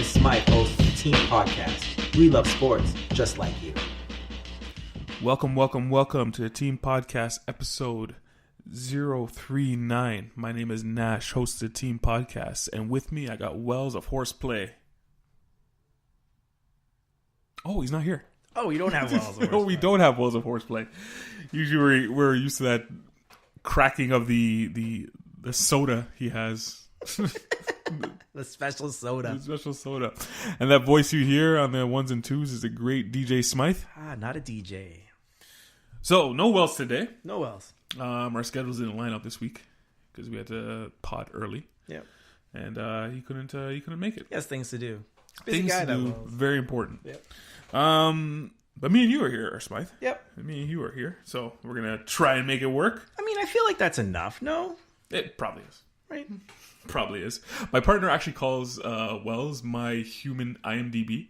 is Smythe, host of the Team Podcast. We love sports just like you. Welcome to the Team Podcast episode 039. My name is Nash, host of the Team Podcast, and with me I got Wells of Horseplay. Oh, he's not here. Oh, we don't have Wells of Horseplay. No, we don't have Wells of Horseplay. Usually we're used to that cracking of the soda he has. The special soda. The special soda. And that voice you hear on the ones and twos is the great DJ Smythe. Not a DJ. So, no Wells today. No Wells. Our schedules didn't line up this week because we had to pod early. Yep. And he couldn't make it. He has things to do. Busy guy, to do, very important. Yep. But me and you are here, Smythe. Yep. Me and you are here, so we're gonna try and make it work. I mean, I feel like that's enough. No, it probably is. Right. Probably is. My partner actually calls Wells my human IMDb.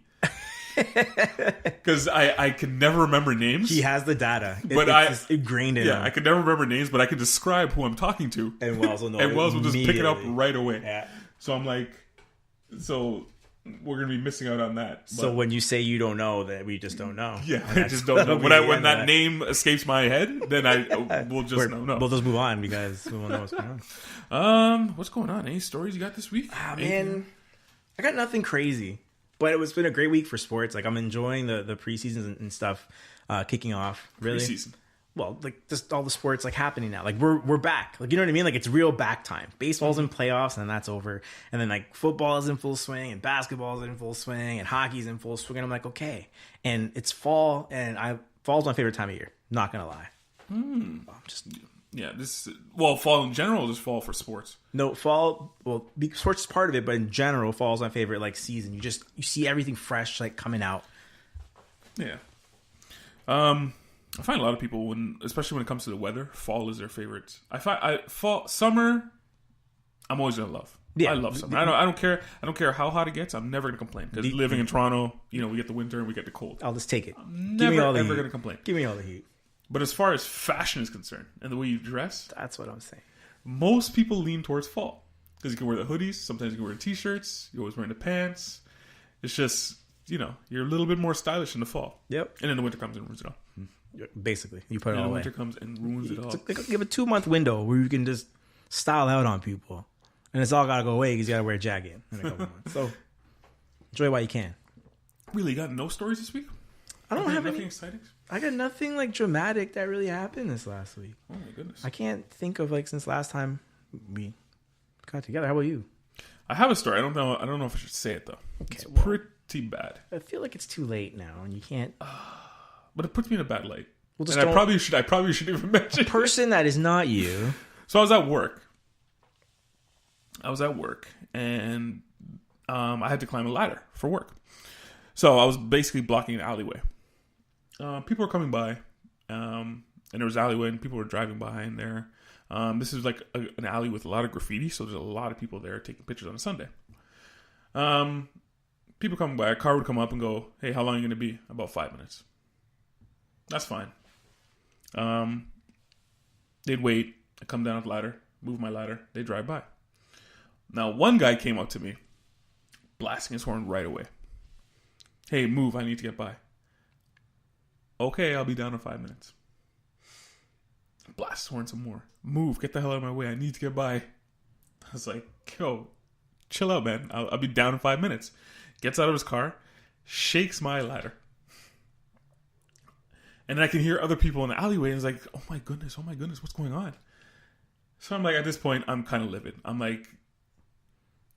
Because I can never remember names. He has the data. But it's just ingrained in him. I could never remember names, but I can describe who I'm talking to. And Wells will know. And Wells will just pick it up right away. Yeah. So I'm like, we're going to be missing out on that. So when you say you don't know, that we just don't know. Yeah, I just don't know. When that name escapes my head, then we'll just know. We'll just move on because we won't know what's going on. What's going on? Any stories you got this week? Man, I got nothing crazy. But it's been a great week for sports. Like, I'm enjoying the preseasons and stuff kicking off. Really, preseason. Well, like just all the sports like happening now. Like we're back. Like, you know what I mean? Like, it's real back time. Baseball's in playoffs and that's over. And then like football is in full swing and basketball is in full swing and hockey's in full swing. And I'm like, okay. And it's fall and fall's my favorite time of year. Not gonna lie. Fall in general, just fall for sports. No, fall. Well, sports is part of it, but in general, fall's my favorite like season. You see everything fresh like coming out. Yeah. I find a lot of people especially when it comes to the weather, fall is their favorite. Summer, I'm always gonna love. Yeah, I love summer. I don't care. I don't care how hot it gets. I'm never gonna complain because living in Toronto, we get the winter and we get the cold. I'll just take it. I'm never gonna complain. Give me all the heat. But as far as fashion is concerned and the way you dress, that's what I'm saying. Most people lean towards fall because you can wear the hoodies. Sometimes you can wear the t-shirts. You're always wearing the pants. It's just you're a little bit more stylish in the fall. Yep. And then the winter comes and ruins it all. Basically, you put it all away. Winter comes and ruins it all. Give a 2-month window where you can just style out on people, and it's all gotta go away because you gotta wear a jacket in a couple months. So enjoy while you can. Really, you got no stories this week? I don't have anything exciting. I got nothing like dramatic that really happened this last week. Oh my goodness! I can't think of since last time we got together. How about you? I have a story. I don't know if I should say it though. Okay, it's pretty bad. I feel like it's too late now, and you can't. But it puts me in a bad light. Well, and I probably should even mention a person that is not you. So I was at work. And I had to climb a ladder for work. So I was basically blocking an alleyway. People were coming by, and there was an alleyway, and people were driving behind there. This is like an alley with a lot of graffiti, so there's a lot of people there taking pictures on a Sunday. People coming by, a car would come up and go, "Hey, how long are you going to be?" "About 5 minutes." That's fine. They'd wait. I come down the ladder, move my ladder. They drive by. Now, one guy came up to me, blasting his horn right away. "Hey, move. I need to get by." "Okay, I'll be down in 5 minutes." Blast his horn some more. "Move. Get the hell out of my way. I need to get by." I was like, yo, chill out, man. I'll be down in 5 minutes. Gets out of his car, shakes my ladder. And then I can hear other people in the alleyway, and it's like, oh my goodness, what's going on? So I'm like, at this point, I'm kind of livid. I'm like,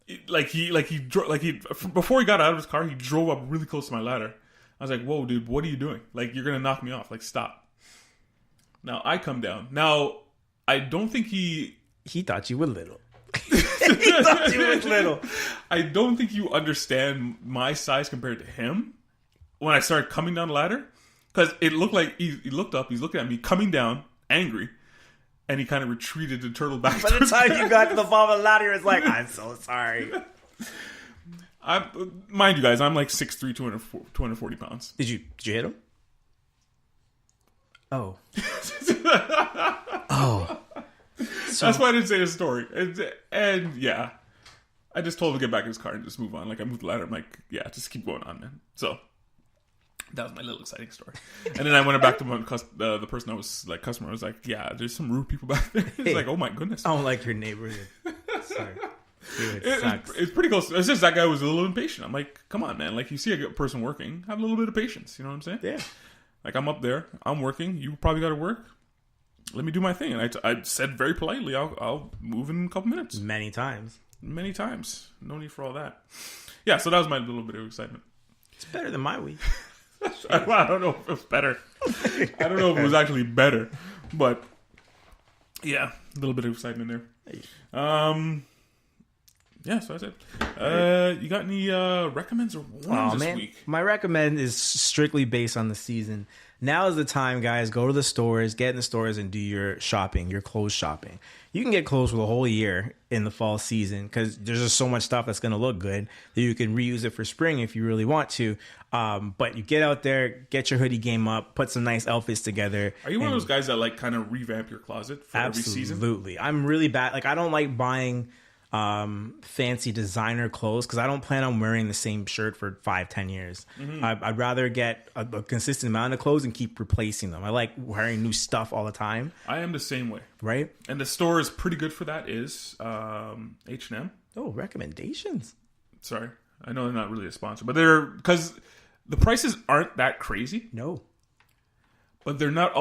before he got out of his car, he drove up really close to my ladder. I was like, whoa, dude, what are you doing? Like, you're going to knock me off. Like, stop. Now, I come down. Now, I don't think he thought you were little. He thought you were little. I don't think you understand my size compared to him when I started coming down the ladder. Because it looked like he looked up, he's looking at me, coming down, angry, and he kind of retreated and turtled back. By the time you got to the bottom of the ladder, it's like, I'm so sorry. Mind you guys, I'm like 6'3", 240 pounds. Did you hit him? Oh. Oh. So, that's why I didn't say the story. And yeah. I just told him to get back in his car and just move on. Like, I moved the ladder. I'm like, yeah, just keep going on, man. So that was my little exciting story. And then I went back to the person I was like, customer. I was like, yeah, there's some rude people back there. He's like, oh my goodness. I don't like your neighborhood. Sorry. Dude, it sucks. It's pretty close. It's just that guy was a little impatient. I'm like, come on, man. Like, you see a good person working, have a little bit of patience. You know what I'm saying? Yeah. Like, I'm up there. I'm working. You probably got to work. Let me do my thing. And I said very politely, I'll move in a couple minutes. Many times. No need for all that. Yeah, so that was my little bit of excitement. It's better than my week. I don't know if it was better. I don't know if it was actually better. But, yeah, a little bit of excitement there. Yeah, so that's it. You got any recommends or warnings this week? My recommend is strictly based on the season. Now is the time, guys. Go to the stores, get in the stores, and do your shopping, your clothes shopping. You can get clothes for the whole year in the fall season because there's just so much stuff that's going to look good that you can reuse it for spring if you really want to. But you get out there, get your hoodie game up, put some nice outfits together. Are you one of those guys that like kind of revamp your closet for every season? Absolutely. I'm really bad. Like, I don't like buying fancy designer clothes because I don't plan on wearing the same shirt for 5-10 years. I'd rather get a consistent amount of clothes and keep replacing them. I like wearing new stuff all the time. I am the same way, right? And the store is pretty good for that. Is H&M. Oh, recommendations. Sorry, I know they're not really a sponsor, but they're because the prices aren't that crazy. No. But they're not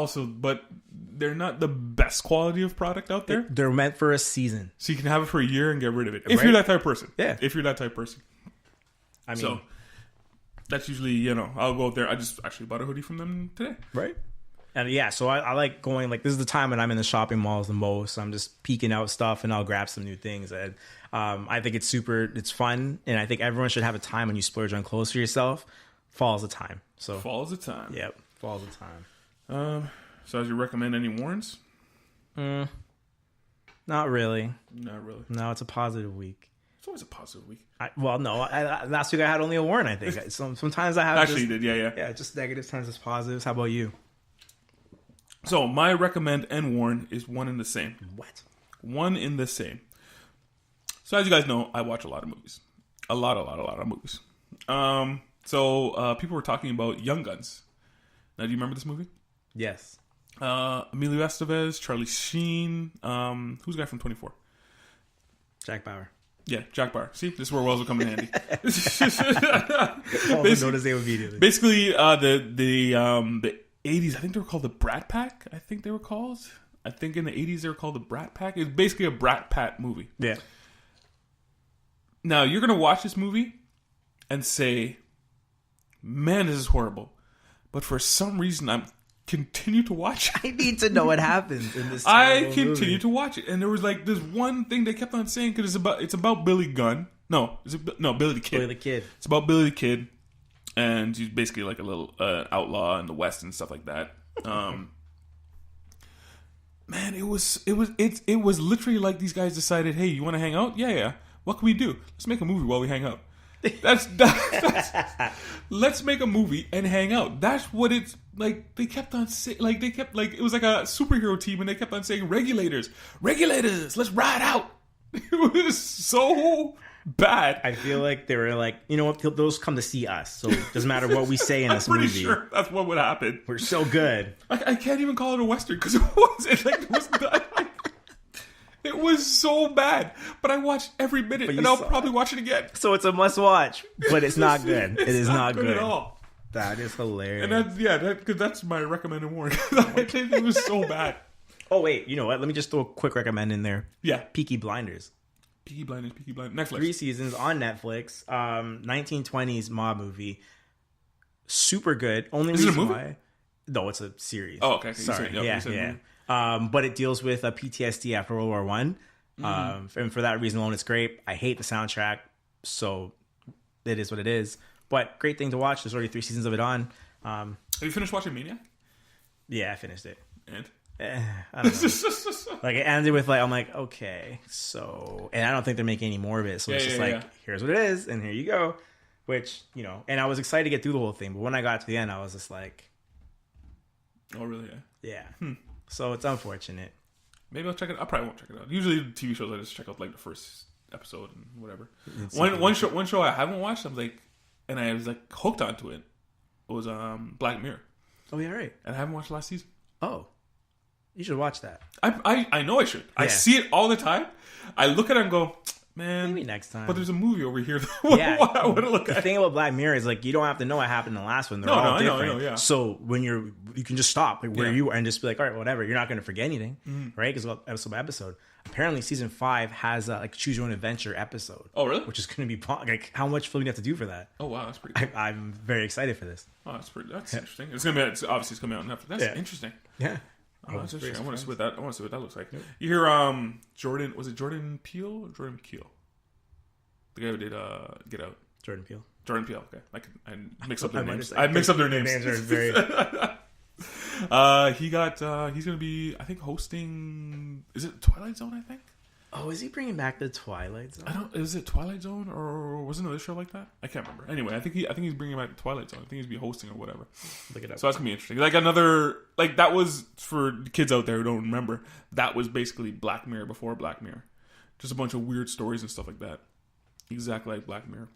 the best quality of product out there. They're meant for a season. So you can have it for a year and get rid of it. If you're that type of person. Yeah. If you're that type of person. I mean. So, that's usually, I'll go out there. I just actually bought a hoodie from them today. Right. And yeah, so I like going, like, this is the time when I'm in the shopping malls the most. I'm just peeking out stuff and I'll grab some new things. And I think it's fun. And I think everyone should have a time when you splurge on clothes for yourself. Fall's the time. So fall's the time. Yep. Fall's the time. So as you recommend any warrants? Not really. Not really. No, it's a positive week. It's always a positive week. Last week I had only a warrant, I think. Sometimes I have actually you did, yeah. Yeah, just negative times as positives. How about you? So my recommend and warn is one in the same. What? One in the same. So as you guys know, I watch a lot of movies. A lot of movies. So people were talking about Young Guns. Now, do you remember this movie? Yes. Emilio Estevez, Charlie Sheen. Who's the guy from 24? Jack Bauer. Yeah, Jack Bauer. See, this is where Wells will come in handy. Basically, the 80s, I think they were called the Brat Pack. I think in the 80s they were called the Brat Pack. It's basically a Brat Pack movie. Yeah. Now, you're going to watch this movie and say, man, this is horrible. But for some reason, I'm continue to watch it. I need to know what happens in this. I continue to watch it, and there was like this one thing they kept on saying because it's about Billy Gunn. No, Billy the Kid. Billy the Kid. It's about Billy the Kid, and he's basically like a little outlaw in the West and stuff like that. Man, it was literally like these guys decided, hey, you want to hang out? Yeah. What can we do? Let's make a movie while we hang out. That's let's make a movie and hang out. That's what it's like. They kept on saying, like it was like a superhero team, and they kept on saying, regulators, let's ride out. It was so bad. I feel like they were like, you know what? Those come to see us, so it doesn't matter what we say in this movie. I'm pretty sure that's what would happen. We're so good. I can't even call it a Western because it wasn't. Like, it was so bad, but I watched every minute, and I'll probably watch it again. So it's a must-watch, but it's not good. It is not good at all. That is hilarious. And that's my recommended warning. I think it was so bad. Oh wait, you know what? Let me just throw a quick recommend in there. Yeah, Peaky Blinders. Netflix. 3 seasons on Netflix. 1920s mob movie. Super good. Only is reason it a movie? why? No, it's a series. Oh, okay. Sorry. Yeah. But it deals with PTSD after World War One, and for that reason alone, it's great. I hate the soundtrack, so it is what it is. But great thing to watch. There's already 3 seasons of it on. Have you finished watching Maniac? Yeah, I finished it. And I don't know. Like, it ended with I'm like, okay, so, and I don't think they're making any more of it. So it's just here's what it is, and here you go. Which, and I was excited to get through the whole thing, but when I got to the end, I was just like, oh really? Yeah. So it's unfortunate. Maybe I'll check it. I probably won't check it out. Usually TV shows I just check out like the first episode and whatever. One show I haven't watched, and I was like hooked onto it. It was Black Mirror. Oh yeah, right. And I haven't watched last season. Oh, you should watch that. I know I should. Yeah. I see it all the time. I look at it and go, man, maybe next time. But there's a movie over here that yeah, I want to look at. The thing about Black Mirror is like you don't have to know what happened in the last one. They're all different. I know, yeah. So when you can just stop like where you are and just be like, all right, whatever. You're not going to forget anything, right? Because episode by episode. Apparently, season 5 has a like choose your own adventure episode. Oh, really? Which is going to be like how much filming do you have to do for that? Oh, wow, that's pretty cool. I'm very excited for this. Oh, that's interesting. It's gonna be obviously it's coming out on Netflix. That's interesting. Yeah. Oh, that's interesting. I want to see what that looks like. You hear Jordan? Was it Jordan Peele or Jordan McKeel? The guy who did Get Out. Jordan Peele. Jordan Peele. Okay, I mix up their names. I mix up their names. Names are very. He's gonna be, I think, hosting. Is it Twilight Zone? I think. Oh, is he bringing back the Twilight Zone? Is it Twilight Zone or was it another show like that? I can't remember. Anyway, I think he's bringing back the Twilight Zone. I think he's be hosting or whatever. Look it up. So that's gonna be interesting. Like another, like that was for the kids out there who don't remember. That was basically Black Mirror before Black Mirror. Just a bunch of weird stories and stuff like that. Exactly like Black Mirror.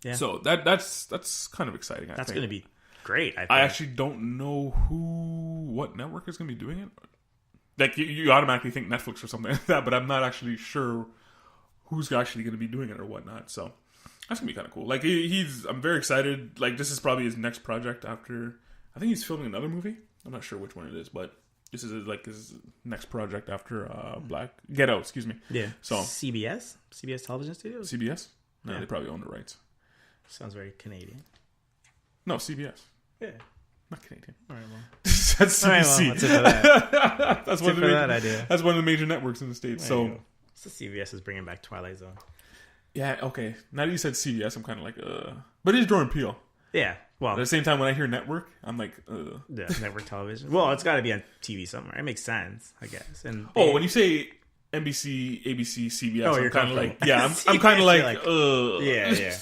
Yeah. So that's kind of exciting. That's gonna be great. I actually don't know what network is gonna be doing it. Like, you automatically think Netflix or something like that, but I'm not actually sure who's actually going to be doing it or whatnot. So, that's going to be kind of cool. Like, I'm very excited. Like, this is probably his next project after... I think he's filming another movie. I'm not sure which one it is, but this is, like, his next project after Get Out, excuse me. Yeah. So CBS Television Studios? CBS? No, they probably own the rights. Sounds very Canadian. No, CBS. Yeah. Not Canadian. All right, well. That's CBC. All right, well, that's it for that. That's one of the that idea. That's one of the major networks in the States. So CBS is bringing back Twilight Zone. Yeah, okay. Now that you said CBS, I'm kind of like, But it is Jordan Peele. Yeah, well. At the same time, when I hear network, I'm like, Yeah, network television. Well, it's got to be on TV somewhere. It makes sense, I guess. And when you say NBC, ABC, CBS, you're kind of like, yeah, I'm kind of like, Yeah.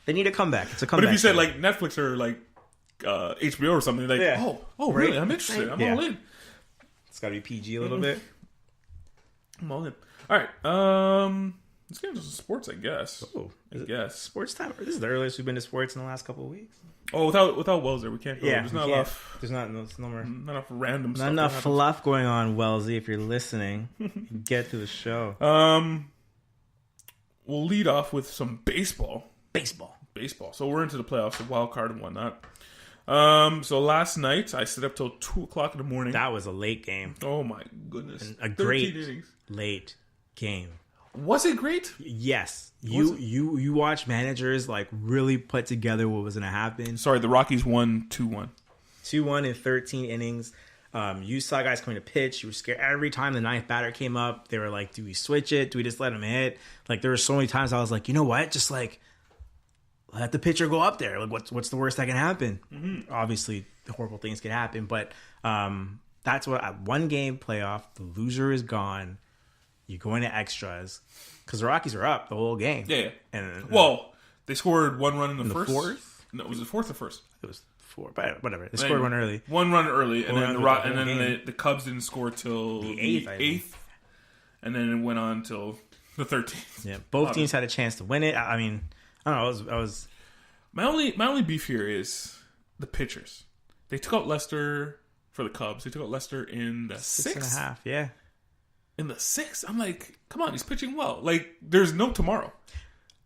They need a comeback. It's a comeback. But if you said like Netflix or like HBO or something, like, oh, really? Right? I'm interested. I'm all in. It's got to be PG a little bit. I'm all in. All right. Let's get into some sports, I guess. Oh, I guess sports time. This is the earliest we've been to sports in the last couple of weeks. Oh, without Wells there, we can't go. Yeah, there's not enough. There's not enough random stuff. Not enough fluff going on, Wellesley. If you're listening, get to the show. We'll lead off with some baseball. Baseball. So we're into the playoffs, the wild card and whatnot. So last night I stayed up till 2:00 in the morning. That was a late game. Oh my goodness! And a great late game. Was it great? Yes. You watch managers like really put together what was going to happen. Sorry, the Rockies won 2-1. 2-1 in 13 innings. You saw guys coming to pitch. You were scared every time the ninth batter came up. They were like, "Do we switch it? Do we just let him hit?" Like there were so many times I was like, you know what? Just like let the pitcher go up there. Like what's the worst that can happen? Mm-hmm. Obviously, the horrible things can happen, but that's what one game playoff. The loser is gone. You go into extras because the Rockies are up the whole game. Yeah. And they scored one run in the first. Fourth? No, was it fourth or first? It was 4, but whatever. They scored one early. One run early, and then the Cubs didn't score till the eighth, and then it went on till the 13th. Yeah, both teams had a chance to win it. I mean, I don't know. I was my only beef here is the pitchers. They took out Lester for the Cubs. They took out Lester in the 6.5. Yeah. In the 6th, I'm like, come on, he's pitching well. Like, there's no tomorrow.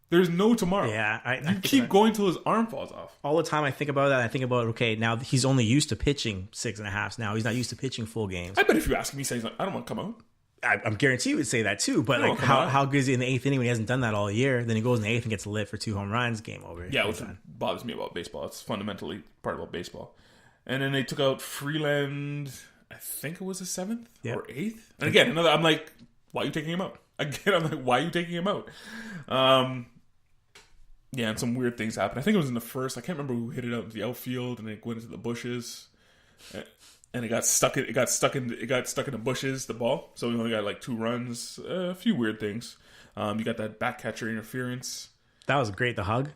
There's no tomorrow. Yeah, I keep going till his arm falls off. All the time I think about that. I think about, okay, now he's only used to pitching 6.5. Now he's not used to pitching full games. I bet if you ask him, he says, I don't want to come out. I'm guarantee you would say that too. But like, how good is he in the 8th inning when he hasn't done that all year? Then he goes in the 8th and gets lit for 2 home runs. Game over. Yeah, which bothers me about baseball. It's fundamentally part about baseball. And then they took out Freeland. I think it was the 7th or 8th. And again, I'm like, why are you taking him out? Again, I'm like, why are you taking him out? Yeah, and some weird things happened. I think it was in the first. I can't remember who hit it out in the outfield, and it went into the bushes, and it got stuck in the bushes. The ball, so we only got like 2 runs. A few weird things. You got that back catcher interference. That was great. The hug.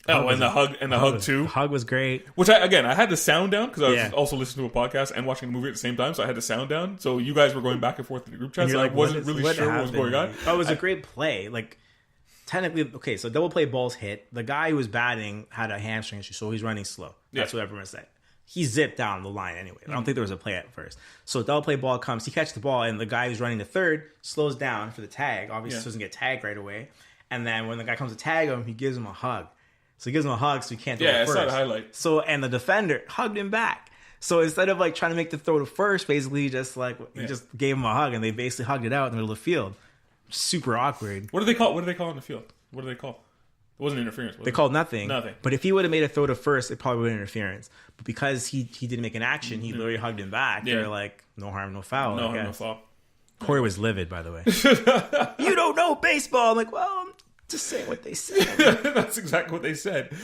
Oh, and the hug too. The hug was great. Which I had the sound down because I was Yeah. also listening to a podcast and watching a movie at the same time, so I had the sound down. So you guys were going back and forth in the group chat, And so you're I wasn't what really sure what was going on. Oh, it was a great play. Like, technically, okay, so double play balls hit. The guy who was batting had a hamstring issue, so he's running slow. That's what everyone said. He zipped down the line anyway. I don't think there was a play at first. So double play ball comes, he catches the ball, and the guy who's running the third slows down for the tag. Obviously, doesn't get tagged right away. And then when the guy comes to tag him, he gives him a hug. So he gives him a hug, so he can't throw it first. I saw the highlight. So, and the defender hugged him back. So instead of like trying to make the throw to first, basically he just gave him a hug, and they basically hugged it out in the middle of the field. Super awkward. What do they call on the field? What do they call? It wasn't interference. They called nothing. Nothing. But if he would have made a throw to first, it probably would have been interference. But because he didn't make an action, he literally hugged him back. Yeah. They're like, no harm, no foul. No harm, no foul. Corey was livid, by the way. You don't know baseball. I'm like, well, I'm just saying what they said. That's exactly what they said.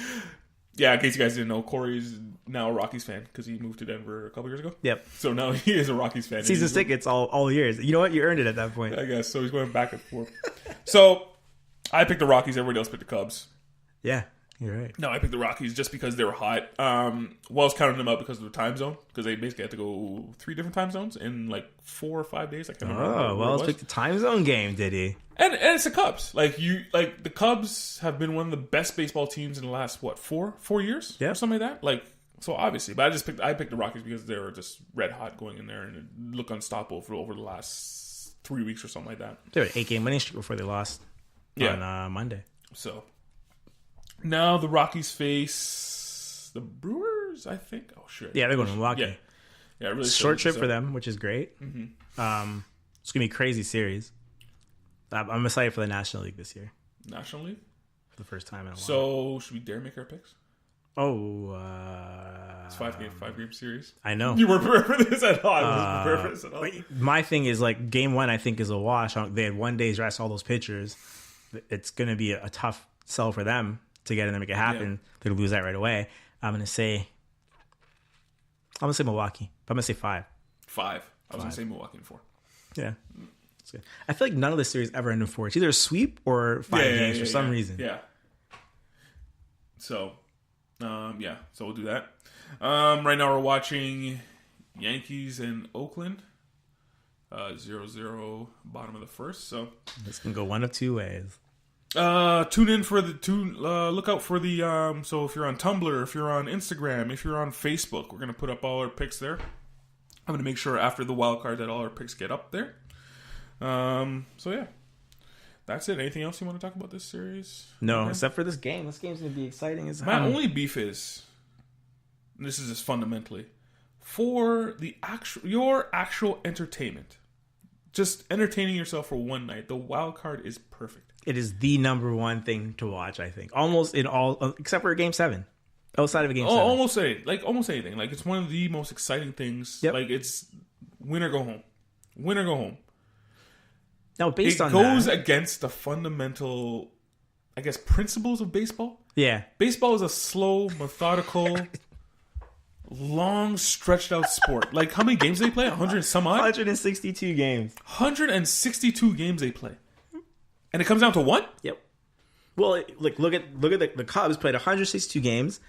Yeah, in case you guys didn't know, Corey's now a Rockies fan because he moved to Denver a couple years ago. Yep. So now he is a Rockies fan. Season tickets all years. You know what? You earned it at that point. I guess. So he's going back and forth. So I picked the Rockies. Everybody else picked the Cubs. Yeah, you're right. No, I picked the Rockies just because they were hot. Wells counted them out because of the time zone, because they basically had to go 3 different time zones in like 4 or 5 days. I can't remember. Oh, Wells picked the time zone game, did he? And it's the Cubs. The Cubs have been one of the best baseball teams in the last 4 years, or something like that. So obviously, but I picked the Rockies because they were just red hot going in there and it looked unstoppable for over the last 3 weeks or something like that. They were an 8-game winning streak before they lost on Monday. So now the Rockies face the Brewers, I think. Oh shit! Yeah, they're going to Milwaukee. Yeah, really short trip for them, which is great. Mm-hmm. It's gonna be a crazy series. I'm excited for the National League this year. National League for the first time in a while. So should we dare make our picks? Oh, it's 5-game series. I know. You weren't prepared for this at all. I wasn't prepared for this at all. My thing is like game 1, I think is a wash. They had 1 day's rest, all those pitchers. It's gonna be a tough sell for them to get in there and make it happen. They're gonna lose that right away. I'm gonna say Milwaukee. I'm gonna say 5. 5. I was gonna say Milwaukee in 4. Yeah. That's good. I feel like none of the series ever end in 4. It's either a sweep or 5 games for some reason. Yeah. So, so we'll do that. Right now we're watching Yankees and Oakland. 0-0 bottom of the first. So this can go one of 2 ways. Tune in for look out for the so if you're on Tumblr, if you're on Instagram, if you're on Facebook, we're gonna put up all our picks there. I'm gonna make sure after the wild card that all our picks get up there. So yeah, that's it. Anything else you want to talk about this series? No, except for this game. This game's gonna be exciting as my only beef is, and this is just fundamentally for your actual entertainment, just entertaining yourself for one night. The wild card is perfect. It is the number one thing to watch, I think. Almost in all, except for Game 7. Outside of a Game 7. Almost anything. Like, it's one of the most exciting things. Yep. Like, it's win or go home. Win or go home. Now, based on that... It goes against the fundamental, I guess, principles of baseball. Yeah. Baseball is a slow, methodical, long, stretched out sport. Like, how many games do they play? 100 some odd? 162 games. 162 games they play. And it comes down to 1? Yep. Well, like look at the Cubs played 162 games,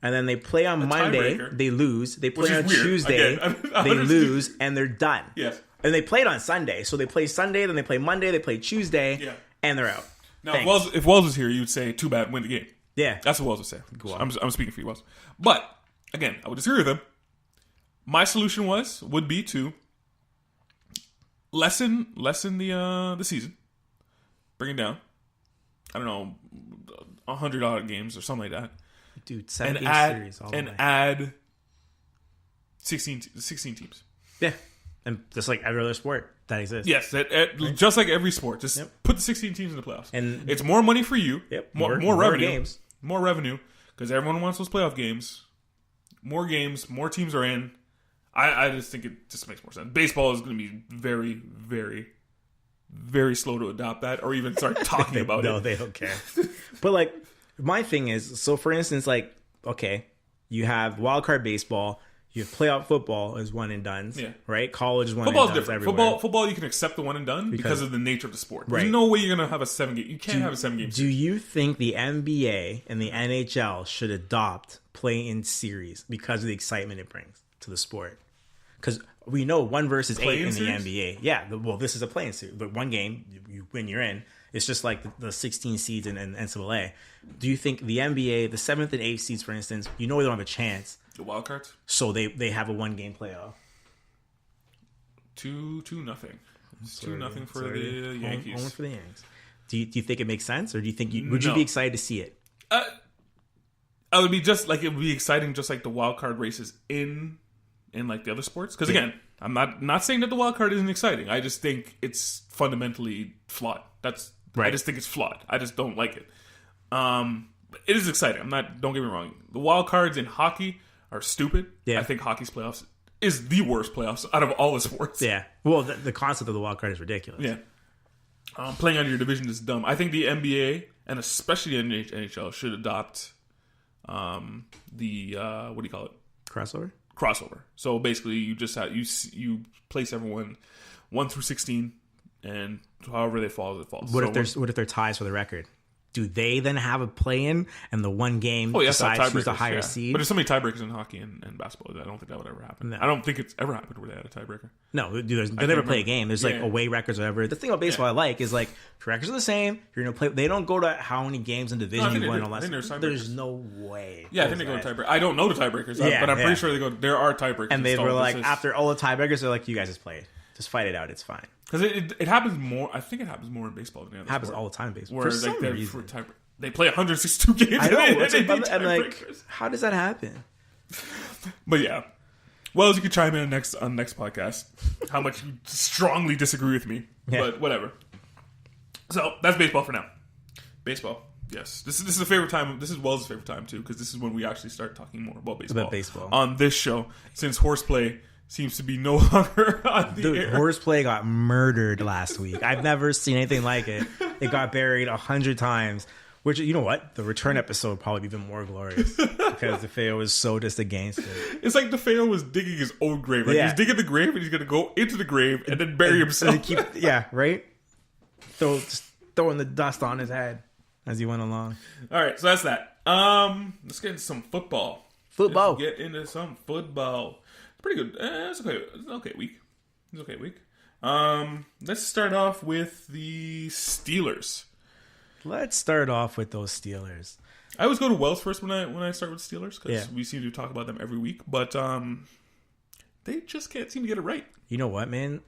and then they play on Monday, they lose. They play on Tuesday, they lose, and they're done. Yes. And they played on Sunday, so they play Sunday, then they play Monday, they play Tuesday, and they're out. Now, if Wells was here, you'd say, "Too bad, win the game." Yeah, that's what Wells would say. I'm speaking for you, Wells. But again, I would disagree with him. My solution would be to lessen the season. Bring it down. I don't know, 100 games or something like that. Dude, 7-game series. Add 16 teams. Yeah, and just like every other sport that exists. Yes, just like every sport. Just put the 16 teams in the playoffs. And it's more money for you. Yep. More revenue. Games. More revenue because everyone wants those playoff games. More games. More teams are in. I just think it just makes more sense. Baseball is going to be very, very, very slow to adopt that or even start talking about it. No, they don't care. But like my thing is, so for instance, like, okay, you have wild card baseball, You have playoff football as one and done. Yeah. Right? College is one Football's and done different. everywhere. Football, you can accept the one and done because of the nature of the sport. There's Right. no way you're going to have a 7-game. You can't have a 7-game Do series. you think the NBA and the NHL should adopt play-in series because of the excitement it brings to the sport? Because we know 1 versus 8 Play-in in the series? NBA. Yeah, well, this is a play-in series. But one game, you win, you're in. It's just like the 16 seeds in NCAA. Do you think the NBA, the 7th and 8th seeds, for instance, you know they don't have a chance, The wild cards? so they have a 1-game playoff? 2-0. It's 2-0 for the Yankees. Home for the Yankees. Do you think it makes sense, or do you think would you be excited to see it? I would be just like, it would be exciting, just like the wild card races in like the other sports. Because again, I'm not saying that the wild card isn't exciting. I just think it's fundamentally flawed. That's right. I just think it's flawed. I just don't like it. It is exciting. Don't get me wrong. The wild cards in hockey are stupid. Yeah. I think hockey's playoffs is the worst playoffs out of all the sports. Yeah. Well, the concept of the wild card is ridiculous. Yeah. Playing out of your division is dumb. I think the NBA and especially the NHL should adopt the what do you call it? Crossover. So basically, you just have you place everyone 1 through 16, and however they fall, it falls. What if they're ties for the record? Do they then have a play-in and the one game decides who's the higher seed? But there's so many tiebreakers in hockey and basketball that I don't think that would ever happen. No. I don't think it's ever happened where they had a tiebreaker. No, they never play a game. There's like Yeah. away records or whatever. The thing about baseball I like is like records are the same. You're gonna play. They don't go to how many games in division you won. There's no way. Yeah, I think they go to tiebreakers. I don't know the tiebreakers, but I'm pretty sure they go. There are tiebreakers, and they were like after all the tiebreakers, they're like, you guys just play. Just fight it out. It's fine. Because it happens more. I think it happens more in baseball than the other. It happens sport. all the time in baseball. Where For some like reason. they play 162 games. I know. And like, how does that happen? But yeah. Well, you could chime in on next podcast how much you strongly disagree with me. Yeah. But whatever. So that's baseball for now. Baseball. Yes. This is a favorite time. This is Wells' favorite time too, because this is when we actually start talking more about baseball. On this show, since horseplay seems to be no longer on the air. Horseplay got murdered last week. I've never seen anything like it. It got buried 100 times. Which, you know what? The return episode would probably be even more glorious because DeFeo was so just against it. It's like DeFeo was digging his own grave. Like he's digging the grave and he's going to go into the grave and then bury himself. Right? Just throwing the dust on his head as he went along. All right, so that's that. Let's get into some football. Football. Let's get into some football. It's pretty good. It's okay. It's an okay week. It's an okay week. Let's start off with the Steelers. Let's start off with those Steelers. I always go to Wells first when I start with Steelers because we seem to talk about them every week, but they just can't seem to get it right. You know what, man?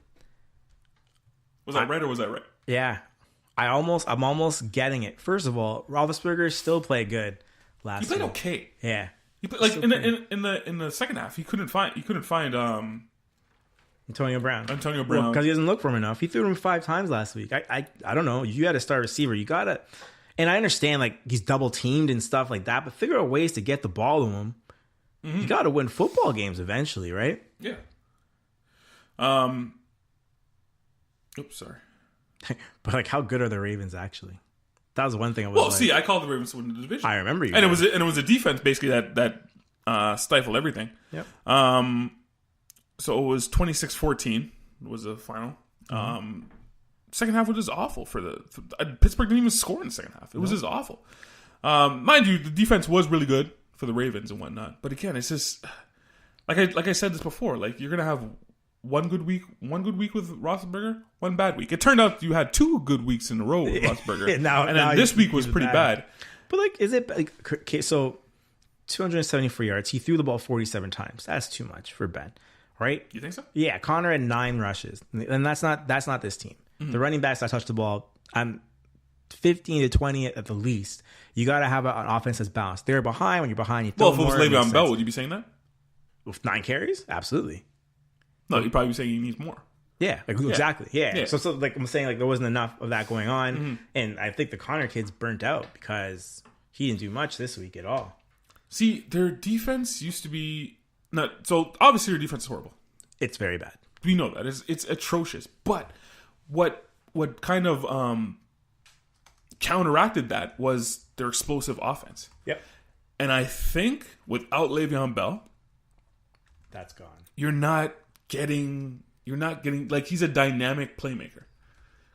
Was I right or was I right? Yeah, I'm almost getting it. First of all, Roethlisberger still played good last. He played week. okay. Yeah, he played, like in the second half. He couldn't find Antonio Brown. Because he doesn't look for him enough. He threw him 5 times last week. I don't know. You got to start receiver. You got to, and I understand like he's double teamed and stuff like that, but figure out ways to get the ball to him. Mm-hmm. You got to win football games eventually, right? Yeah. Oops, sorry. But like, how good are the Ravens actually? That was one thing I was. I called the Ravens to win the division. I remember you. And it was a defense basically that stifled everything. Yep. So it was 26-14 was the final. Second half was just awful Pittsburgh didn't even score in the second half. It was just awful. Mind you, the defense was really good for the Ravens and whatnot. But again, it's just like I said this before. Like you're gonna have one good week with Roethlisberger, one bad week. It turned out you had 2 good weeks in a row with Roethlisberger, and then this week was pretty bad. But like, is it like okay? So 274 yards. He threw the ball 47 times. That's too much for Ben. Right? You think so? Yeah, Connor had 9 rushes, and that's not this team. Mm-hmm. The running backs that touch the ball, 15 to 20 at the least. You got to have an offense that's balanced. They're behind. When you're behind, you throw more. Well, if it was Le'Veon Bell, would you be saying that? With 9 carries, absolutely. No, you'd probably be saying he needs more. Yeah, exactly. Yeah. So like I'm saying, like there wasn't enough of that going on, and I think the Connor kid's burnt out because he didn't do much this week at all. See, their defense used to be. So obviously your defense is horrible. It's very bad. We know that. It's atrocious. But what kind of counteracted that was their explosive offense. Yep. And I think without Le'Veon Bell, That's gone. You're not getting like he's a dynamic playmaker.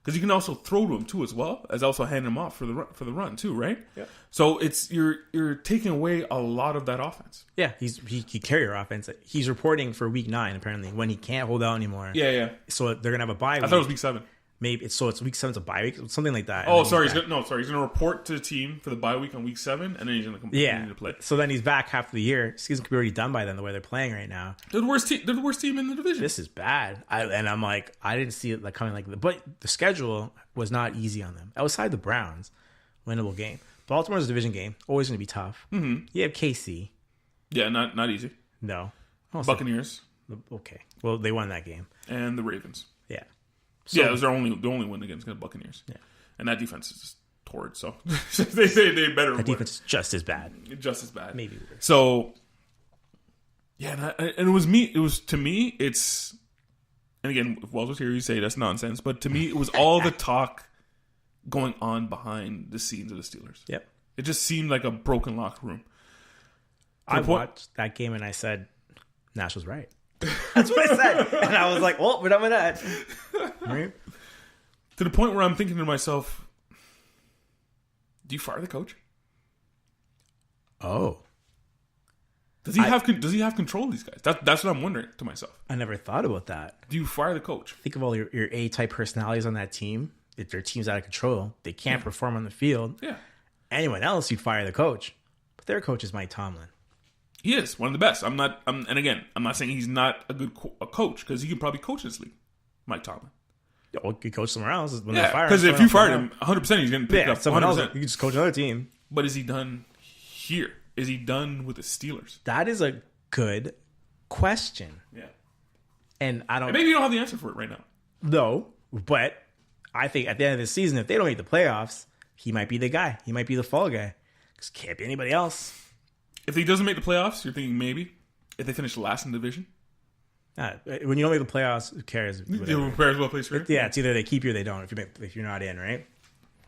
Because you can also throw to him too as well as also hand him off for the run too, right? Yeah. So it's you're taking away a lot of that offense. Yeah, he carry your offense. He's reporting for week 9 apparently when he can't hold out anymore. Yeah. So they're gonna have a bye week. I thought it was week 7. Maybe it's week 7's a bye week, something like that. Oh, sorry. He's gonna report to the team for the bye week on week 7, and then he's gonna continue to play. So then he's back half of the year. Season could be already done by then. The way they're playing right now, they're the worst team. They're the worst team in the division. This is bad. I'm like, I didn't see it like coming like that. But the schedule was not easy on them. Outside the Browns, winnable game. Baltimore's a division game, always going to be tough. Mm-hmm. You have KC. Yeah, not easy. No, Buccaneers. Okay, well they won that game. And the Ravens. Yeah. So, yeah, it was the only win against the Buccaneers. Yeah. And that defense is just torrid, so they better win. That defense is just as bad. Just as bad. Maybe worse. So, yeah, and it was to me, it's, and again, if Wells was here, you say that's nonsense, but to me, it was all the talk going on behind the scenes of the Steelers. Yep. It just seemed like a broken locker room. I watched that game and I said, Nash was right. That's what I said. And I was like, well, we're done with that. Right? To the point where I'm thinking to myself, do you fire the coach? Oh. Does he have control of these guys? That's what I'm wondering to myself. I never thought about that. Do you fire the coach? Think of all your A-type personalities on that team. If their team's out of control, they can't perform on the field. Yeah. Anyone else, you'd fire the coach. But their coach is Mike Tomlin. He is one of the best. I'm not saying he's not a good coach because he could probably coach this league. Mike Tomlin. Or you could coach somewhere else. Because if you fired him, 100% he's going to pick up someone 100%. else. You could just coach another team. But is he done here? Is he done with the Steelers? That is a good question. Yeah. And I don't. And maybe you don't have the answer for it right now. No, but I think at the end of the season, if they don't make the playoffs, he might be the guy. He might be the fall guy. Because can't be anybody else. If he doesn't make the playoffs, you're thinking maybe. If they finish last in the division. When you don't make the playoffs, who cares? Who cares what place you're in? Yeah, it's either they keep you or they don't. If you're not in, right?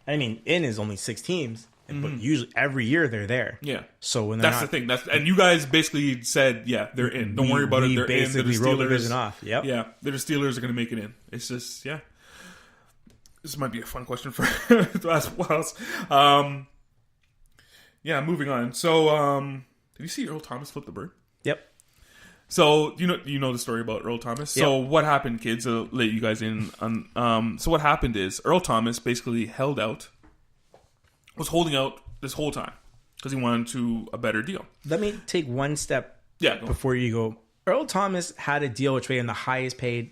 I mean, in is only 6 teams, but usually every year they're there. Yeah. So when they're the thing. And you guys basically said, yeah, they're in. Don't worry about it. They're in. They're the Basically, rolled the Steelers. division off. Yep. Yeah, the Steelers are going to make it in. It's just, yeah. This might be a fun question for to ask Wells. Yeah, moving on. So, did you see Earl Thomas flip the bird? Yep. So you know the story about Earl Thomas. So what happened, kids? I'll let you guys in on. So what happened is Earl Thomas basically was holding out this whole time because he wanted to a better deal. Let me take one step Go before you go. Earl Thomas had a deal which made him the highest paid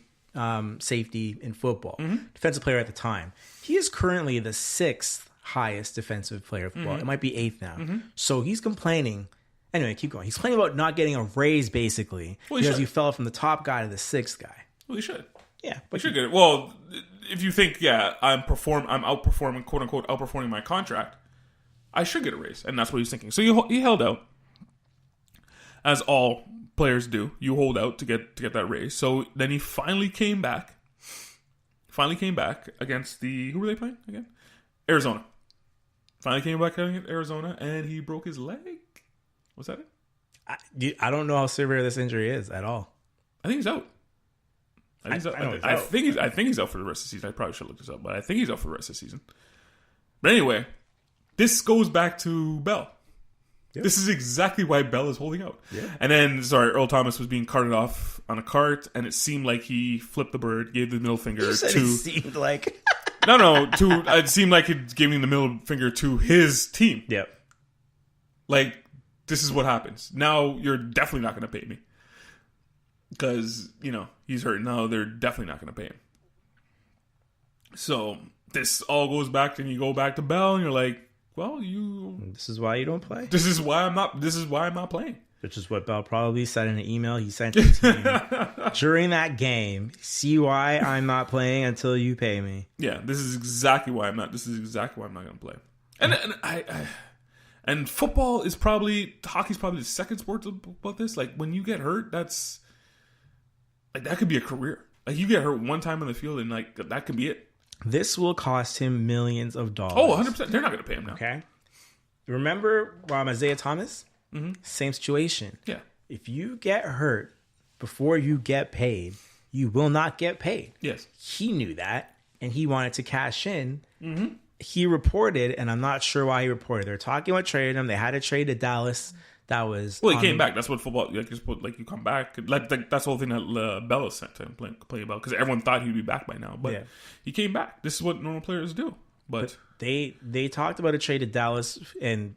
safety in football, defensive player at the time. He is currently the 6th highest defensive player of football. It might be 8th now. So he's complaining. Anyway, keep going. He's complaining about not getting a raise, basically, because he fell from the top guy to the 6th guy. Well, he should. Yeah, but he should get it. Well, if you think, I'm outperforming, quote unquote, outperforming my contract, I should get a raise, and that's what he's thinking. So he held out, as all players do. You hold out to get that raise. So then he finally came back. Against who were they playing again? Arizona. Finally came back against Arizona, and he broke his leg. Was that it? I don't know how severe this injury is at all. I think he's out. I think he's out for the rest of the season. I probably should look this up, but I think he's out for the rest of the season. But anyway, this goes back to Bell. Yep. This is exactly why Bell is holding out. Yeah. And then, Earl Thomas was being carted off on a cart, and it seemed like he flipped the bird, gave the middle finger to. It seemed like. It seemed like he's giving the middle finger to his team. Yep. Like, this is what happens. Now you're definitely not going to pay me. Because, he's hurt. Now they're definitely not going to pay him. So this all goes back, and you go back to Bell, and you're like, well, This is why you don't play? This is why I'm not playing. Which is what Bell probably said in an email he sent to the team during that game. See why I'm not playing until you pay me. Yeah, this is exactly why I'm not going to play. And football is hockey's probably the second sport about this. Like, when you get hurt, that's like, that could be a career. Like, you get hurt one time on the field, and like, that could be it. This will cost him millions of dollars. Oh, 100%. They're not going to pay him now. Okay. Remember Isaiah Thomas? Mm-hmm. Same situation. Yeah. If you get hurt before you get paid, you will not get paid. Yes. He knew that, and he wanted to cash in. Mm-hmm. He reported, and I'm not sure why he reported. They're talking about trading him. They had to trade to Dallas. That was he came back. That's what football like. You come back. Like that's the whole thing that Bella sent to him play about, because everyone thought he'd be back by now, but he came back. This is what normal players do. But they talked about a trade to Dallas, and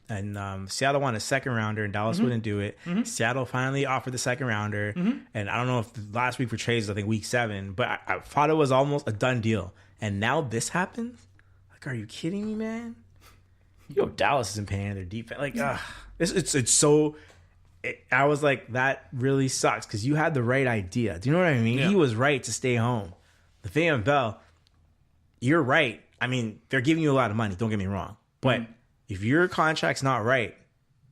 Seattle wanted a second rounder, and Dallas wouldn't do it. Mm-hmm. Seattle finally offered the second rounder, and I don't know if the last week for trades, I think week 7, but I thought it was almost a done deal. And now this happens? Like, are you kidding me, man? Yo, Dallas isn't paying their defense. Like, it's so. I was like, that really sucks, because you had the right idea. Do you know what I mean? Yeah. He was right to stay home. The Le'Veon Bell, you're right. I mean, they're giving you a lot of money. Don't get me wrong, but if your contract's not right,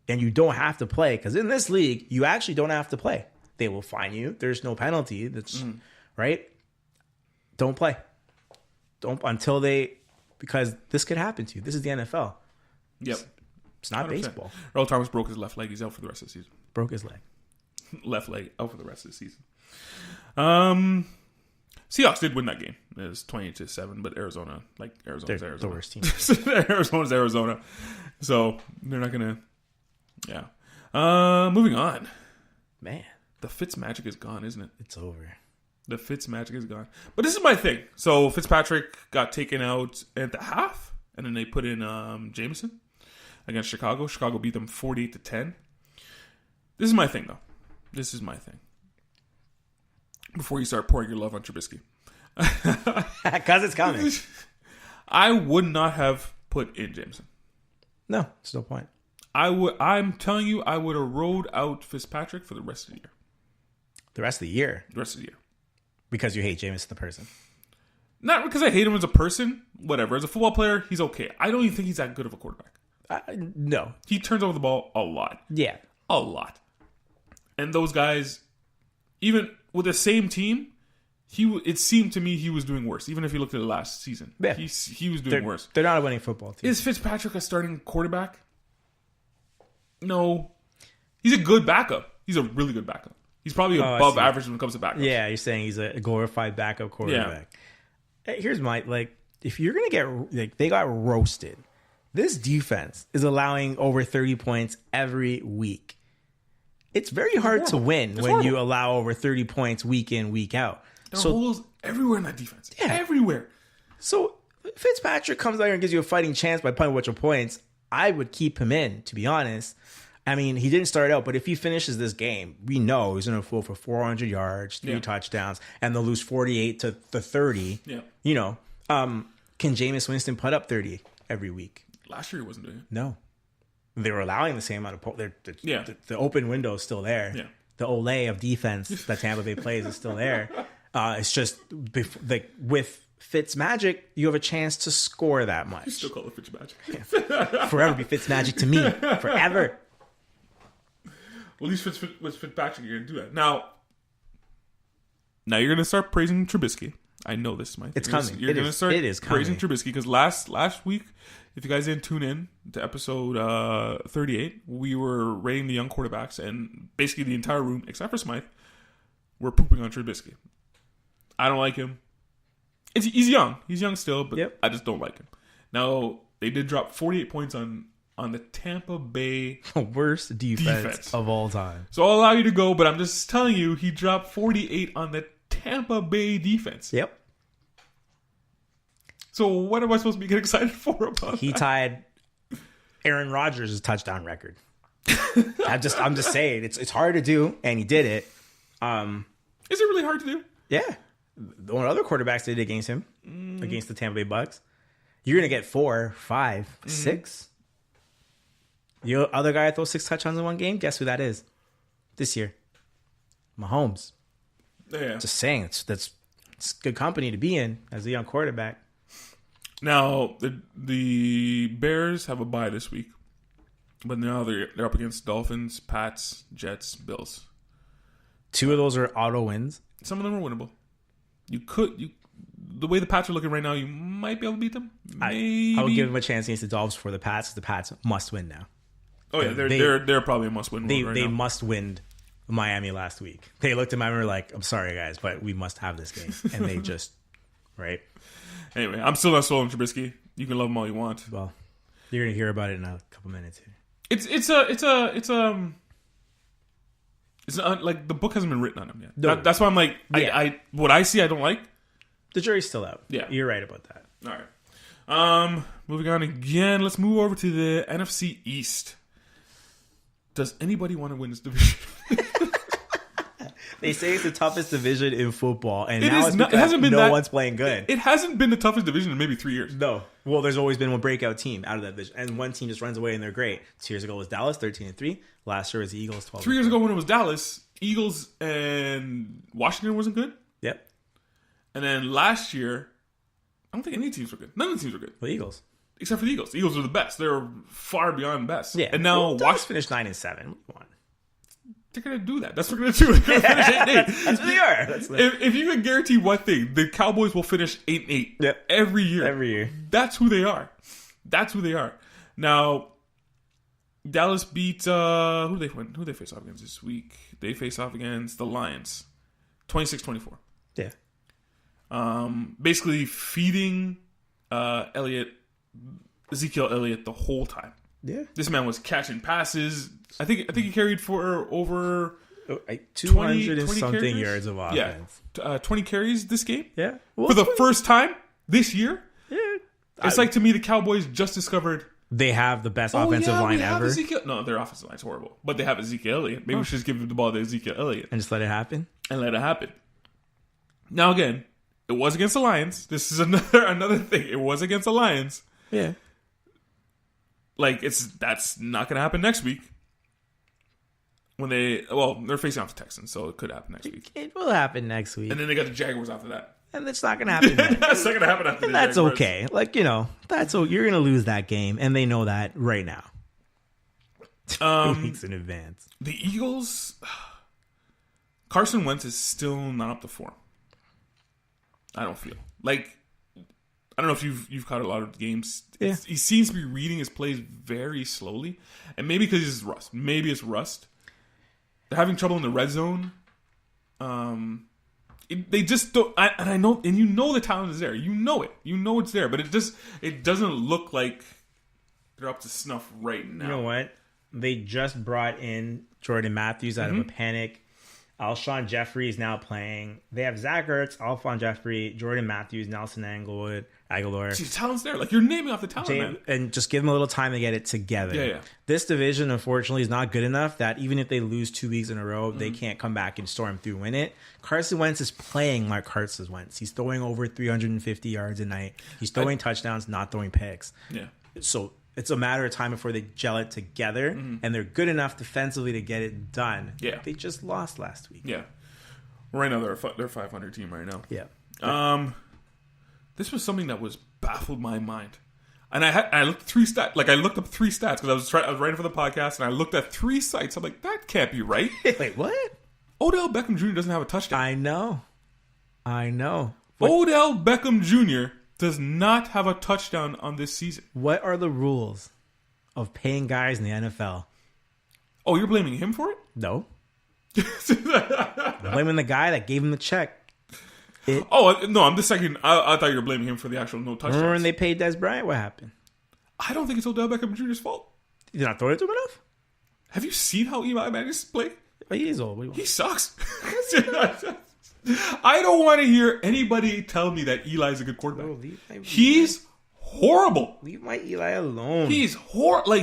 and you don't have to play, because in this league you actually don't have to play. They will fine you. There's no penalty. That's right. Don't play. Don't until they, because this could happen to you. This is the NFL. Yep. It's not 100%. Baseball. Earl Thomas broke his left leg. He's out for the rest of the season. Broke his leg. Left leg out for the rest of the season. Seahawks did win that game. It was 28-7, but Arizona's Arizona. The worst team. Arizona's Arizona. So they're not gonna. Yeah. Moving on. Man, the Fitz magic is gone, isn't it? It's over. The Fitz magic is gone. But this is my thing. So Fitzpatrick got taken out at the half, and then they put in Jameson against Chicago. Chicago beat them 48-10. This is my thing, though. This is my thing. Before you start pouring your love on Trubisky. Because it's coming. I would not have put in Jameson. No, there's no point. I'm telling you, I would have rode out Fitzpatrick for the rest of the year. The rest of the year? The rest of the year. Because you hate Jameson the person. Not because I hate him as a person. Whatever. As a football player, he's okay. I don't even think he's that good of a quarterback. No. He turns over the ball a lot. Yeah. A lot. And those guys, even with the same team, it seemed to me he was doing worse. Even if you looked at the last season. Yeah. He was doing worse. They're not a winning football team. Is Fitzpatrick a starting quarterback? No. He's a good backup. He's a really good backup. He's probably above average when it comes to backups. Yeah, you're saying he's a glorified backup quarterback. Yeah. Here's my, if you're going to get, they got roasted. This defense is allowing over 30 points every week. It's very hard to win when you allow over 30 points week in, week out. There are holes everywhere in that defense. Yeah. Everywhere. So Fitzpatrick comes out here and gives you a fighting chance by putting a bunch of points. I would keep him in, to be honest. I mean, he didn't start out, but if he finishes this game, we know he's going to go for 400 yards, 3 touchdowns, and they'll lose 48-30. Yeah. You know, can Jameis Winston put up 30 every week? Last year he wasn't doing it. No. They were allowing the same amount of the open window is still there. Yeah. The Olay of defense that Tampa Bay plays is still there. It's just with Fitzmagic, you have a chance to score that much. You still call it Fitzmagic. Yeah. Forever be Fitzmagic to me. Forever. Well, at least with Fitzpatrick, you're going to do that. Now you're going to start praising Trubisky. I know this is my thing. It's coming. You're going to start praising Trubisky because last week, if you guys didn't tune in to episode 38, we were rating the young quarterbacks, and basically the entire room, except for Smythe, were pooping on Trubisky. I don't like him. He's young. He's young still, but I just don't like him. Now, they did drop 48 points on the Tampa Bay worst defense of all time. So I'll allow you to go, but I'm just telling you, he dropped 48 on the Tampa Bay defense. Yep. So what am I supposed to get excited for about He tied Aaron Rodgers' touchdown record. I'm just saying, it's hard to do, and he did it. Is it really hard to do? Yeah. The other quarterbacks did it against him, against the Tampa Bay Bucks. You're going to get 4, 5, 6. The other guy that throws 6 touchdowns in one game, guess who that is? This year. Mahomes. Yeah. Just saying, it's good company to be in as a young quarterback. Now, the Bears have a bye this week. But now they're up against Dolphins, Pats, Jets, Bills. 2 of those are auto wins. Some of them are winnable. The way the Pats are looking right now, you might be able to beat them. Maybe. I would give them a chance against the Dolphins for the Pats. The Pats must win now. Oh yeah, they're probably a must win. They must win Miami last week. They looked at Miami and were like, I'm sorry, guys, but we must have this game. And they just, right? Anyway, I'm still not sold on Trubisky. You can love him all you want. Well, you're going to hear about it in a couple minutes here. Like the book hasn't been written on him yet. No. That's why I'm like, what I see, I don't like. The jury's still out. Yeah. You're right about that. All right. Moving on again. Let's move over to the NFC East. Does anybody want to win this division? They say it's the toughest division in football, and It now is it's not- it because hasn't been no that- one's playing good. It hasn't been the toughest division in maybe 3 years. No. Well, there's always been one breakout team out of that division, and one team just runs away and they're great. 2 years ago was Dallas, 13-3. Last year was the Eagles, 12. 3 years ago when it was Dallas, Eagles and Washington wasn't good. Yep. And then last year, I don't think any teams were good. None of the teams were good. The Eagles. Except for the Eagles. The Eagles are the best. They're far beyond best. Yeah. And now Dallas finished 9-7. What do you want? They're going to do that. That's what they're going to do. They're going to finish 8-8. That's what they are. That's If you can guarantee one thing, the Cowboys will finish 8-8 Yep. every year. Every year. That's who they are. That's who they are. Now, Dallas beat who did they win? Who did they face off against this week? They face off against the Lions, 26-24. Yeah. Basically feeding Ezekiel Elliott the whole time. Yeah. This man was catching passes. I think he carried for over 200 and 20 something carries? yards of offense. Yeah, 20 carries this game. Yeah. For the first time this year. Yeah. It's like, to me, the Cowboys just discovered They have the best offensive line we have ever. Ezekiel. No, their offensive line's horrible. But they have Ezekiel Elliott. Maybe we should just give the ball to Ezekiel Elliott. And just let it happen. And let it happen. Now, again, it was against the Lions. This is another thing. It was against the Lions. Yeah. Like, that's not going to happen next week. When they're facing off the Texans, so it could happen next week. It will happen next week. And then they got the Jaguars after that. And it's not going to happen then. That's not going to happen after the That's Jaguars. okay. Like, you're going to lose that game, and they know that right now. 2 weeks in advance. The Eagles, Carson Wentz is still not up to form. I don't feel. Like, I don't know if you've caught a lot of games. Yeah. He seems to be reading his plays very slowly. And maybe because it's rust. Maybe it's rust. They're having trouble in the red zone. They just don't. And I know, and the talent is there. You know it. You know it's there. But it doesn't look like they're up to snuff right now. You know what? They just brought in Jordan Matthews out of a panic. Alshon Jeffrey is now playing. They have Zach Ertz, Alshon Jeffrey, Jordan Matthews, Nelson Aguilar. See, the talent's there. Like, you're naming off the talent, man. And just give them a little time to get it together. Yeah. This division, unfortunately, is not good enough that even if they lose 2 weeks in a row, they can't come back and storm through win it. Carson Wentz is playing like Carson Wentz. He's throwing over 350 yards a night. He's throwing touchdowns, not throwing picks. Yeah. So it's a matter of time before they gel it together, and they're good enough defensively to get it done. Yeah. They just lost last week. Yeah. Right now, they're a 500 team right now. Yeah. This was something that was baffled my mind. And I looked at 3 stats. Like, I looked up 3 stats because I was writing for the podcast, and I looked at 3 sites. I'm like, that can't be right. Wait, what? Odell Beckham Jr. doesn't have a touchdown. I know. Odell Beckham Jr. does not have a touchdown on this season. What are the rules of paying guys in the NFL? Oh, you're blaming him for it? No. I'm blaming the guy that gave him the check. Oh, no, I'm just saying, I thought you were blaming him for the actual no touchdowns. Remember when they paid Des Bryant? What happened? I don't think it's Odell Beckham Jr.'s fault. Did not throw it to him enough? Have you seen how Eli Manning's play? Oh, he is old. He sucks. I don't want to hear anybody tell me that Eli's a good quarterback. He's horrible. Leave my Eli alone. He's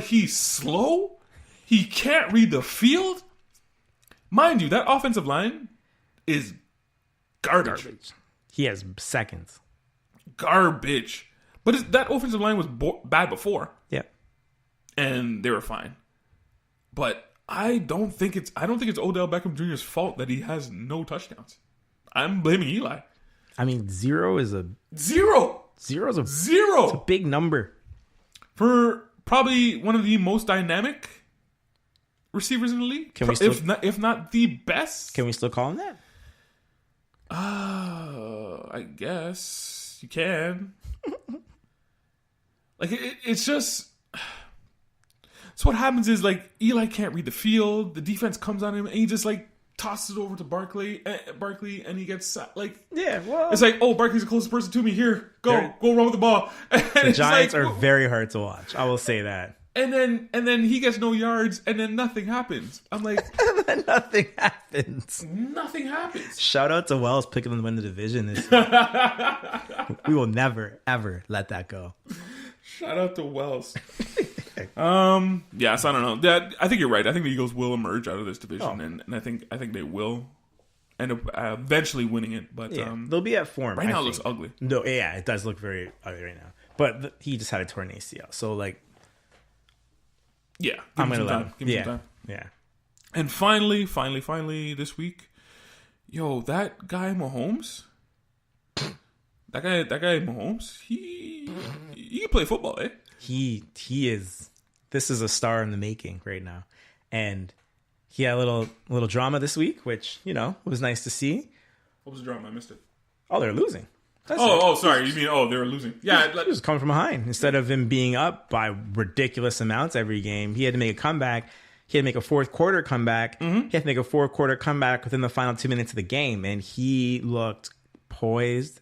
he's slow. He can't read the field. Mind you, that offensive line is garbage. He has seconds. Garbage. But that offensive line was bad before. Yeah. And they were fine. But I don't think it's Odell Beckham Jr.'s fault that he has no touchdowns. I'm blaming Eli. I mean, zero is a zero. It's a big number for probably one of the most dynamic receivers in the league. If not the best. Can we still call him that? I guess you can. Like it's just. So what happens is, like, Eli can't read the field. The defense comes on him, and he just, like, tosses it over to Barkley, and he gets like, Yeah, well, it's like, oh, Barkley's the closest person to me. Here, go run with the ball. And the Giants are very hard to watch. I will say that. And then he gets no yards, and then nothing happens. I'm like, nothing happens. Nothing happens. Shout out to Wells picking them to win the division this year. We will never ever let that go. Shout out to Wells. Yes, I don't know. I think you're right. I think the Eagles will emerge out of this division, and I think they will end up eventually winning it. But they'll be at form. Right now, it looks ugly. No, yeah, it does look very ugly right now. But he just had a torn ACL, so like, yeah, I'm gonna let him. Give him some time. Yeah. And finally, this week, yo, that guy Mahomes, he can play football, eh? He is. This is a star in the making right now, and he had a little drama this week, which was nice to see. What was the drama? I missed it. Oh, they're losing. Sorry. You mean they were losing? Yeah, he was coming from behind instead of him being up by ridiculous amounts every game. He had to make a comeback. He had to make a fourth quarter comeback. Mm-hmm. He had to make a fourth quarter comeback within the final 2 minutes of the game, and he looked poised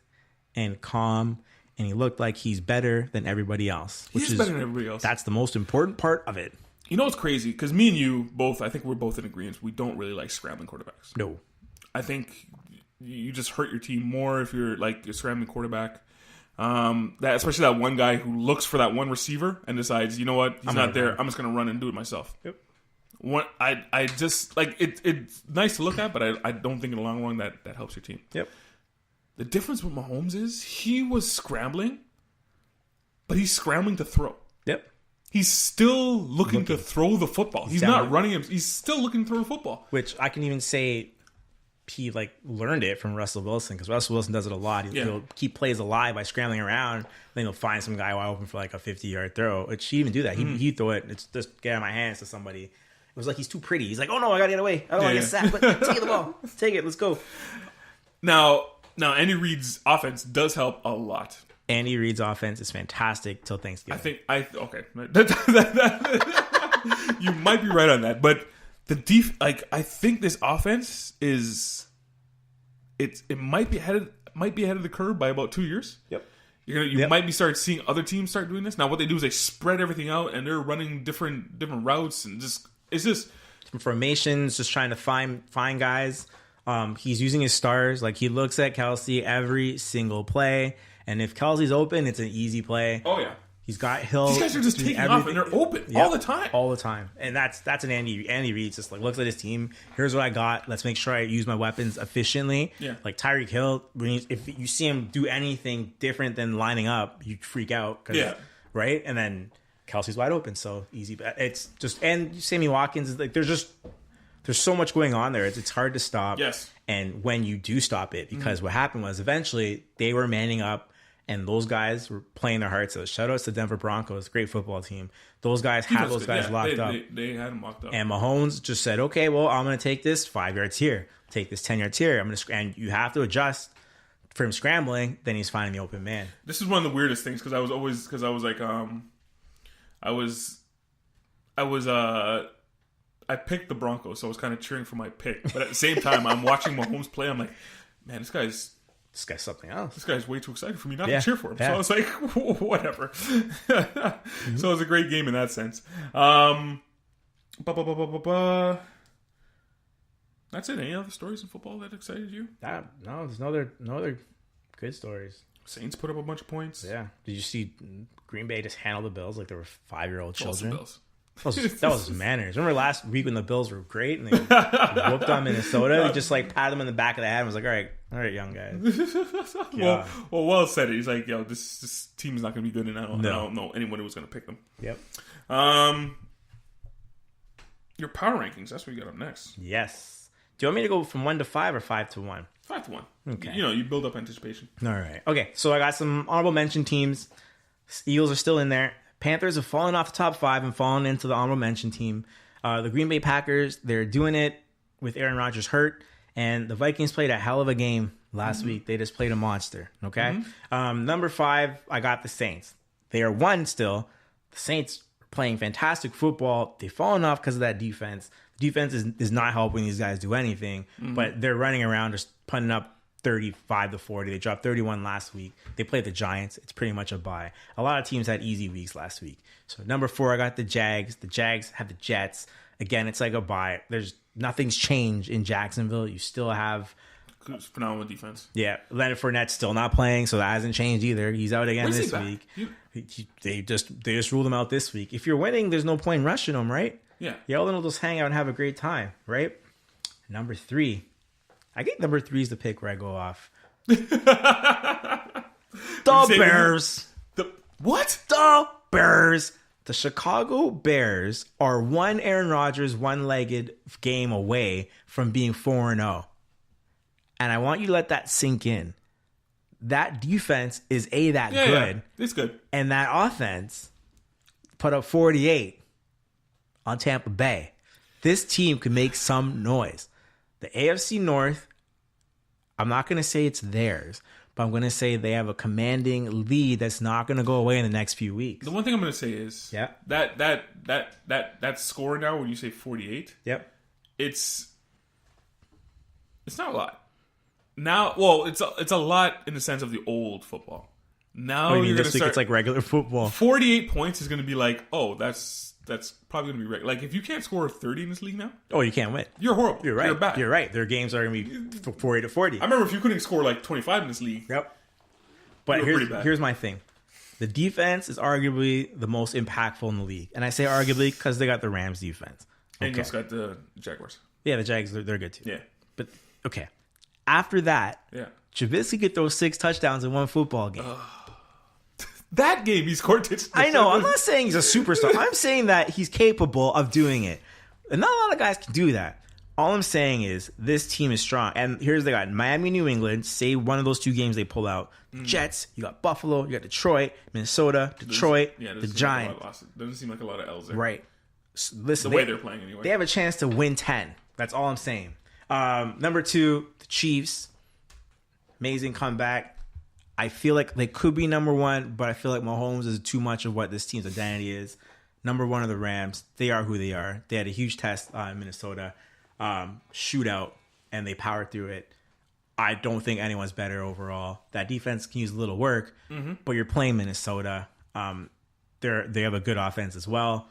and calm, and he looked like he's better than everybody else. He's better than everybody else. That's the most important part of it. You know what's crazy? Because me and you both, I think we're both in agreement. We don't really like scrambling quarterbacks. No. I think you just hurt your team more if you're like a scrambling quarterback. Especially that one guy who looks for that one receiver and decides, you know what, he's not there. I'm just going to run and do it myself. Yep. I just like it. It's nice to look at, but I don't think in the long run that helps your team. Yep. The difference with Mahomes is he was scrambling, but he's scrambling to throw. Yep. He's still looking to throw the football. He's not running him. He's still looking to throw the football. Which I can even say he learned it from Russell Wilson, because Russell Wilson does it a lot. He'll keep plays alive by scrambling around. Then he'll find some guy wide open for like a 50-yard throw. Which he even do that. He'd throw it. It's just get out of my hands to somebody. It was like he's too pretty. He's like, oh no, I gotta get away. I don't want to get sacked. But take the ball. Take it. Let's go. Now Andy Reid's offense does help a lot. Andy Reid's offense is fantastic till Thanksgiving. Okay. You might be right on that, but I think this offense is it might be ahead of the curve by about 2 years. Yep. You might be start seeing other teams start doing this. Now what they do is they spread everything out and they're running different routes, and it's just formations, just trying to find guys. He's using his stars. Like, he looks at Kelsey every single play, and if Kelsey's open, it's an easy play. Oh yeah. He's got Hill. These guys are just taking off and they're open all the time. All the time. And that's an Andy Reid just like looks at his team. Here's what I got. Let's make sure I use my weapons efficiently. Yeah. Like Tyreek Hill, if you see him do anything different than lining up, you freak out. Yeah. Right? And then Kelsey's wide open, so easy. It's just, and Sammy Watkins is like, there's so much going on there. It's hard to stop. Yes. And when you do stop it, because what happened was eventually they were manning up, and those guys were playing their hearts out. Shout outs to Denver Broncos, great football team. Those guys had those guys locked up. They had them locked up. And Mahomes just said, okay, well, I'm going to take this 5 yards here, take this 10 yards here. And you have to adjust for him scrambling. Then he's finding the open man. This is one of the weirdest things, because I picked the Broncos, so I was kind of cheering for my pick. But at the same time, I'm watching Mahomes play. I'm like, man, this guy's something else. This guy's way too excited for me not to cheer for him. Yeah. So I was like, whatever. So it was a great game in that sense. That's it. Any other stories in football that excited you? No, there's no other good stories. Saints put up a bunch of points. Yeah. Did you see Green Bay just handle the Bills like they were 5-year-old children? Bills. That was manners. Remember last week when the Bills were great and they whooped on Minnesota? They just like patted them in the back of the head and was like, all right, young guys. Well said. He's like, yo, this team is not going to be good, and I don't know anyone who was going to pick them. Yep. Your power rankings. That's what you got up next. Yes. Do you want me to go from 1 to 5 or 5 to 1? 5 to 1. Okay. You build up anticipation. All right. Okay. So I got some honorable mention teams. Eagles are still in there. Panthers have fallen off the top 5 and fallen into the honorable mention team. The Green Bay Packers, they're doing it with Aaron Rodgers hurt. And the Vikings played a hell of a game last week. They just played a monster. Okay. Number 5, I got the Saints. They are 1 still. The Saints are playing fantastic football. They've fallen off because of that defense. Defense is not helping these guys do anything, but they're running around just punting up 35-40. They dropped 31 last week. They played the Giants. It's pretty much a bye. A lot of teams had easy weeks last week. So number 4, I got the Jags. The Jags have the Jets. Again, it's like a bye. Nothing's changed in Jacksonville. You still have phenomenal defense. Yeah, Leonard Fournette's still not playing, so that hasn't changed either. He's out again this week. They just ruled him out this week. If you're winning, there's no point in rushing him, right? Yeah. Y'all will just hang out and have a great time, right? Number 3. I think number 3 is the pick where I go off. The Bears. What? The Bears. The Chicago Bears are one Aaron Rodgers one-legged game away from being 4-0. And I want you to let that sink in. That defense is good. Yeah, it's good. And that offense put up 48 on Tampa Bay. This team could make some noise. The AFC North, I'm not going to say it's theirs, but I'm going to say they have a commanding lead that's not going to go away in the next few weeks. The one thing I'm going to say is that score now when you say 48, it's not a lot. Now, well, it's a lot in the sense of the old football. Now you're going to start. It's like regular football. 48 points is going to be like, oh, that's probably going to be regular. Like if you can't score 30 in this league now, oh, you can't win. You're horrible. You're right. You're bad. You're right. Their games are going to be 40-40. I remember if you couldn't score like 25 in this league. Yep. But here's my thing. The defense is arguably the most impactful in the league, and I say arguably because they got the Rams defense. Okay. And you just got the Jaguars. Yeah, the Jags they're good too. Yeah. But okay. After that, Trubisky could throw 6 touchdowns in one football game. That game, he scored touchdowns. I know. I'm not saying he's a superstar. I'm saying that he's capable of doing it. And not a lot of guys can do that. All I'm saying is this team is strong. And here's the guy. Miami, New England, say one of those 2 games they pull out. Jets, you got Buffalo, you got Detroit, Minnesota, the Giants. Doesn't seem like a lot of L's there. Right. Listen, the way they're playing anyway. They have a chance to win 10. That's all I'm saying. Number 2, the Chiefs. Amazing comeback. I feel like they could be number 1, but I feel like Mahomes is too much of what this team's identity is. Number 1 are the Rams. They are who they are. They had a huge test in Minnesota, shootout, and they powered through it. I don't think anyone's better overall. That defense can use a little work, but you're playing Minnesota. They have a good offense as well.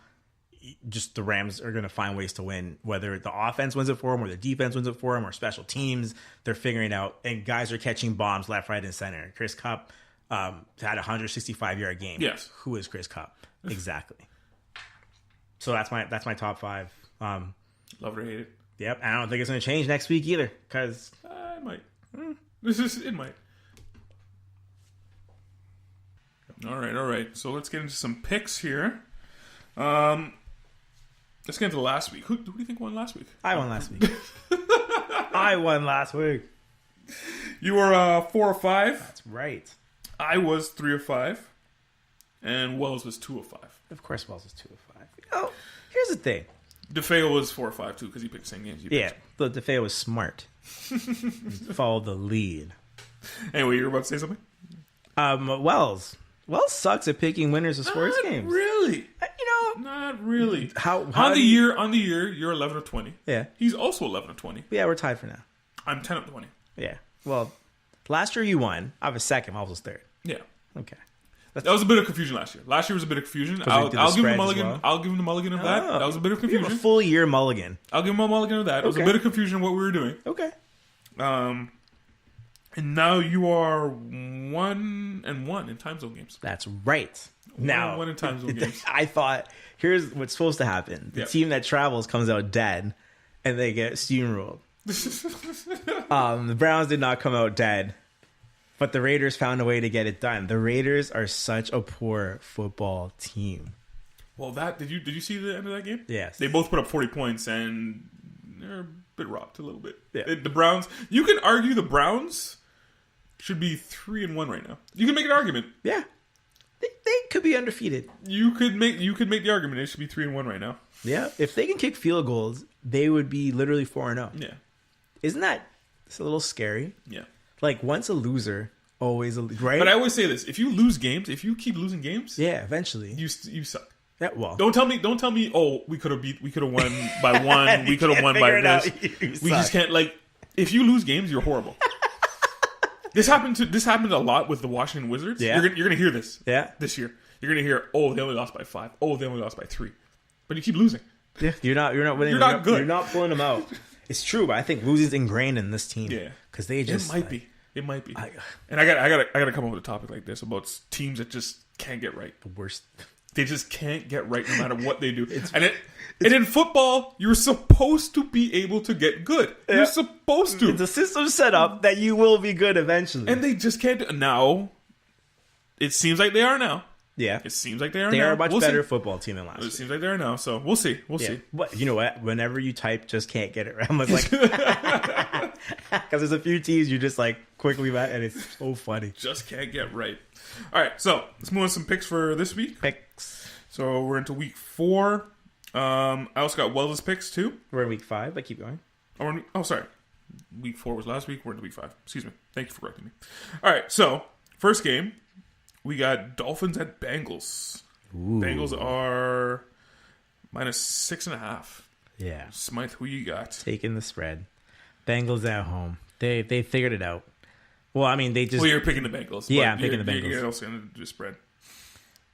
Just the Rams are going to find ways to win, whether the offense wins it for them or the defense wins it for them or special teams. They're figuring it out, and guys are catching bombs left, right, and center. Chris Cup had a 165-yard game. Yes. Who is Chris Cup? Exactly. So that's my top 5. Love it or hate it. Yep. I don't think it's going to change next week either, because it might. It might. All right. So let's get into some picks here. Let's get into last week. Who do you think won last week? I won last week. I won last week. You were 4 or 5. That's right. I was 3 or 5, and Wells was 2 or 5. Of course, Wells was 2 or 5. Oh, here's the thing. DeFeo was 4 or 5 too because he picked the same games. But DeFeo was smart. Followed the lead. Anyway, you were about to say something. Wells sucks at picking winners of sports games. Really? Not really. How on the year, you're 11 or 20. Yeah. He's also 11 or 20. Yeah, we're tied for now. I'm 10 or 20. Yeah. Well, last year you won. I was second. I was third. Yeah. Okay. That was a bit of confusion last year. Last year was a bit of confusion. I'll give him the mulligan. Well. I'll give him the mulligan of that. That was a bit of confusion. A full year mulligan. I'll give him a mulligan of that. It was a bit of confusion what we were doing. Okay. And now you are 1-1 in time zone games. That's right. Now, 1 in time zone games. I thought, here's what's supposed to happen. The team that travels comes out dead, and they get steamrolled. The Browns did not come out dead, but the Raiders found a way to get it done. The Raiders are such a poor football team. Well, did you see the end of that game? Yes. They both put up 40 points, and they're a bit rocked a little bit. Yeah. The Browns, you can argue the Browns should be 3-1 right now. You can make an argument. Yeah. They could be undefeated. You could make the argument they should be 3-1 right now. Yeah. If they can kick field goals, they would be literally 4-0. Yeah. Isn't that it's a little scary? Yeah. Like once a loser, always a right. But I always say this: if you lose games, if you keep losing games, yeah, eventually you suck. Yeah, well, Don't tell me. Oh, we could have won by one. We could have won by this. We just can't. Like, if you lose games, you're horrible. This happened a lot with the Washington Wizards. Yeah. You're gonna hear this. Yeah. This year, you're gonna hear, oh, they only lost by 5. Oh, they only lost by 3. But you keep losing. Yeah, you're not winning. You're not good. You're not pulling them out. It's true, but I think losing's ingrained in this team. Yeah, because they just It might be. And I gotta come up with a topic like this about teams that just can't get right. the worst. They just can't get right no matter what they do. And in football, you're supposed to be able to get good. Yeah. You're supposed to. It's a system set up that you will be good eventually. And they just can't. Now, it seems like they are now. Yeah, It seems like they are now. they are a much better see. football team than last It year. seems like they are now. So we'll see. We'll see. But you know what? Whenever you type, just can't get it right. I'm like, because there's a few teams you just like quickly back, and it's so funny. Just can't get right. All right, so let's move on to some picks for this week. Picks. So we're into week 4. I also got Wells' picks too. We're in week 5, but keep going. Sorry. Week 4 was last week. We're into week 5. Excuse me. Thank you for correcting me. All right, so first game, we got Dolphins at Bengals. Ooh. Bengals are -6.5. Yeah, Smythe, who you got? taking the spread. Bengals at home. They figured it out. Well, I mean, they just Well, you're picking the Bengals. Yeah, but I'm picking the Bengals. You're also going to do spread.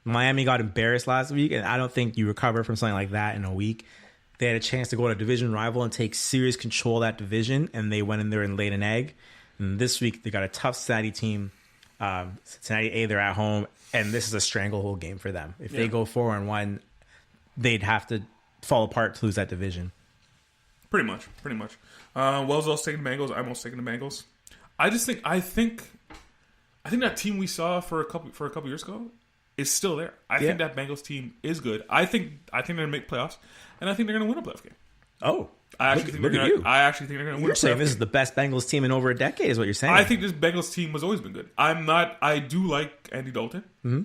Miami got embarrassed last week, and I don't think you recover from something like that in a week. They had a chance to go to a division rival and take serious control of that division, and they went in there and laid an egg. And this week, they got a tough Cincinnati team. Cincinnati, they're at home, and this is a stranglehold game for them. If they go 4-1, they'd have to fall apart to lose that division. Pretty much. Wells also taking the Bengals. I'm also taking the Bengals. I think that team we saw for a couple years ago is still there. I think that Bengals team is good. I think they're gonna make playoffs, and I think they're gonna win a playoff game. Oh, I actually think they're gonna win. You're a saying playoff this game. is the best Bengals team in over a decade, is what you're saying? I think this Bengals team has always been good. I do like Andy Dalton. Mm-hmm.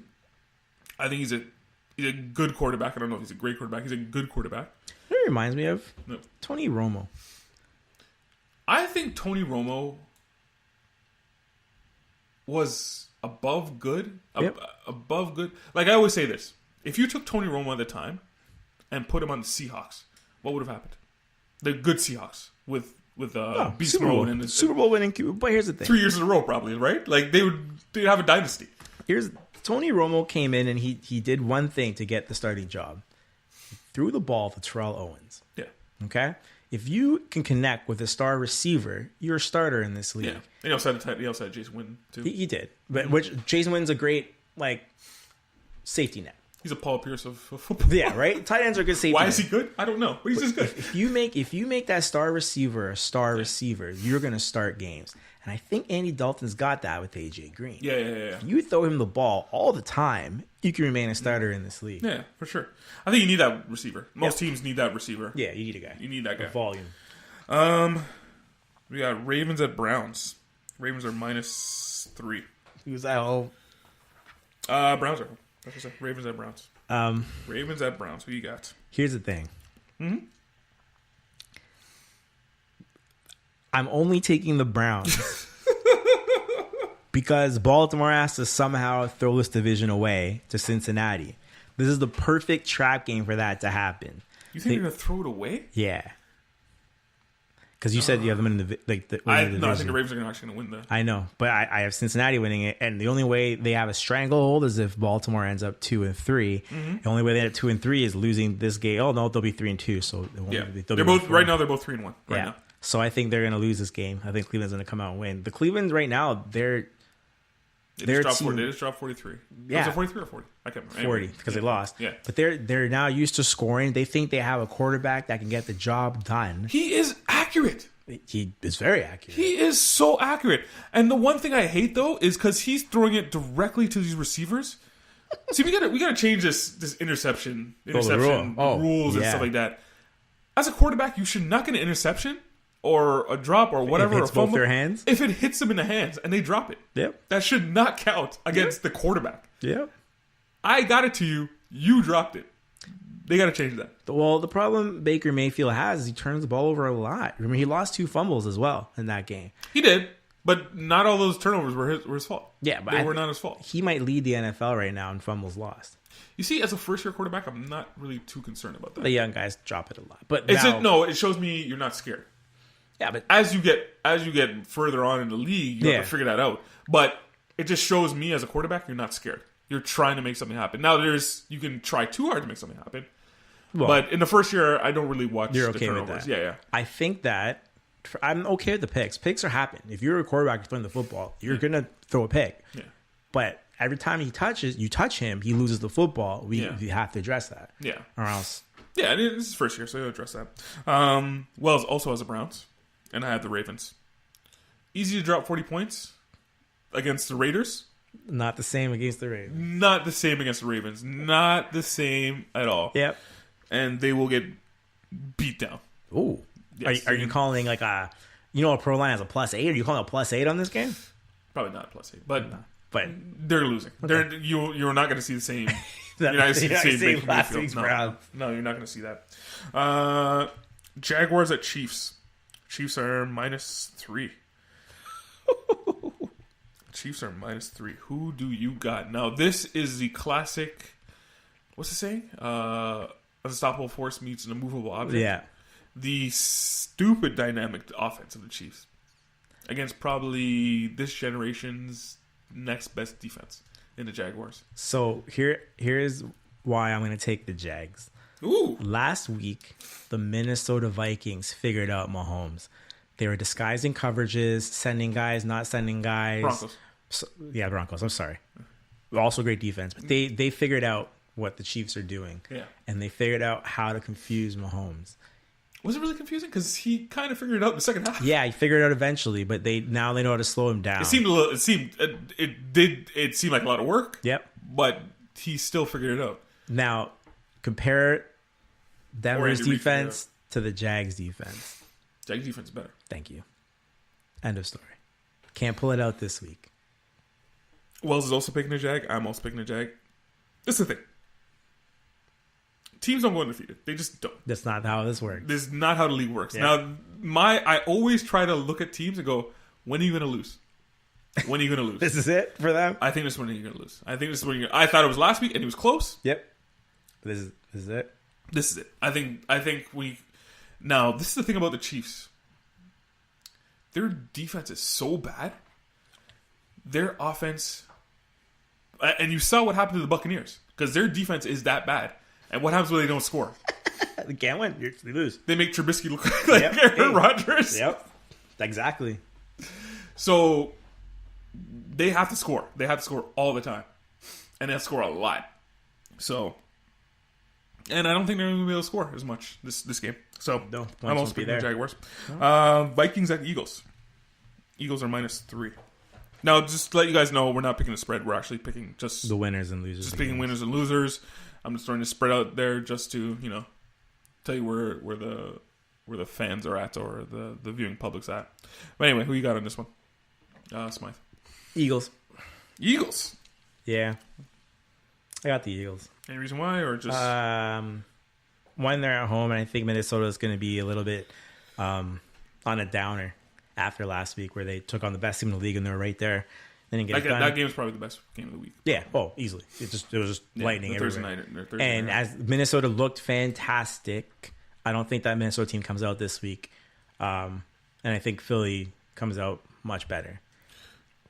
I think he's a good quarterback. I don't know if he's a great quarterback. He's a good quarterback. It reminds me of Tony Romo. I think Tony Romo was above good. Above good. Like I always say this. If you took Tony Romo at the time and put him on the Seahawks, what would have happened? The good Seahawks with Beast Mode and Super Bowl winning. But here's the thing: 3 years in a row, probably, right? Like they'd have a dynasty. Here's Tony Romo came in and he did one thing to get the starting job. He threw the ball to Terrell Owens. Yeah. Okay? If you can connect with a star receiver, you're a starter in this league. Yeah. And he also had Jason Witten too. He did. But which Jason Witten's a great safety net. He's a Paul Pierce of football. Yeah, right? Tight ends are good safety Why net. is he good? I don't know. But he's just good. If you make that star receiver a star receiver, you're gonna start games. And I think Andy Dalton's got that with AJ Green. Yeah. If you throw him the ball all the time, you can remain a starter in this league. Yeah, for sure. I think you need that receiver. Most teams need that receiver. Yeah, you need a guy. You need that guy. Volume. We got Ravens at Browns. Ravens are -3. Who's that all? Browns are. Like I said, Ravens at Browns. Ravens at Browns. Who you got? Here's the thing. Mm-hmm. I'm only taking the Browns because Baltimore has to somehow throw this division away to Cincinnati. This is the perfect trap game for that to happen. You think they're going to throw it away? Yeah. Because you said you have them in the division. I think the Ravens are actually going to win that. I know, but I have Cincinnati winning it, and the only way they have a stranglehold is if Baltimore ends up 2-3. Mm-hmm. The only way they end up 2-3 is losing this game. Oh no, they'll be 3-2. So they're both right now. They're both 3-1 right now. So I think they're going to lose this game. I think Cleveland's going to come out and win. The Cleveland right now, they just dropped 43. Yeah. Was it 43 or 40? I can't remember. 40 because they lost. Yeah. But they're now used to scoring. They think they have a quarterback that can get the job done. He is accurate. He is very accurate. He is so accurate. And the one thing I hate though is because he's throwing it directly to these receivers. See, we gotta change this interception rules and stuff like that. As a quarterback, you should not get an interception or a drop or whatever. If it's both their hands? If it hits them in the hands and they drop it. Yep. That should not count against the quarterback. Yep. I got it to you. You dropped it. They got to change that. Well, the problem Baker Mayfield has is he turns the ball over a lot. Remember, he lost 2 fumbles as well in that game. He did, but not all those turnovers were his fault. Yeah, but they were not his fault. He might lead the NFL right now in fumbles lost. You see, as a first-year quarterback, I'm not really too concerned about that. The young guys drop it a lot, but It shows me you're not scared. Yeah, but As you get further on in the league, you have to figure that out. But it just shows me as a quarterback, you're not scared. You're trying to make something happen. Now, you can try too hard to make something happen. Well, but in the first year, I don't really watch the turnovers. With that. Yeah. I think that I'm okay with the picks. Picks are happening. If you're a quarterback throwing the football, you're gonna throw a pick. Yeah. But every time you touch him, he loses the football. We have to address that. Yeah. Or else. Yeah, and this is his first year, so he'll address that. Wells also has the Browns, and I have the Ravens. Easy to drop 40 points against the Raiders. Not the same against the Ravens. Not the same against the Ravens. Not the same at all. Yep. And they will get beat down. Ooh. Yes. Are you calling like a pro line has a +8? Are you calling a +8 on this game? Probably not a +8, but no. But they're losing. Okay. You're not going to see the same. You're not going to see the same last week's Browns. No, you're not going to see that. Jaguars at Chiefs. Chiefs are -3. Chiefs are -3. Who do you got? Now, this is the classic. What's it saying? Unstoppable force meets an immovable object. Yeah. The stupid dynamic offense of the Chiefs against probably this generation's next best defense in the Jaguars. So here's why I'm going to take the Jags. Ooh. Last week, the Minnesota Vikings figured out Mahomes. They were disguising coverages, sending guys, not sending guys. Broncos. Broncos. I'm sorry. Also great defense. But they figured out what the Chiefs are doing. Yeah. And they figured out how to confuse Mahomes. Was it really confusing? Because he kind of figured it out in the second half. Yeah, he figured it out eventually, but they know how to slow him down. It seemed like a lot of work. Yep. But he still figured it out. Now, compare Denver's defense to the Jags defense. Jags defense is better. Thank you. End of story. Can't pull it out this week. Wells is also picking the Jag. I'm also picking the Jag. This is the thing. Teams don't go undefeated. They just don't. That's not how this works. This is not how the league works. Yeah. Now, I always try to look at teams and go, when are you going to lose? When are you going to lose? This is it for them? I think this is when you're going to lose. I thought it was last week and it was close. Yep. This is it. This is it. I think we... Now, this is the thing about the Chiefs. Their defense is so bad. Their offense... And you saw what happened to the Buccaneers. Because their defense is that bad. And what happens when they don't score? They can't win. They lose. They make Trubisky look like Aaron Rodgers. Yep. Exactly. So, they have to score. They have to score all the time. And they have to score a lot. So... And I don't think they're going to be able to score as much this game. So, no, I'm also picking the Jaguars. No. Vikings at Eagles. Eagles are -3. Now, just to let you guys know, we're not picking the spread. We're actually picking just... the winners and losers. Just picking winners and losers. I'm just throwing the spread out there just to, tell you where the fans are at or the viewing public's at. But anyway, who you got on this one? Smythe. Eagles. Eagles? Yeah. I got the Eagles. Any reason why, or just one, they're at home, and I think Minnesota is going to be a little bit on a downer after last week, where they took on the best team in the league and they were right there. They didn't get that game is probably the best game of the week. Yeah, easily. It was just lightning everywhere. Thursday and night. As Minnesota looked fantastic, I don't think that Minnesota team comes out this week, and I think Philly comes out much better.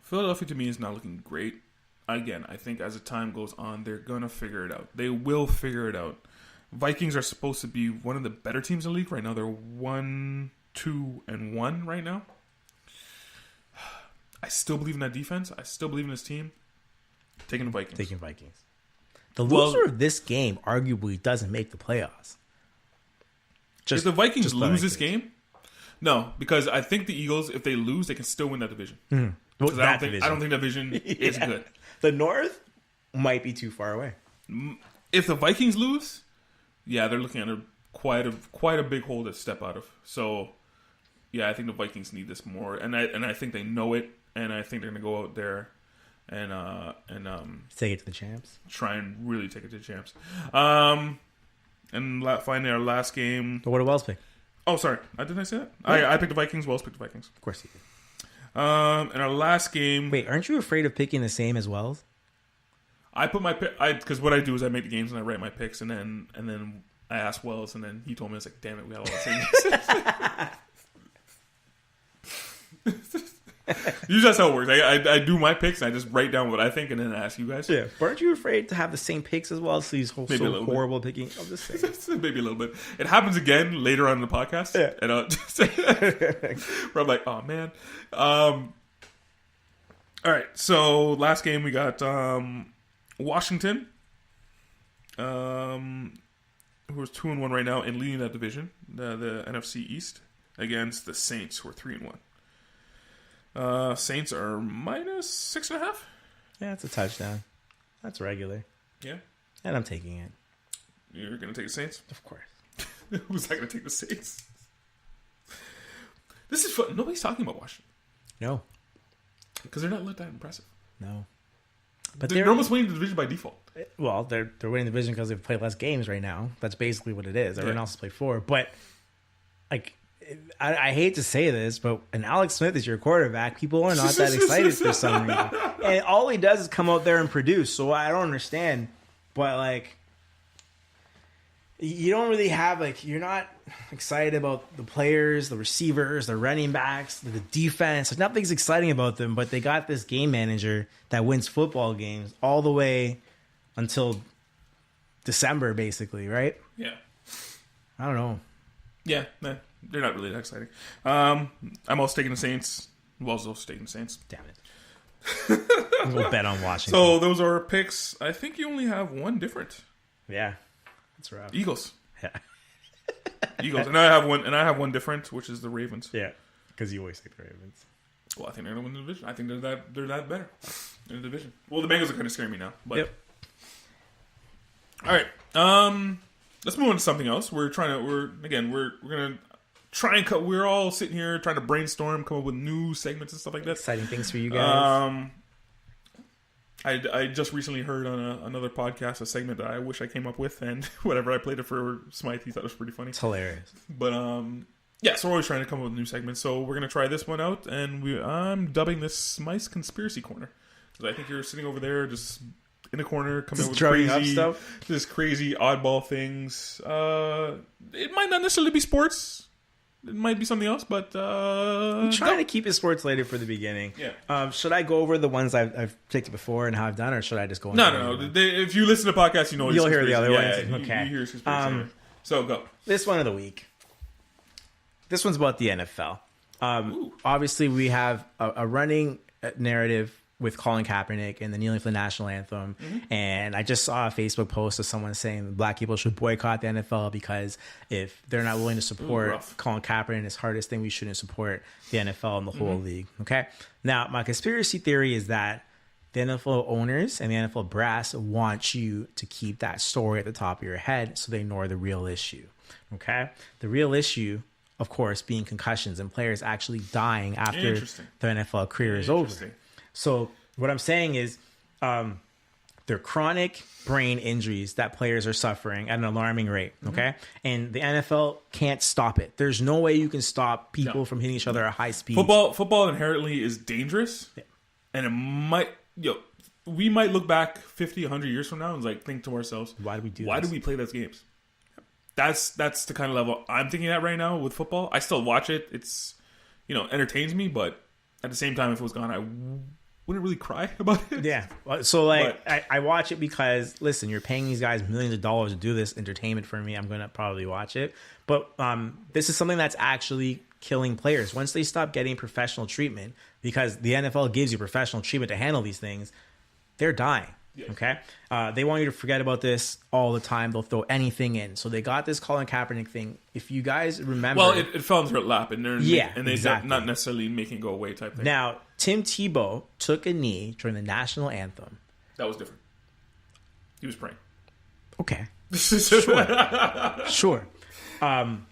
Philadelphia to me is not looking great. Again, I think as the time goes on, they're going to figure it out. They will figure it out. Vikings are supposed to be one of the better teams in the league right now. They're 1-2-1 right now. I still believe in that defense. I still believe in this team. Taking the Vikings. The loser of this game arguably doesn't make the playoffs. If the Vikings lose this game, no, because I think the Eagles, if they lose, they can still win that division. Mm-hmm. Because I don't think that division is good. The North might be too far away. If the Vikings lose, yeah, they're looking at quite a big hole to step out of. So, yeah, I think the Vikings need this more, and I think they know it, and I think they're going to go out there and take it to the champs. Try and really take it to the champs. And finally, our last game. But what did Wells pick? Oh, sorry, didn't I say that? I picked the Vikings. Wells picked the Vikings. Of course he did. And our last game... Wait, aren't you afraid of picking the same as Wells? I put my pick because what I do is I make the games and I write my picks and then I asked Wells and then he told me, I was like, damn it, we got all the same picks. Usually that's how it works. I do my picks and I just write down what I think and then I ask you guys. Yeah. But aren't you afraid to have the same picks as well? So these whole so horrible picking. I'm just saying. Maybe a little bit. It happens again later on in the podcast. Yeah. And where I'm like, oh man. All right. So last game we got Washington. Who is 2-1 right now and leading that division, the NFC East, against the Saints, who are 3-1. Saints are -6.5. Yeah, it's a touchdown. That's regular. Yeah. And I'm taking it. You're going to take the Saints? Of course. Who's not going to take the Saints? This is fun. Nobody's talking about Washington. No. Because they're not looked that impressive. No. But they're almost winning the division by default. Well, they're winning the division because they've played less games right now. That's basically what it is. Everyone else has played 4. But, like, I hate to say this, but when Alex Smythe is your quarterback, people are not that excited for some reason. And all he does is come out there and produce. So I don't understand. But, like, you don't really have, like, you're not excited about the players, the receivers, the running backs, the defense. Like, nothing's exciting about them, but they got this game manager that wins football games all the way until December, basically, right? Yeah. I don't know. Yeah, man. They're not really that exciting. I'm also taking the Saints. Wells also taking the Saints. Damn it. We'll bet on Washington. So those are our picks. I think you only have one different. Yeah. That's rough. Eagles. Yeah. Eagles. And I have one different, which is the Ravens. Yeah. Because you always take the Ravens. Well, I think they're going to win the division. I think they're that better in the division. Well, the Bengals are kind of scaring me now. But. Yep. All right. Let's move on to something else. We're gonna try and cut. We're all sitting here trying to brainstorm, come up with new segments and stuff like that. Exciting things for you guys. I just recently heard on another podcast a segment that I wish I came up with, and whatever I played it for Smythe, he thought it was pretty funny. It's hilarious. But yeah, so we're always trying to come up with new segments. So we're gonna try this one out, and I'm dubbing this Smythe's Conspiracy Corner because I think you're sitting over there just in a corner, coming up with crazy oddball things. It might not necessarily be sports. It might be something else, but I'm trying to keep it sports related for the beginning. Yeah. Should I go over the ones I've picked before and how I've done, or should I just go? No. If you listen to podcasts, you know you'll hear the other ones. Yeah, okay. You hear his conspiracy. So go. This one of the week. This one's about the NFL. Obviously, we have a running narrative with Colin Kaepernick and the kneeling for the national anthem. Mm-hmm. And I just saw a Facebook post of someone saying black people should boycott the NFL because if they're not willing to support Colin Kaepernick, his hardest thing, we shouldn't support the NFL and the whole league. Okay. Now, my conspiracy theory is that the NFL owners and the NFL brass want you to keep that story at the top of your head so they ignore the real issue. Okay. The real issue, of course, being concussions and players actually dying after the NFL career is over. So what I'm saying is they're chronic brain injuries that players are suffering at an alarming rate, okay? And the NFL can't stop it. There's no way you can stop people from hitting each other at high speed. Football inherently is dangerous, and it might, we might look back 50, 100 years from now and think to ourselves, why do we play those games? That's the kind of level I'm thinking at right now with football. I still watch it. It's, entertains me, but at the same time, if it was gone, I wouldn't really cry about it. Yeah. So, I watch it because, listen, you're paying these guys millions of dollars to do this entertainment for me. I'm going to probably watch it. But this is something that's actually killing players. Once they stop getting professional treatment, because the NFL gives you professional treatment to handle these things, they're dying. Yes. Okay? They want you to forget about this all the time. They'll throw anything in. So they got this Colin Kaepernick thing. If you guys remember... Well, it fell into their lap. And they're exactly. Not necessarily making it go away type thing. Now, Tim Tebow took a knee during the national anthem. That was different. He was praying. Okay. Sure. And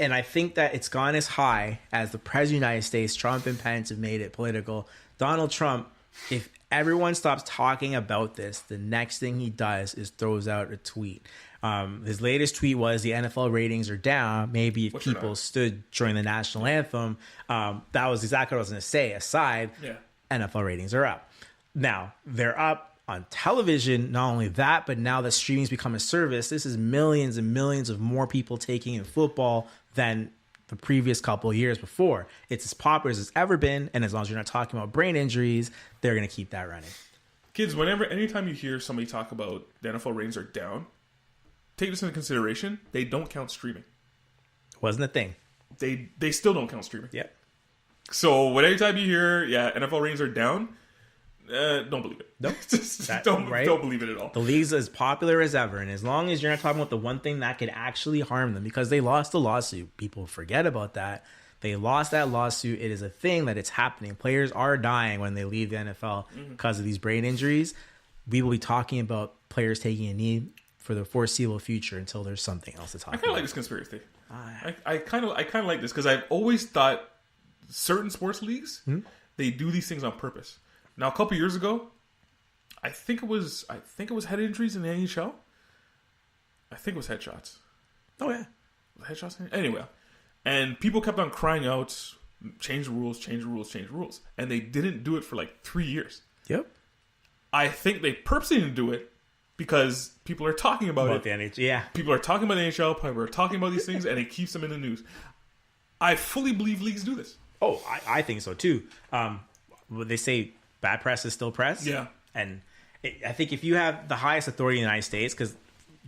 I think that it's gone as high as the President of the United States, Trump and Pence, have made it political. Donald Trump, if everyone stops talking about this, the next thing he does is throws out a tweet. His latest tweet was the NFL ratings are down. Maybe if people stood during the national anthem, that was exactly what I was going to say. Aside, NFL ratings are up. Now, they're up on television, not only that, but now that streaming's become a service, this is millions and millions of more people taking in football than the previous couple of years before. It's as popular as it's ever been, and as long as you're not talking about brain injuries, they're going to keep that running. Kids, anytime you hear somebody talk about the NFL ratings are down, take this into consideration. They don't count streaming. Wasn't a thing. They still don't count streaming. Yep. So anytime you hear, NFL ratings are down, don't believe it. Nope. Don't believe it at all. The league's as popular as ever, and as long as you're not talking about the one thing that could actually harm them, because they lost the lawsuit. People forget about that. They lost that lawsuit. It is a thing that it's happening. Players are dying when they leave the NFL because of these brain injuries. We will be talking about players taking a knee for the foreseeable future until there's something else to talk about. I kind of like this conspiracy theory. I kind of like this because I've always thought certain sports leagues, they do these things on purpose. Now, a couple years ago, I think it was head injuries in the NHL. I think it was headshots. Oh yeah, headshots. Anyway, and people kept on crying out, "Change the rules, change the rules, change the rules," and they didn't do it for like 3 years. Yep. I think they purposely didn't do it because people are talking about it. The NHL, yeah. People are talking about the NHL. People are talking about these things, and it keeps them in the news. I fully believe leagues do this. Oh, I think so too. They say bad press is still press. Yeah. And I think if you have the highest authority in the United States, because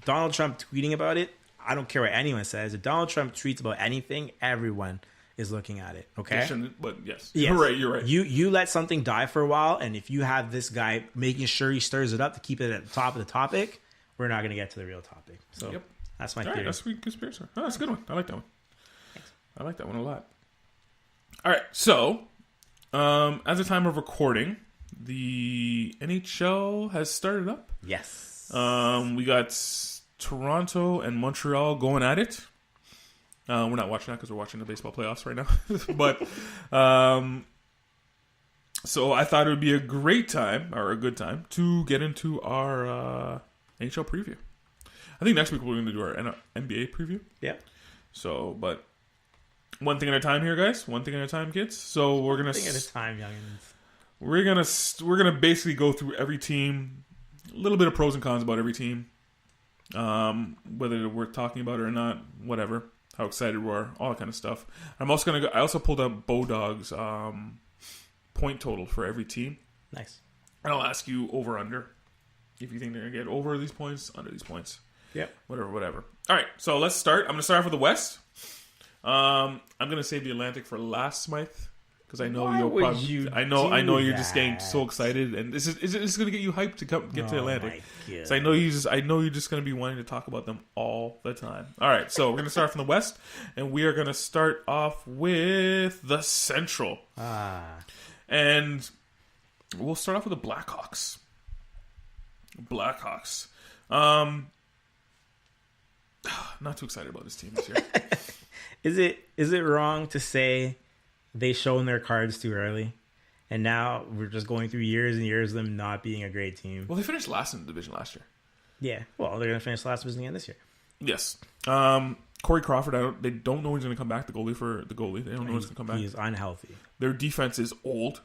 Donald Trump tweeting about it, I don't care what anyone says. If Donald Trump tweets about anything, everyone is looking at it. Okay? But yes. You're right. You let something die for a while, and if you have this guy making sure he stirs it up to keep it at the top of the topic, we're not going to get to the real topic. So that's my theory. That's a good conspiracy. Oh, that's a good one. I like that one. Thanks. I like that one a lot. All right, so at the time of recording, the NHL has started up. Yes. We got Toronto and Montreal going at it. We're not watching that because we're watching the baseball playoffs right now. But so I thought it would be a great time, or a good time, to get into our NHL preview. I think next week we're going to do our NBA preview. Yeah. So, but one thing at a time here, guys. One thing at a time, kids. So we're gonna. One thing at a time, youngins. We're gonna basically go through every team, a little bit of pros and cons about every team, whether we're talking about it or not, whatever. How excited we are, all that kind of stuff. I'm also gonna. I also pulled up Bodog's point total for every team. Nice. And I'll ask you over under if you think they're gonna get over these points, under these points. Yep. Whatever. All right. So let's start. I'm gonna start off with the West. I'm gonna save the Atlantic for last, Smythe, because I know you'll probably. I know you're just getting so excited, and this is gonna get you hyped to get to Atlantic. So I know you're just gonna be wanting to talk about them all the time. All right, so we're gonna start from the West, and we are gonna start off with the Central. And we'll start off with the Blackhawks. Not too excited about this team this year. Is it wrong to say they shown their cards too early, and now we're just going through years and years of them not being a great team? Well, they finished last in the division last year. Yeah, well, they're going to finish last division again this year. Yes. Corey Crawford, they don't know when he's going to come back. The goalie. They don't know when he's going to come back. He's unhealthy. Their defense is old.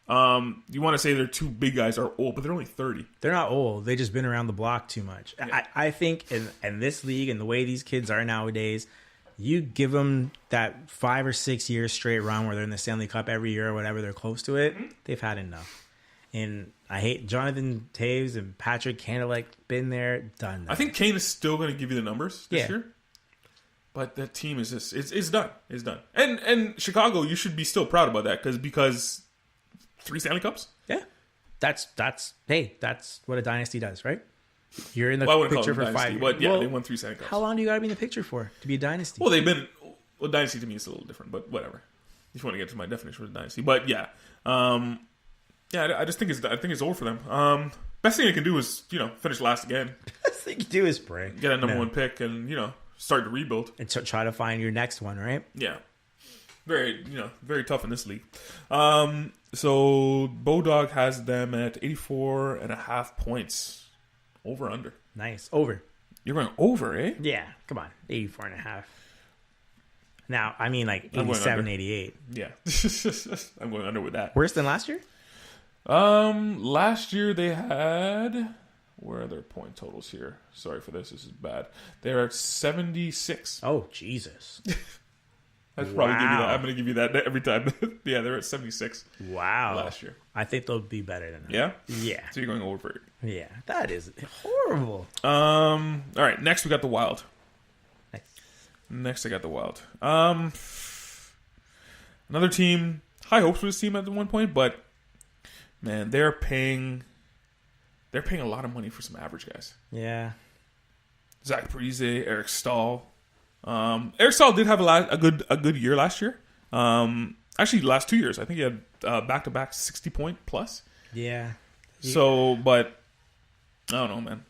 You want to say their two big guys are old, but they're only 30. They're not old. They just been around the block too much. Yeah. I think in this league and the way these kids are nowadays, you give them that 5 or 6 years straight run where they're in the Stanley Cup every year or whatever, they're close to it. They've had enough. And I hate Jonathan Taves and Patrick Canada, been there, done that. I think Kane is still going to give you the numbers this year. But that team is just it's done. It's done. And Chicago, you should be still proud about that because 3 Stanley Cups? Yeah. That's what a dynasty does, right? You're in the picture for 5 years. But yeah, they won 3 Stanley Cups. How long do you got to be in the picture for to be a dynasty? Well, dynasty to me is a little different, but whatever. If you want to get to my definition of dynasty. But yeah. I just think it's over for them. Best thing they can do is, finish last again. Best thing you can do is pray. Get a number 1 pick and, start to rebuild. And try to find your next one, right? Yeah. Very tough in this league. So Bodog has them at 84.5 points. Over, under. Nice. Over. You're going over, eh? Yeah. Come on. 84.5. Now, I mean 87, 88. Yeah. I'm going under with that. Worse than last year? Last year they had. Where are their point totals here? Sorry for this. This is bad. They're at 76. Oh, Jesus. I'd probably give you that. I'm going to give you that every time. Yeah, they're at 76. Wow. Last year. I think they'll be better than that. Yeah? Yeah. So you're going over it. Yeah. That is horrible. All right. Next, we got the Wild. Nice. Next, I got the Wild. Another team. High hopes for this team at one point, but man, they're paying a lot of money for some average guys. Yeah. Zach Parise, Eric Stahl. Eric Stahl did have a good year last year. Actually, the last 2 years. I think he had back-to-back 60-point plus. Yeah. So, but I don't know, man.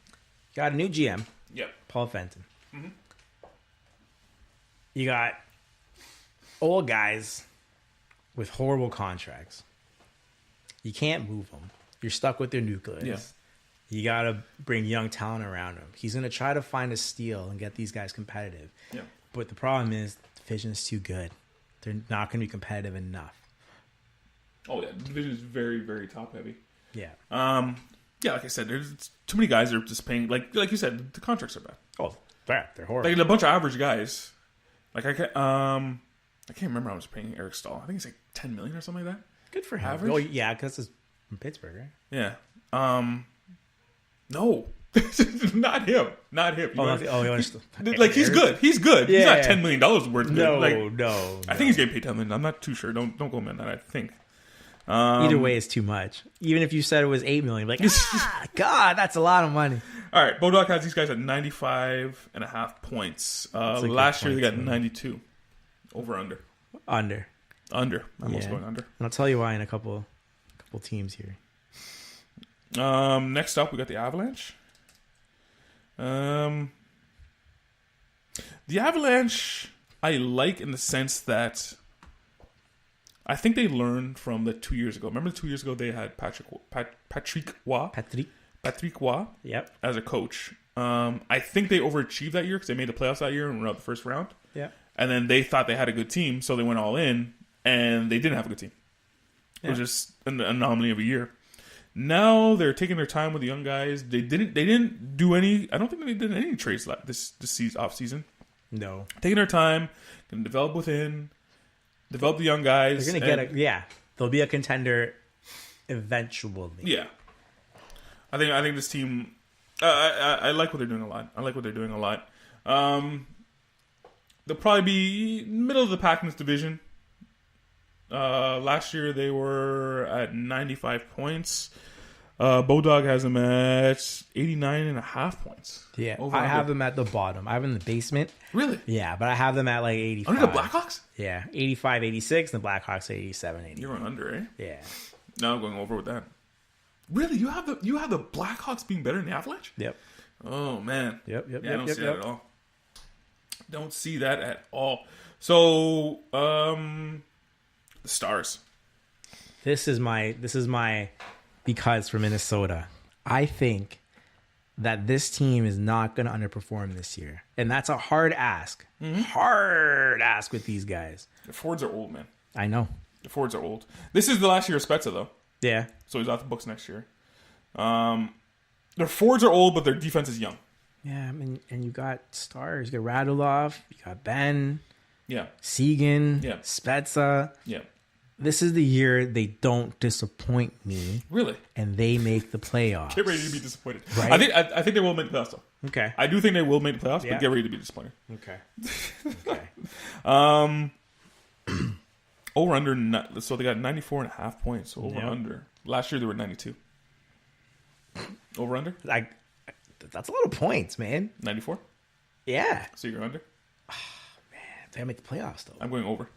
Got a new GM. Yep. Paul Fenton. Mm-hmm. You got old guys with horrible contracts. You can't move them. You're stuck with their nucleus. Yeah. You got to bring young talent around him. He's going to try to find a steal and get these guys competitive. Yeah. But the problem is the division is too good. They're not going to be competitive enough. Oh, yeah. The division is very, very top-heavy. Yeah. Yeah, like I said, there's too many guys that are just paying. Like you said, the contracts are bad. Oh, they're horrible. Like a bunch of average guys. Like I can't remember how I was paying Eric Stahl. I think it's like $10 million or something like that. Good for him. Average? Oh, yeah, because it's from Pittsburgh, right? Yeah. No. Not him. Like he's good. He's good. Yeah, he's not yeah. $10 million worth. No, like, no. I think he's getting paid $10 million. I'm not too sure. Don't go on that. I think. Either way, it's too much. Even if you said it was $8 million, like, God, that's a lot of money. All right, Bodog has these guys at 95.5 points. Last year they got 92. Over under. Under. Almost going under. And I'll tell you why in a couple teams here. Next up, we got the Avalanche. The Avalanche, I like in the sense that I think they learned from the 2 years ago. Remember 2 years ago they had Patrick Waugh? Patrick Waugh. Yep. As a coach. I think they overachieved that year because they made the playoffs that year and were out the first round. Yeah. And then they thought they had a good team, so they went all in, and they didn't have a good team. It was just an anomaly of a year. Now they're taking their time with the young guys. They didn't do any. I don't think they did any trades this off season. No. Taking their time, can develop within, develop the young guys. They're gonna they'll be a contender eventually. Yeah. I think this team. I like what they're doing a lot. They'll probably be middle of the pack in this division. Last year they were at 95 points. Bodog has them at 89.5 points. Yeah, I have them at the bottom. I have them in the basement. Really? Yeah, but I have them at like 85. Under the Blackhawks? Yeah, 85, 86, and the Blackhawks 87, 88. You're going under, eh? Yeah. No, I'm going over with that. Really? You have the Blackhawks being better than the Avalanche? Yep. Oh, man. Yep. Yeah, I don't see that at all. Don't see that at all. So, the Stars. This is my because for Minnesota. I think that this team is not going to underperform this year. And that's a hard ask. Mm-hmm. Hard ask with these guys. The Fords are old, man. I know. The Fords are old. This is the last year of Spezza, though. Yeah. So he's off the books next year. Their Fords are old, but their defense is young. Yeah, I mean, and you got stars. You got Radulov. You got Ben. Yeah. Segan. Yeah. Spezza. Yeah. This is the year they don't disappoint me. Really? And they make the playoffs. Get ready to be disappointed. Right? I think they will make the playoffs, though. Okay. I do think they will make the playoffs, Yeah. but get ready to be disappointed. Okay. Okay. Over under, so they got 94.5 points. Over under. Last year they were 92. Over under? That's a lot of points, man. 94? Yeah. So you're under? Man, they gotta make the playoffs though. I'm going over.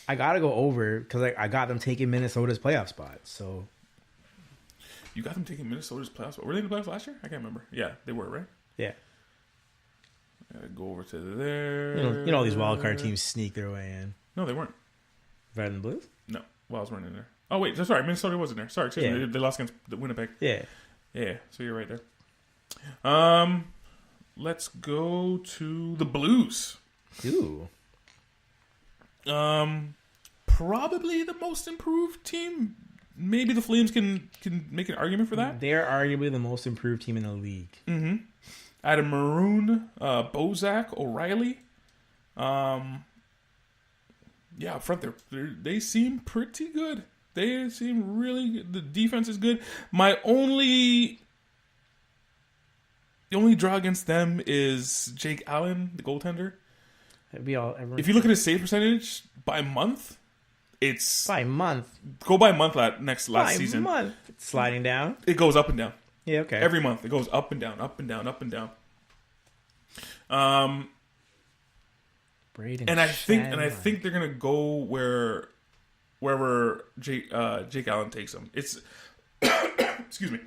I gotta go over because I got them taking Minnesota's playoff spot. So you got them taking Minnesota's playoff spot. Were they in the playoffs last year? I can't remember. Yeah, they were, right? Yeah. I gotta go over to there. You know these wild card teams sneak their way in. No, they weren't. Better than Blues? No, Wilds weren't in there. Oh wait, sorry, Minnesota wasn't there. Sorry, excuse me. They lost against Winnipeg. Yeah. Yeah, so you're right there. Let's go to the Blues. Ooh. Probably the most improved team. maybe the Flames can make an argument for that. They're arguably the most improved team in the league. Mm-hmm. Adam Maroon, Bozak, O'Reilly. Yeah, up front they seem pretty good. They seem really good. The defense is good. The only draw against them is Jake Allen, the goaltender. If you look at his save percentage by month, it's by month. Go by month last season. By month, it's sliding down. It goes up and down. Yeah, okay. Every month it goes up and down, up and down, up and down. Braden and I think they're gonna go wherever Jake Allen takes them. It's excuse me.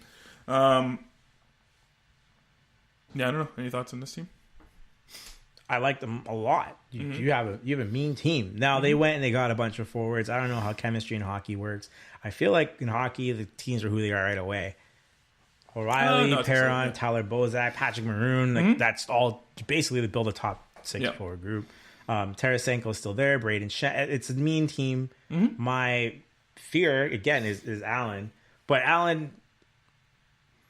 Yeah, I don't know. Any thoughts on this team? I like them a lot. You have a mean team. Now they went and they got a bunch of forwards. I don't know how chemistry in hockey works. I feel like in hockey the teams are who they are right away. O'Reilly, Perron, Tyler Bozak, Patrick Maroon. That's all basically to build a top 6 forward group. Tarasenko's still there. Braden it's a mean team. My fear again is Allen, but Allen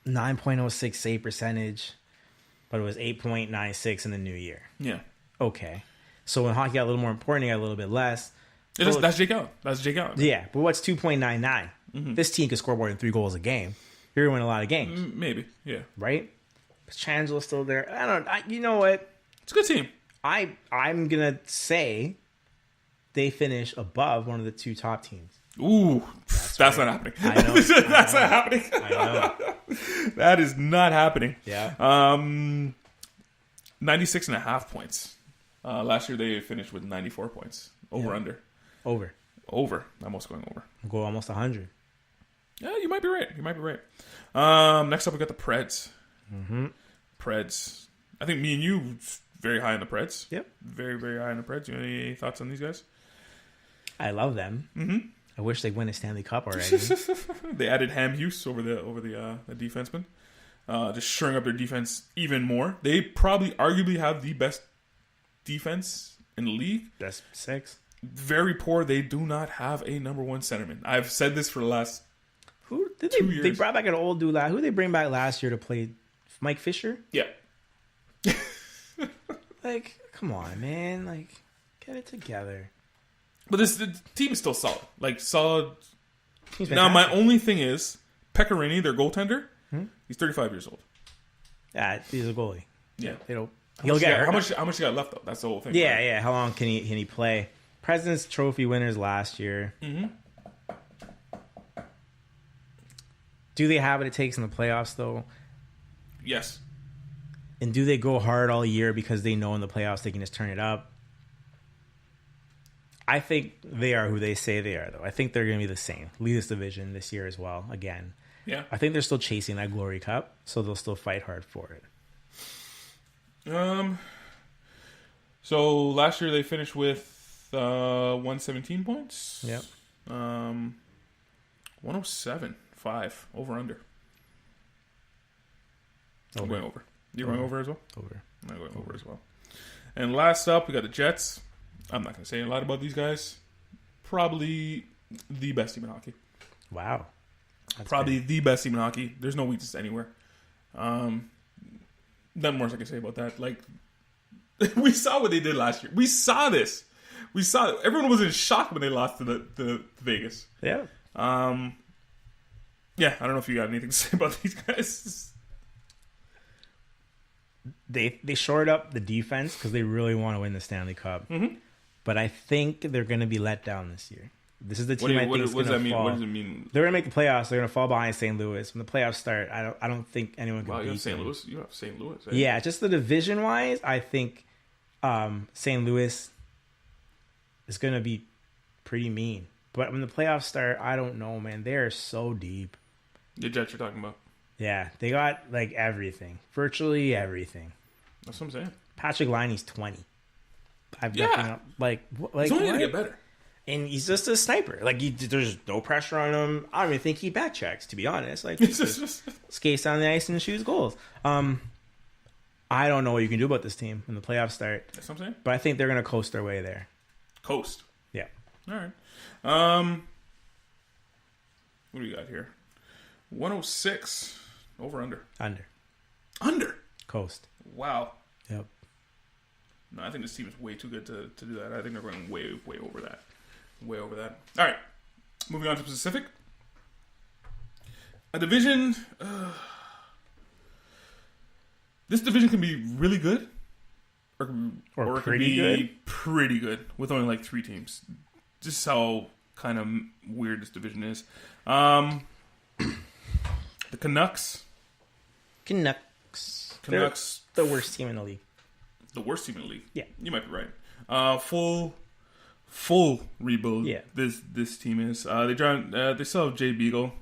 9.06 save percentage. But it was 8.96 in the new year. Yeah. Okay. So when hockey got a little more important, it got a little bit less. That's Jake Allen. Yeah. But what's 2.99? This team could score more than 3 goals a game. You're going to win a lot of games. Maybe. Yeah. Right? Pietrangelo still there. You know what? It's a good team. I'm going to say they finish above one of the 2 top teams. Ooh. That's not happening. I know. That's not happening. I know. That is not happening. Yeah. 96.5 points. Last year they finished with 94 points. Under. Over. Almost going over. Go almost 100. Yeah, you might be right. Next up we got the Preds. Preds. I think me and you very high on the Preds. Yep. Very, very high on the Preds. You have any thoughts on these guys? I love them. I wish they'd win a Stanley Cup already. They added Ham Hughes over the defenseman, just shoring up their defense even more. They probably arguably have the best defense in the league. That's 6. Very poor. They do not have a number 1 centerman. I've said this for the last 2 years. They brought back an old dude. Who did they bring back last year to play? Mike Fisher? Yeah. Like, come on, man. Like, get it together. But the team is still solid. Like, solid. Now, my only thing is, Pecorini, their goaltender, he's 35 years old. Yeah, he's a goalie. Yeah. He'll get hurt. How much he got left, though? That's the whole thing. Yeah, right? yeah. How long can he play? President's Trophy winners last year. Do they have what it takes in the playoffs, though? Yes. And do they go hard all year because they know in the playoffs they can just turn it up? I think they are who they say they are, though. I think they're going to be the same. Lead this division this year as well, again. Yeah. I think they're still chasing that Glory Cup, so they'll still fight hard for it. So last year they finished with 117 points. Yep. 107.5 over under. I'm Over. going over. You're going over as well? Over. I'm going over as well. And last up, we got the Jets. I'm not going to say a lot about these guys. Probably the best team in hockey. Wow. That's Probably the best team in hockey. There's no weakness anywhere. Nothing more I can say about that. Like, we saw what they did last year. We saw this. Everyone was in shock when they lost to Vegas. Yeah. Yeah, I don't know if you got anything to say about these guys. They shored up the defense because they really want to win the Stanley Cup. But I think they're going to be let down this year. This is the team I think is going to fall. What does it mean? They're going to make the playoffs. They're going to fall behind St. Louis. When the playoffs start, I don't think anyone can beat St. them. Louis. You have St. Louis. Right? Yeah, just the division-wise, I think St. Louis is going to be pretty mean. But when the playoffs start, I don't know, man. They are so deep. The Jets you're talking about. Yeah, they got like everything. Virtually everything. That's what I'm saying. Patrick Liney's 20. He's only going to get better. And he's just a sniper. Like, there's no pressure on him. I don't even think he back checks, to be honest. Like, he just skates down the ice and shoots goals. I don't know what you can do about this team when the playoffs start. That's what I'm saying. But I think they're going to coast their way there. Coast. Yeah. All right. What do we got here? 106. Over, under? Under. Under? Coast. Wow. Yep. No, I think this team is way too good to do that. I think they're going way over that. Way over that. All right. Moving on to Pacific. A division. This division can be really good. Or it can be good. Pretty good with only like 3 teams. Just how kind of weird this division is. The Canucks. They're the worst team in the league. The worst team in the league. Yeah. You might be right. Full rebuild. Yeah. This team is. They still have Jay Beagle.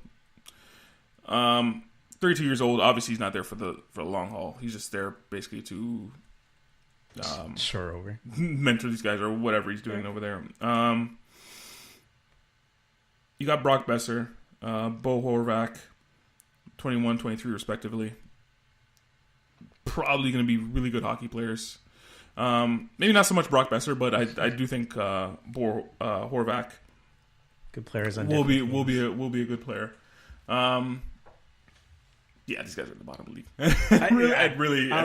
32 years old. Obviously, he's not there for the long haul. He's just there basically to mentor these guys or whatever he's doing over there. You got Brock Besser, Bo Horvath, 21, 23 respectively. Probably going to be really good hockey players. Maybe not so much Brock Besser, but I do think Bo Horvath good players will be a good player. Yeah, these guys are at the bottom of the league. I don't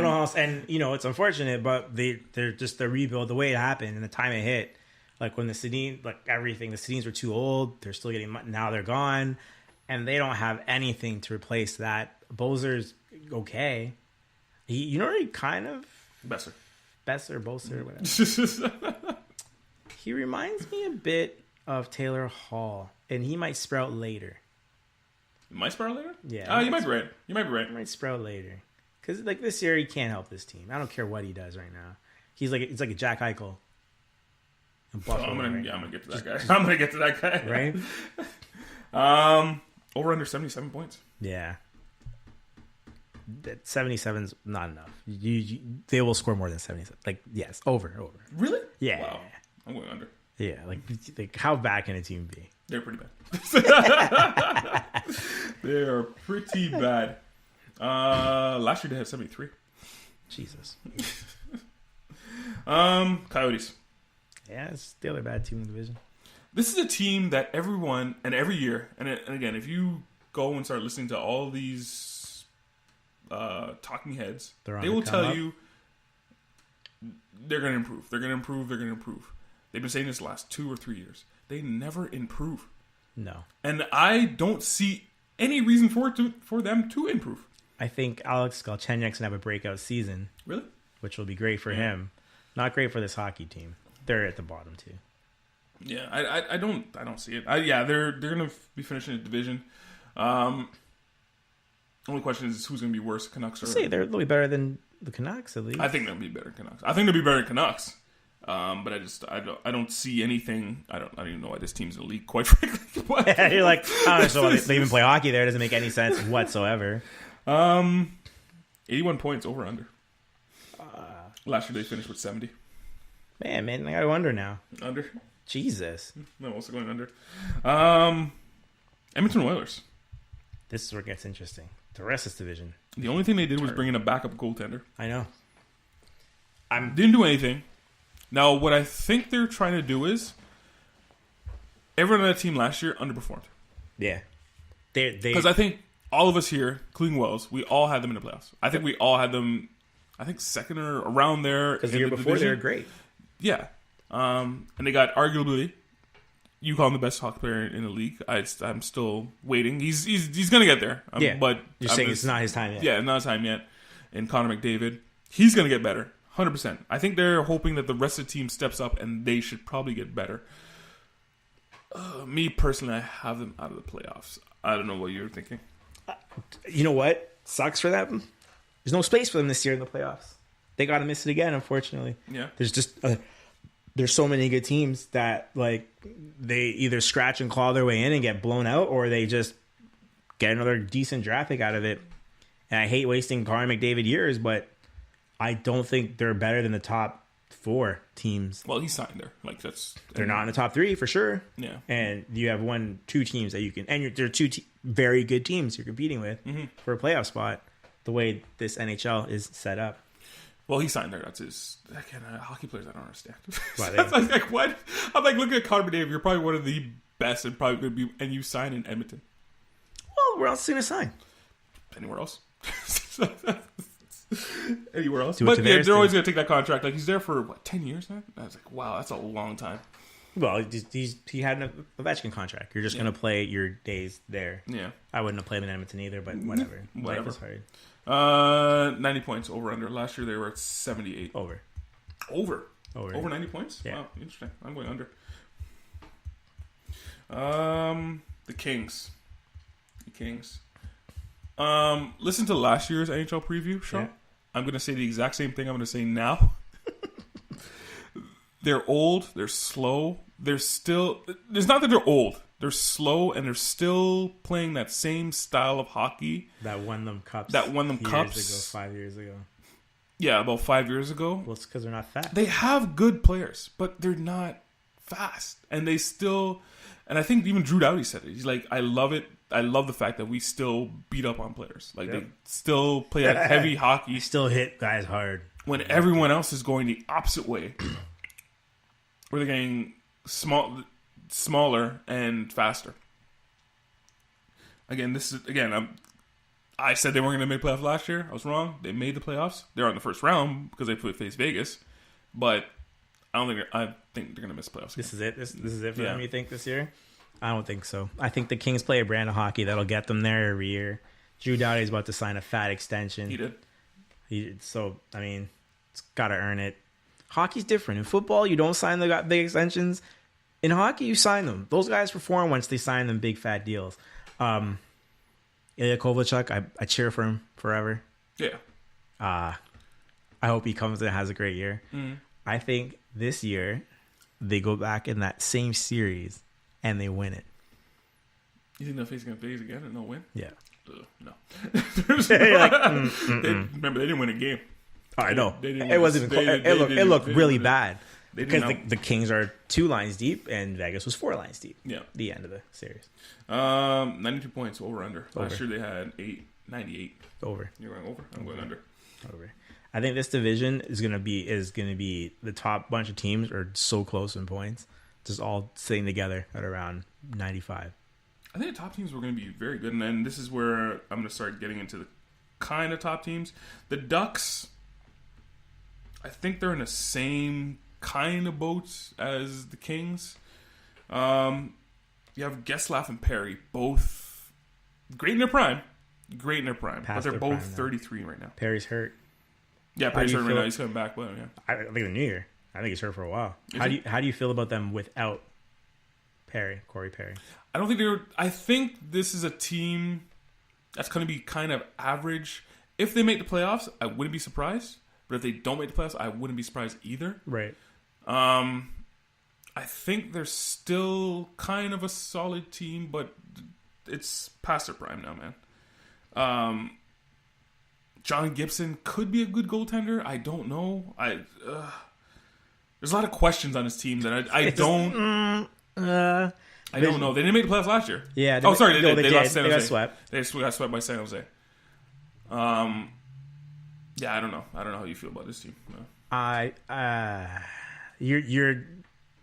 know how else, and it's unfortunate, but they're just the rebuild, the way it happened and the time it hit. Like when the Sedins were too old. They're still getting now. They're gone, and they don't have anything to replace that. Bozer's okay. He kind of Boser, whatever. He reminds me a bit of Taylor Hall, and he might sprout later. Might sprout later? Yeah. You might be right. He might sprout later. Because this year he can't help this team. I don't care what he does right now. It's like a Jack Eichel. I'm gonna get to that guy. I'm gonna get to that guy. Right? Over under 77 points. Yeah. 77's not enough. They will score more than 77. Like, yes, over. Really? Yeah. Wow. I'm going under. Yeah, like how bad can a team be? They're pretty bad. They are pretty bad. Last year they had 73. Jesus. Coyotes. Yeah, it's the other bad team in the division. This is a team that everyone, and every year, and again, if you go and start listening to all these talking heads, they will tell you they're going to improve. They're going to improve. They're going to improve. They've been saying this the last 2 or 3 years. They never improve. No. And I don't see any reason for them to improve. I think Alex Galchenyuk's going to have a breakout season. Really? Which will be great for him. Not great for this hockey team. They're at the bottom too. Yeah, I don't see it. They're going to be finishing the division. Only question is who's going to be worse, Canucks or... They'll be better than the Canucks at least. I think they'll be better than Canucks. But I don't see anything. I don't even know why this team's in the league, quite frankly. You're like, so they even play hockey there. It doesn't make any sense whatsoever. 81 points over under. Last year they finished with 70. Man, I gotta wonder now. Under? Jesus. I'm also going under. Edmonton Oilers. This is where it gets interesting. The rest of this division. The only thing they did was bring in a backup goaltender. I know. Didn't do anything. Now, what I think they're trying to do is everyone on that team last year underperformed. Yeah. Because I think all of us here, including Wells, we all had them in the playoffs. I think we all had them, second or around there. Because the year before, they were great. Yeah. And they got arguably, you call him the best hockey player in the league. I'm still waiting. He's going to get there. But you're saying it's not his time yet. Yeah, not his time yet. And Connor McDavid, he's going to get better. 100%. I think they're hoping that the rest of the team steps up and they should probably get better. Me personally, I have them out of the playoffs. I don't know what you're thinking. You know what? Sucks for them. There's no space for them this year in the playoffs. They got to miss it again, unfortunately. Yeah. There's just there's so many good teams that they either scratch and claw their way in and get blown out, or they just get another decent draft pick out of it. And I hate wasting Connor McDavid years, but I don't think they're better than the top 4 teams. Well, he's signed there. They're not in the top 3 for sure. Yeah. And you have 2 teams that you can, and there are 2 very good teams you're competing with for a playoff spot. The way this NHL is set up. Well, he signed there. That's his. Hockey players, I don't understand. What? What? I'm looking at Connor McDavid. You're probably one of the best and probably going to be, and you sign in Edmonton. Well, where else is he gonna sign? Anywhere else. Anywhere else. Do it But to yeah, theirs they're always thing. going to take that contract. Like, he's there for, 10 years now? I was like, wow, that's a long time. Well, he had an Ovechkin contract. You're just gonna play your days there. Yeah. I wouldn't have played in Edmonton either, but whatever. Whatever. Life is hard. 90 points over under. Last year they were at 78. Over. Over 90 points? Yeah. Wow, interesting. I'm going under. The Kings. Listen to last year's NHL preview show. Yeah. I'm going to say the exact same thing I'm going to say now. They're old. They're slow. They're still... It's not that they're old. They're slow, and they're still playing that same style of hockey. That won them cups. That won them years cups. ago, 5 years ago. Yeah, about 5 years ago. Well, it's because they're not fat. They have good players, but they're not fast. And they still... And I think even Drew Doughty said it. He's like, I love it. I love the fact that we still beat up on players. Like, they still play that heavy hockey. Still hit guys hard. When everyone else is going the opposite way. Where they're getting smaller and faster. Again, I said they weren't going to make playoffs last year. I was wrong. They made the playoffs. They're on the first round because they faced Vegas. But I think they're going to miss playoffs. This is it. This is it for them, you think, this year? I don't think so. I think the Kings play a brand of hockey that'll get them there every year. Drew Doughty's about to sign a fat extension. He did. So, I mean, it's got to earn it. Hockey's different. In football, you don't sign the big extensions. In hockey, you sign them. Those guys perform once they sign them big fat deals. Ilya Kovalchuk, I cheer for him forever. Yeah. I hope he comes and has a great year. Mm. I think this year they go back in that same series and they win it. You think they'll face against Vegas again and they'll win? Yeah. No. Remember, they didn't win a game. Oh, I know. It wasn't even close. It looked really bad. Because the Kings are 2 lines deep and Vegas was 4 lines deep. Yeah. The end of the series. 92 points over under. Last year they had 98. Over. You're going over? I'm going under. Over. I think this division is gonna be the top bunch of teams are so close in points, just all sitting together at around 95. I think the top teams were going to be very good, and then this is where I'm going to start getting into the kind of top teams. The Ducks, I think they're in the same kind of boat as the Kings. You have Getzlaf and Perry, both great in their prime. But they're both 33 right now. Perry's hurt. Yeah, Perry's hurt right now. He's coming back, but yeah. I think the new year. I think he's hurt for a while. How do you feel about them without Corey Perry? I think this is a team that's going to be kind of average. If they make the playoffs, I wouldn't be surprised. But if they don't make the playoffs, I wouldn't be surprised either. Right. I think they're still kind of a solid team, but it's past their prime now, man. John Gibson could be a good goaltender. I don't know. There's a lot of questions on his team that I don't. I don't know. They didn't make the playoffs last year. Yeah. They lost San Jose. They got swept. They got swept by San Jose. Yeah, I don't know. I don't know how you feel about this team. No. You're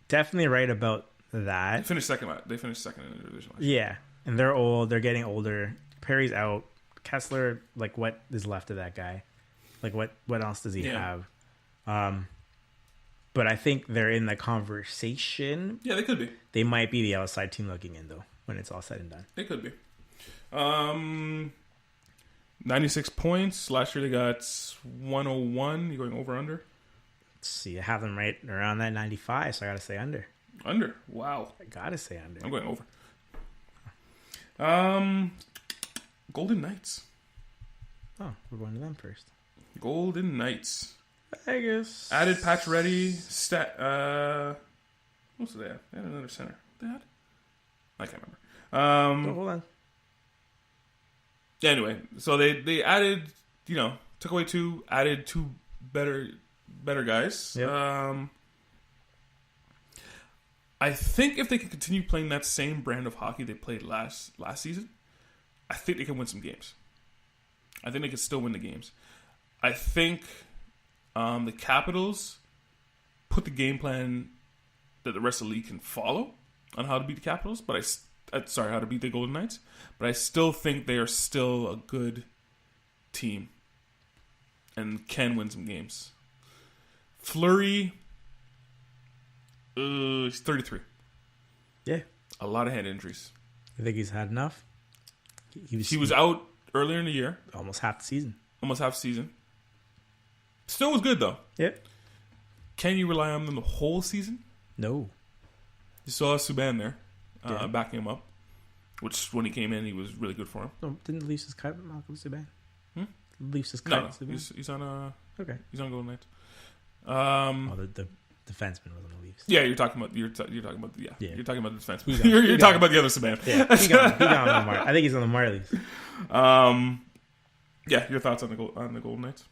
definitely right about that. They finished second in the division last year. Yeah, and they're old. They're getting older. Perry's out. Kessler, like, what is left of that guy? Like, what else does he have? But I think they're in the conversation. Yeah, they could be. They might be the outside team looking in, though, when it's all said and done. They could be. 96 points. Last year they got 101. You going over under? Let's see. I have them right around that 95, so I got to say under. Under? Wow. I got to say under. I'm going over. Golden Knights. Oh, we're going to them first. Golden Knights. I guess. Added Pacioretty. What else did they have? They had another center. They had? I can't remember. Hold on. Anyway, so they added, took away 2, added 2 better guys. Yep. I think if they can continue playing that same brand of hockey they played last season, I think they can win some games. I think they can still win the games. I think the Capitals put the game plan that the rest of the league can follow on how to beat the Capitals, but how to beat the Golden Knights, but I still think they are still a good team and can win some games. Fleury, he's 33. Yeah. A lot of head injuries. You think he's had enough? He was out earlier in the year. Almost half the season. Still was good, though. Yep. Can you rely on them the whole season? No. You still have Subban there, backing him up, which when he came in, he was really good for him. No, didn't the Leafs just cut Malcolm Subban? Leafs just No, cut Subban? he's on Okay. He's on Golden Knights. The defenseman was on the Leafs. Yeah, you're talking about You're talking about the defenseman. You're talking about the other Subban. Yeah, he got on the I think he's on the Marlies. Yeah, your thoughts on the Golden Knights?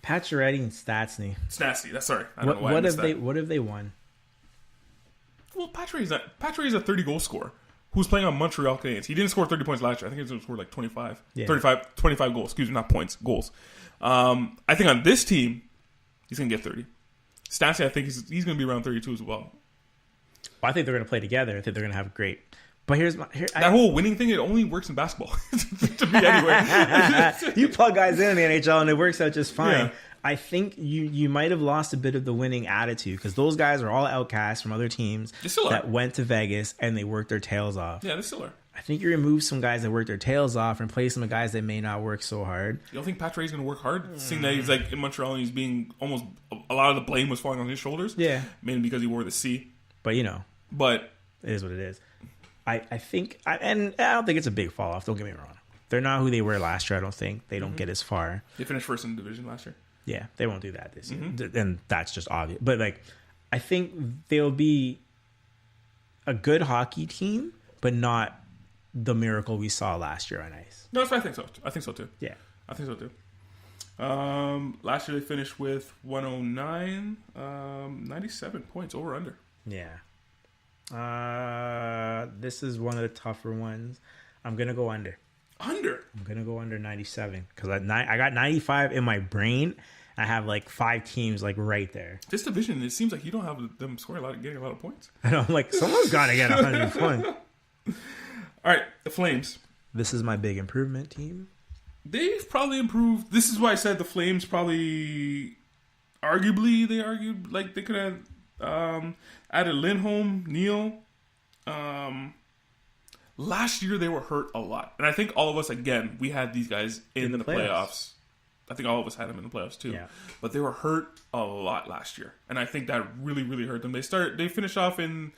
Pacioretty and Stastny. That's sorry. I don't know why What have they won? Well, Pacioretty's a 30 goal scorer who's playing on Montreal Canadiens. He didn't score 30 points last year. I think he scored like 25. Yeah. 25 goals. Excuse me, not points, goals. I think on this team, he's going to get 30. Stastny, I think he's going to be around 32 as well. I think they're going to play together. I think they're going to have great. But that whole winning thing, it only works in basketball. To me, anyway. You plug guys in the NHL and it works out just fine. Yeah. I think you might have lost a bit of the winning attitude because those guys are all outcasts from other teams that went to Vegas and they worked their tails off. Yeah, they still are. I think you remove some guys that work their tails off and replace some of guys that may not work so hard. You don't think Pacioretty's going to work hard? Seeing that he's like in Montreal and he's being almost a lot of the blame was falling on his shoulders. Yeah, mainly because he wore the C. But it is what it is. I think, and I don't think it's a big fall off. Don't get me wrong. They're not who they were last year. I don't think they don't get as far. They finished first in the division last year. Yeah, they won't do that this year, and that's just obvious. But I think they'll be a good hockey team, but not the miracle we saw last year on ice. No, I think so. I think so too. Yeah, I think so too. Last year they finished with 109, 97 points over under. Yeah. This is one of the tougher ones. I'm gonna go under. I'm gonna go under 97 because I got 95 in my brain. I have like 5 teams like right there. This division, it seems like you don't have them scoring getting a lot of points. I know, like someone's got to get 100 points. All right, the Flames. This is my big improvement team. They've probably improved. This is why I said the Flames probably, arguably, they argued like they could have added Lindholm, Neal. Last year they were hurt a lot, and I think all of us again we had these guys in the playoffs. I think all of us had them in the playoffs too. Yeah. But they were hurt a lot last year, and I think that really, really hurt them. They finished off in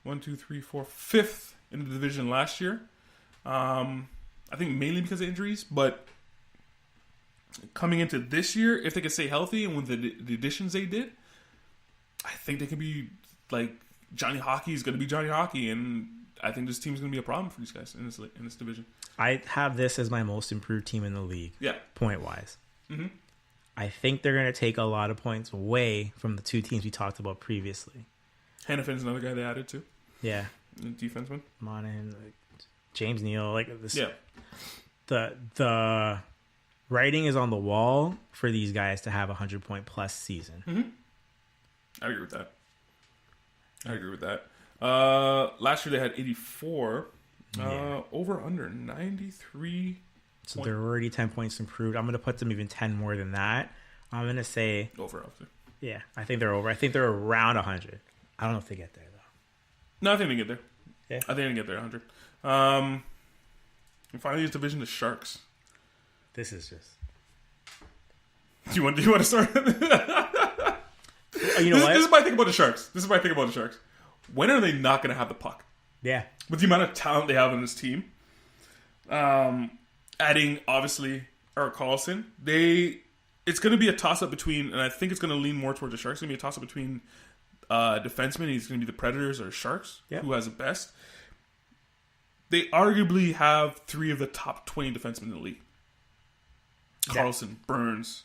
5th in the division last year. I think mainly because of injuries, but coming into this year, if they could stay healthy and with the additions they did, I think they could be like Johnny Hockey is going to be Johnny Hockey, and I think this team's going to be a problem for these guys in this division. I have this as my most improved team in the league. Yeah, point wise. Mm-hmm. I think they're going to take a lot of points away from the 2 teams we talked about previously. Hannafin's another guy they added too. Yeah, the defenseman. Monahan, James Neal, like this. Yeah. The writing is on the wall for these guys to have 100-point plus season. Mm-hmm. I agree with that. Last year they had 84. Over under 93. So they're already 10 points improved. I'm going to put them even 10 more than that. I'm going to say over. Yeah, I think they're over. I think they're around 100. I don't know if they get there though. No, I think they get there. Yeah, I think they get there 100. And finally, this division, the Sharks. This is just. Do you want to start? You know what? This is my thing about the Sharks. When are they not going to have the puck? Yeah. With the amount of talent they have on this team, adding obviously Erik Karlsson, it's going to be a toss up between, and I think it's going to lean more towards the Sharks. It's going to be a toss up between defensemen. He's going to be the Predators or Sharks. Yep. Who has the best? They arguably have 3 of the top 20 defensemen in the league. Karlsson, Burns,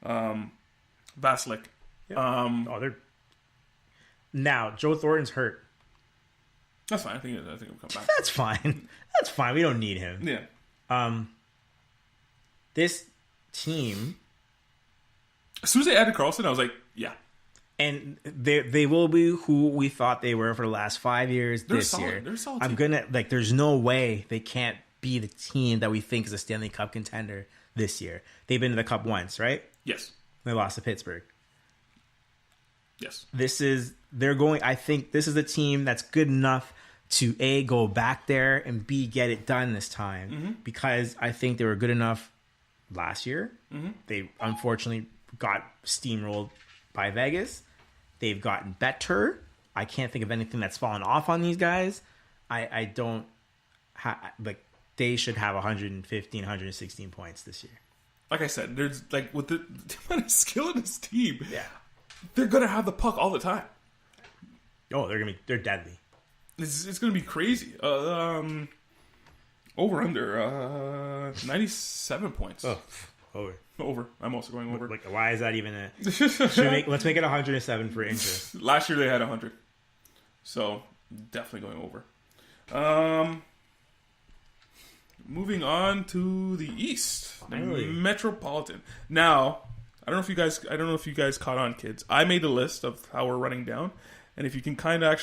Vasek. Yep. Now Joe Thornton's hurt. That's fine. I think he'll come back. That's fine. We don't need him. Yeah. This team. As soon as they added Karlsson, I was like, yeah. And they will be who we thought they were for the last 5 years. They're this solid. year, They're a solid I'm team. gonna like. There's no way they can't be the team that we think is a Stanley Cup contender this year. They've been to the Cup once, right? Yes. They lost to Pittsburgh. Yes. They're going. I think this is a team that's good enough to A, go back there, and B, get it done this time, because I think they were good enough last year. They unfortunately got steamrolled by Vegas. They've gotten better. I can't think of anything that's fallen off on these guys. I don't like. They should have 115, 116 points this year. Like I said, there's like with the amount of skill in this team, Yeah. they're gonna have the puck all the time. Oh, they're deadly. It's gonna be crazy. Over under 97 points. Oh, over. Over. I'm also going over. Like, why is that even a? Let's make it 107 for interest. Last year they had 100, so definitely going over. Moving on to the East, the Metropolitan. Now, I don't know if you guys caught on, kids. I made a list of how we're running down, and if you can kind of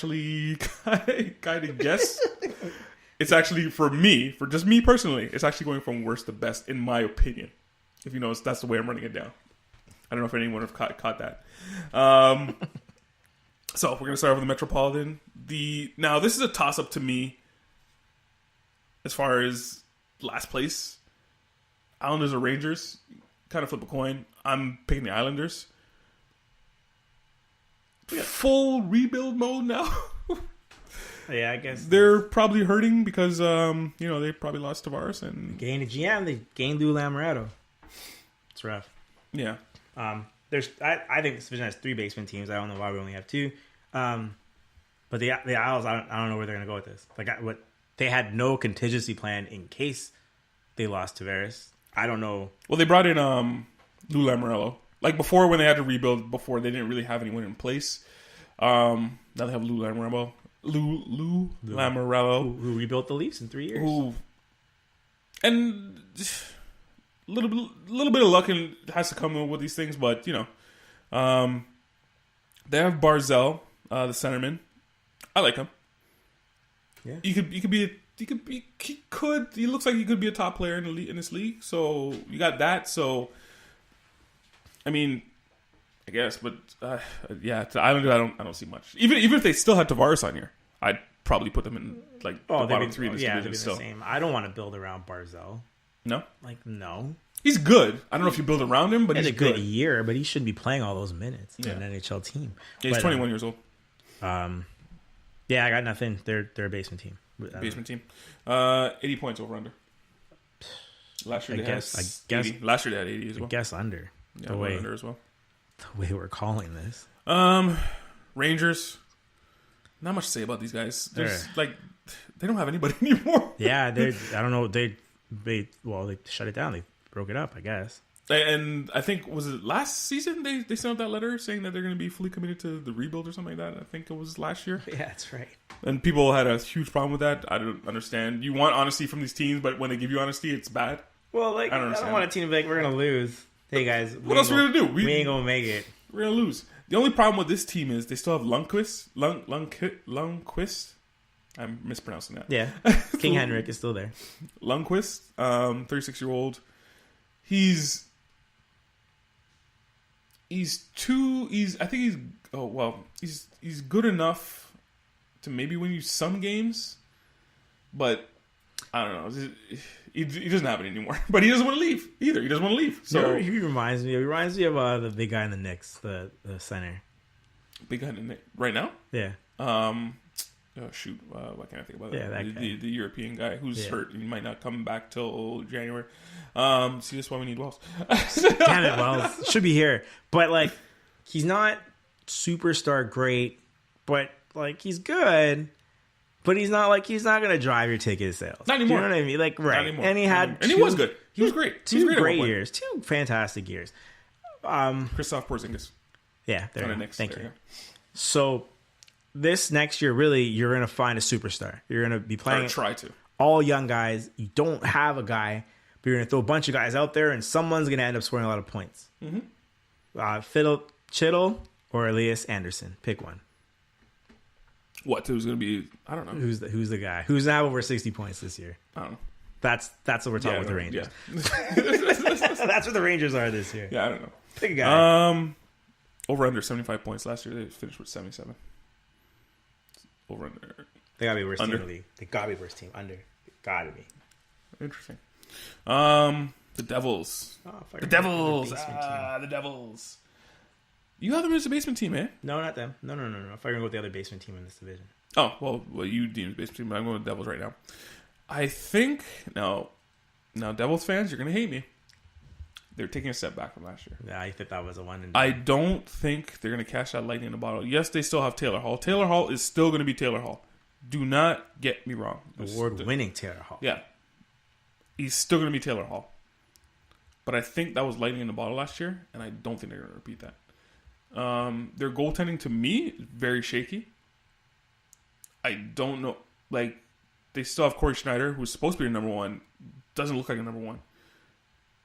guess, it's actually for just me personally. It's actually going from worst to best, in my opinion. If you notice, that's the way I'm running it down. I don't know if anyone have caught that. So we're gonna start with the Metropolitan. Now this is a toss up to me as far as last place. Islanders or Rangers, kind of flip a coin. I'm picking the Islanders. Full rebuild mode now. Yeah, I guess They're probably hurting because they probably lost Tavares and gained a GM. They gained Lou Lamoriello. It's rough. yeah. I think this division has 3 basement teams. I don't know why we only have 2. But the Isles, I don't know where they're gonna go with this. Like, they had no contingency plan in case they lost Tavares. I don't know. Well, they brought in Lou Lamoriello. Like before, when they had to rebuild, before they didn't really have anyone in place. Now they have Lou Lamoriello. Lou Lamoriello, Who rebuilt the Leafs in 3 years. And a little bit of luck has to come with these things, but they have Barzell, the centerman. I like him. Yeah, He looks like he could be a top player in this league. So you got that. So I mean, I guess, but yeah, the Islanders, I don't see much. Even if they still had Tavares on here, I'd probably put them in like the bottom 3 of this division. Still, the same. I don't want to build around Barzell. No, No. he's good. I don't know if you build around him, but He he's had a good good. year, but he shouldn't be playing all those minutes in Yeah. an NHL team. Yeah, he's 21 years old. Yeah, I got nothing. They're a basement team. Basement team. 80 points over under. Last year they had 80. Last year they had 80 as well. I guess under. Yeah, under as well. The way we're calling this. Rangers. Not much to say about these guys. There's they don't have anybody anymore. Yeah, I don't know. They shut it down. They broke it up, I guess. And I think, was it last season they sent out that letter saying that they're going to be fully committed to the rebuild or something like that? I think it was last year. Yeah, that's right. And people had a huge problem with that. I don't understand. You want honesty from these teams, but when they give you honesty, it's bad. Well, I don't want a team to be like, we're going to lose. Hey, guys. What else are we going to do? We ain't going to make it. We're going to lose. The only problem with this team is they still have Lundqvist. Lundqvist. I'm mispronouncing that. Yeah. King Henrik is still there. Lundqvist, 36-year-old. He's good enough to maybe win you some games, but I don't know. He doesn't have it anymore. But he doesn't want to leave either. He doesn't want to leave. So he reminds me. He reminds me of the big guy in the Knicks, the center. Big guy in the Knicks right now. Yeah. Shoot. What can I think about that? Yeah, that guy. The European guy who's hurt. He might not come back till January. See, that's why we need Wells. Damn it, Wells should be here, but he's not superstar great, but he's good. But he's not going to drive your ticket sales. Not anymore. Do you know what I mean? Right. Not anymore. And he was good. He was great. Two great years. 2 fantastic years. Christoph Porzingis. Yeah, there. Thank you. Go. So this next year, really, you're going to find a superstar. You're going to be playing. Or try to. All young guys. You don't have a guy, but you're going to throw a bunch of guys out there, and someone's going to end up scoring a lot of points. Mm-hmm. Chittle, or Elias Anderson. Pick one. What? Who's going to be? I don't know. Who's the guy? Who's now over 60 points this year? I don't know. That's what we're talking with the Rangers. Yeah. That's what the Rangers are this year. Yeah, I don't know. Pick a guy. Over under 75 points last year. They finished with 77. Over under. They gotta be worst team in the league. They gotta be worst team. Under. Gotta be. Interesting. The Devils. Oh, the Devils. The Devils. You have them as a basement team, eh? No, not them. No. If I'm gonna go with the other basement team in this division. Oh, well, you deem as basement team, but I'm going with the Devils right now. I think now Devils fans, you're gonna hate me. They're taking a step back from last year. Yeah, I think that was a one. I don't think they're gonna cash that lightning in a bottle. Yes, they still have Taylor Hall. Taylor Hall is still gonna be Taylor Hall. Do not get me wrong. Award-winning Taylor Hall. Yeah, he's still gonna be Taylor Hall. But I think that was lightning in the bottle last year, and I don't think they're gonna repeat that. Their goaltending to me is very shaky. I don't know. Like, they still have Corey Schneider, who's supposed to be the number one. Doesn't look like a number one.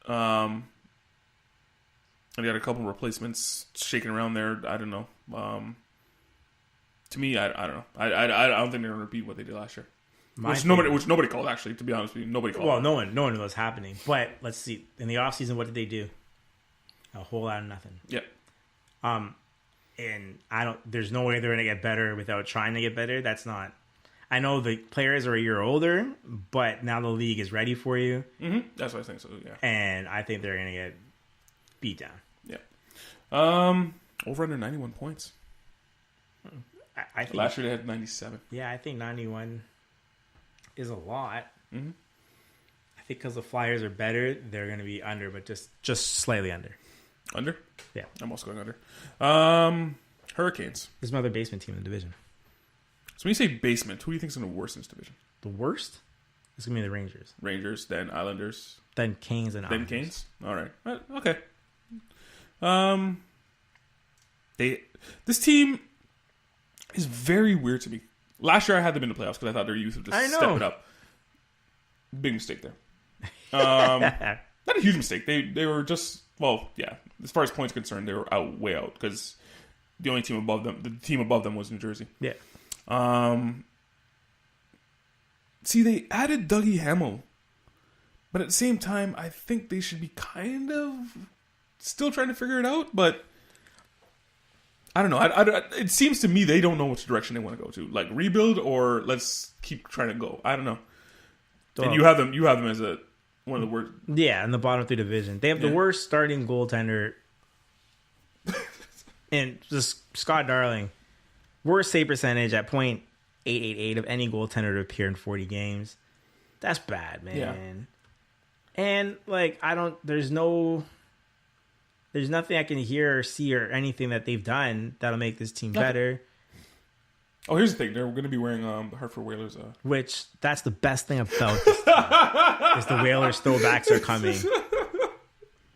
And they got a couple replacements shaking around there. I don't know. To me, I don't know. I don't think they're going to repeat what they did last year. Which nobody called, actually, to be honest with you. Nobody called. Well, no one knew what was happening. But let's see. In the offseason, what did they do? A whole lot of nothing. Yeah. And there's no way they're going to get better without trying to get better. That's not. I know the players are a year older, but now the league is ready for you. Mm-hmm. That's what I think. So yeah, and I think they're going to get beat down. Yeah. Over under 91 points. I think last year they had 97. Yeah, I think 91 is a lot. Mm-hmm. I think because the Flyers are better, they're going to be under, but just slightly under. Under? Yeah, I'm also going under. Hurricanes. This is my other basement team in the division. So when you say basement, who do you think is going to worst in this division? The worst? It's going to be the Rangers. Rangers, then Islanders. Then Canes and Islanders. Then Canes? All right. Okay. This team is very weird to me. Last year I had them in the playoffs because I thought their youth would just step it up. Big mistake there. Not a huge mistake. They were just, well, yeah. As far as points concerned, they were way out because the only team above them, the team above them was New Jersey. Yeah. See, they added Dougie Hamill, but at the same time, I think they should be kind of still trying to figure it out. But I don't know. It seems to me they don't know which direction they want to go to, like rebuild or let's keep trying to go. I don't know. Well, and you have them as one of the worst. Yeah, in the bottom three division, they have the worst starting goaltender, and just Scott Darling. Worst save percentage at .888 of any goaltender to appear in 40 games. That's bad, man. Yeah. And there's nothing I can hear or see or anything that they've done that'll make this team better. Oh, here's the thing. They're going to be wearing the Hartford Whalers. Which, that's the best thing about this team, is the Whalers throwbacks are coming.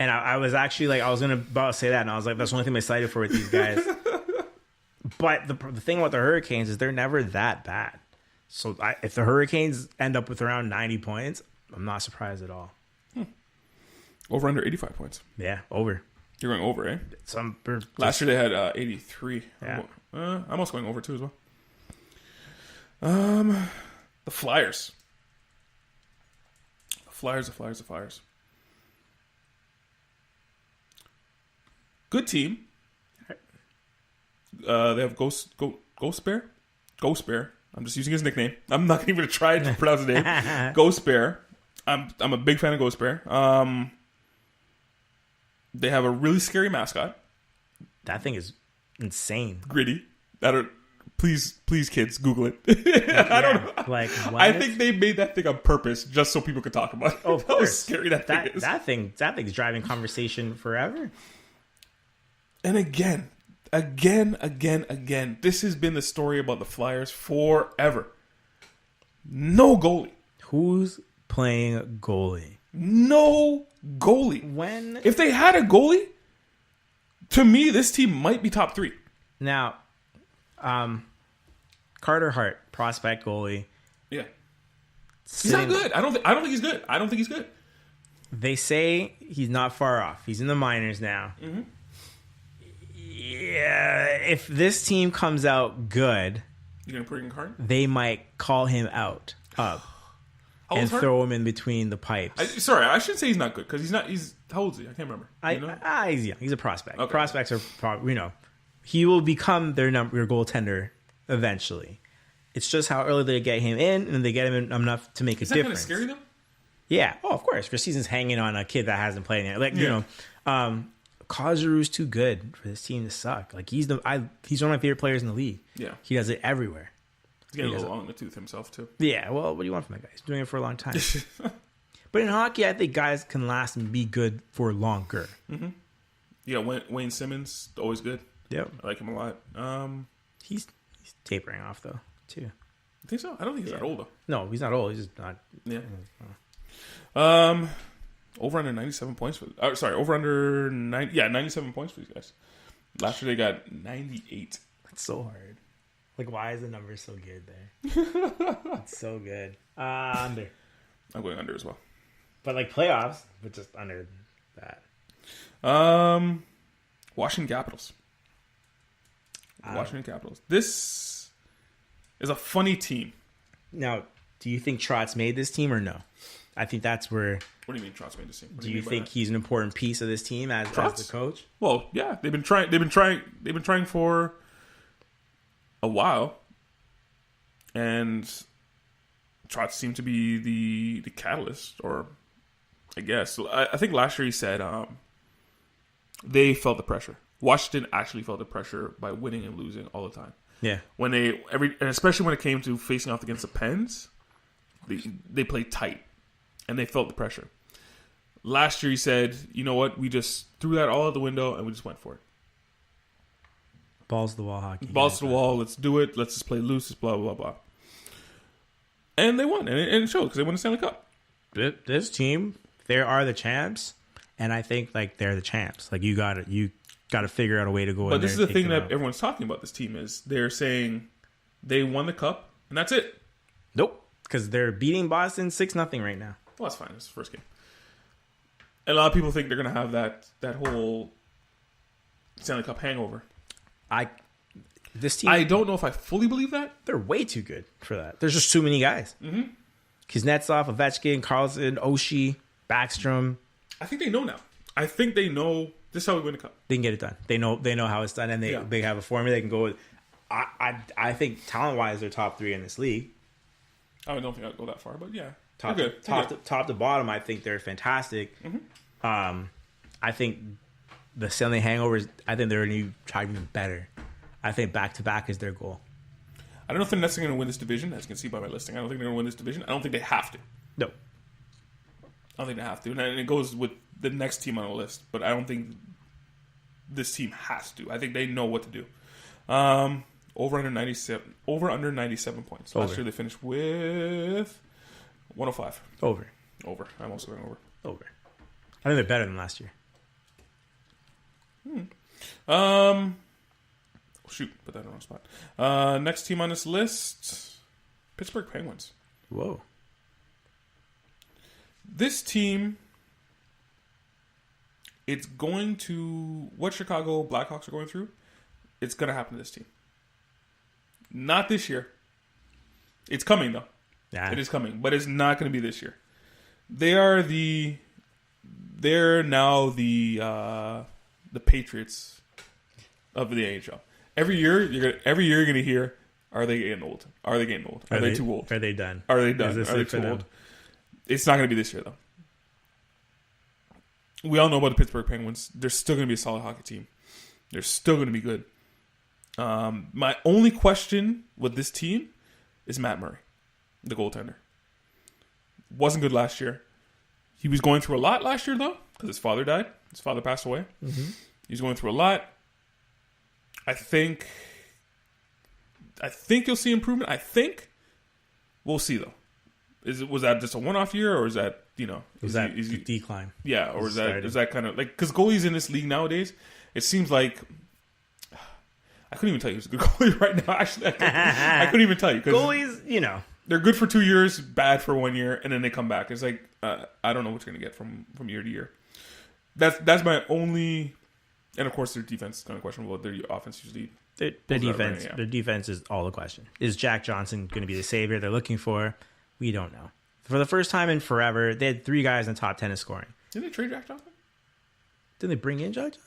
And I was actually I was going to about to say that, and I was like, that's the only thing I'm excited for with these guys. But the thing about the Hurricanes is they're never that bad. So if the Hurricanes end up with around 90 points, I'm not surprised at all. Over under 85 points. Yeah, over. You're going over, eh? Last year they had 83. Yeah. I'm also going over too as well. The Flyers. The Flyers. Good team. They have Ghost Bear. I'm just using his nickname. I'm not even going to try to pronounce his name. Ghost Bear. I'm a big fan of Ghost Bear. They have a really scary mascot. That thing is insane. Gritty. Please, kids, Google it. I don't know. What? I think they made that thing on purpose just so people could talk about it. Oh, of course. How scary that thing is. That thing's driving conversation forever. And again, this has been the story about the Flyers forever. No goalie. Who's playing goalie? No goalie. If they had a goalie, to me, this team might be top 3. Now, Carter Hart, prospect goalie. Yeah. He's not good. I don't think he's good. They say he's not far off. He's in the minors now. Mm-hmm. Yeah, if this team comes out good, You gonna put it in Harden? they might call him out up How and old's Harden? throw him in between the pipes. Sorry, I shouldn't say he's not good because he's not. He's how old is he? I can't remember. He's young. He's a prospect. Okay. Prospects are probably, he will become their goaltender eventually. It's just how early they get him in, and they get him in enough to make a Is that kind of difference. scary though? Yeah. Oh, of course. Your season's hanging on a kid that hasn't played yet. Kazuru's too good for this team to suck. Like he's one of my favorite players in the league. Yeah, He does it everywhere. he's getting a little long in the tooth himself too. Yeah. Well, what do you want from that guy? He's doing it for a long time. But in hockey, I think guys can last and be good for longer. Mm-hmm. Yeah, Wayne Simmons, always good. Yep. I like him a lot. He's tapering off though too. You think so? I don't think he's that old though. No, he's not old. He's just not. Yeah. Over under 97 points for. Over under 97 points for these guys. Last year they got 98. It's so hard. Like, why is the number so good there? It's so good. Under. I'm going under as well. But like playoffs, but just under that. Washington Capitals. This is a funny team. Now, do you think Trotz made this team or no? I think that's where. What do you mean Trotz made this team? Do you think he's an important piece of this team as the coach? Well, yeah, they've been trying for a while, and Trotz seemed to be the catalyst, or I guess I think last year he said they felt the pressure. Washington actually felt the pressure by winning and losing all the time. Yeah, When and especially when it came to facing off against the Pens, they played tight, and they felt the pressure. Last year he said, you know what, we just threw that all out the window and we just went for it. balls to the wall hockey. Balls to the wall, let's do it, let's just play loose, blah, blah, blah. And they won, and it showed because they won the Stanley Cup. This team, they are the champs, and I think like they're the champs. Like you got to figure out a way to go. But this is the thing that everyone's talking about. This team is they're saying they won the cup and that's it. Nope, because they're beating Boston 6-0 right now. Well, that's fine. It's the first game. And a lot of people think they're going to have that whole Stanley Cup hangover. This team, I don't know if I fully believe that. they're way too good for that. There's just too many guys. Mm-hmm. Kuznetsov, Ovechkin, Carlson, Oshie, Backstrom. I think they know now. I think they know this is how we win the cup. They can get it done. They know how it's done, and they have a formula they can go with. I think talent wise, they're top 3 in this league. I don't think I'd go that far, but yeah, Top to bottom, I think they're fantastic. Mm-hmm. I think the Stanley hangovers. I think they're going to try even better. I think back to back is their goal. I don't know if they're necessarily going to win this division, as you can see by my listing. I don't think they're going to win this division. I don't think they have to. No. I don't think they have to. And it goes with the next team on the list, but I don't think this team has to. I think they know what to do. Over under 97 points. Last year they finished with 105. Over. I'm also going over. I think they're better than last year. Shoot, put that in the wrong spot. Next team on this list, Pittsburgh Penguins. Whoa. This team, it's going to what Chicago Blackhawks are going through. It's going to happen to this team. Not this year. It's coming though. Yeah. It is coming, but it's not going to be this year. They're now the Patriots of the NHL. Every year you're gonna hear, are they getting old? Are they getting old? Are they too old? Are they done? Are they done? Is this Are they it for too them? old? It's not gonna be this year though. We all know about the Pittsburgh Penguins. They're still gonna be a solid hockey team. They're still gonna be good. My only question with this team is Matt Murray, the goaltender. Wasn't good last year. He was going through a lot last year though, because his father died. His father passed away. Mm-hmm. He was going through a lot. I think you'll see improvement. I think we'll see though. Was that just a one-off year, or is that Is that decline? Yeah, or is that kind of like because goalies in this league nowadays? It seems like I couldn't even tell you who's a good goalie right now. Actually, I couldn't even tell you because goalies, they're good for 2 years, bad for 1 year, and then they come back. It's like I don't know what you're gonna get from year to year. That's my only And of course, their defense is kind of questionable. Their offense usually The defense, the defense is all the question. Is Jack Johnson going to be the savior they're looking for? We don't know. For the first time in forever, they had 3 guys in the top 10 in scoring. Did they trade Jack Johnson? Didn't they bring in Jack Johnson?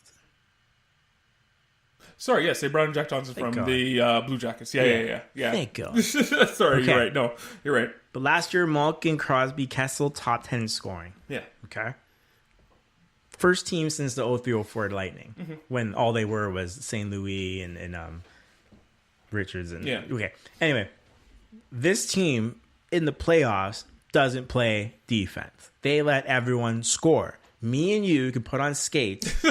Sorry, yes, they brought in Jack Johnson from the Blue Jackets. Yeah. Thank God. Sorry, Okay. you're right. No, you're right. But last year, Malkin, Crosby, Kessel, top 10 in scoring. Yeah. Okay. First team since the 03-04 Lightning, when all they were was St. Louis and Richards. Okay. Anyway, this team in the playoffs doesn't play defense. They let everyone score. Me and you can put on skates,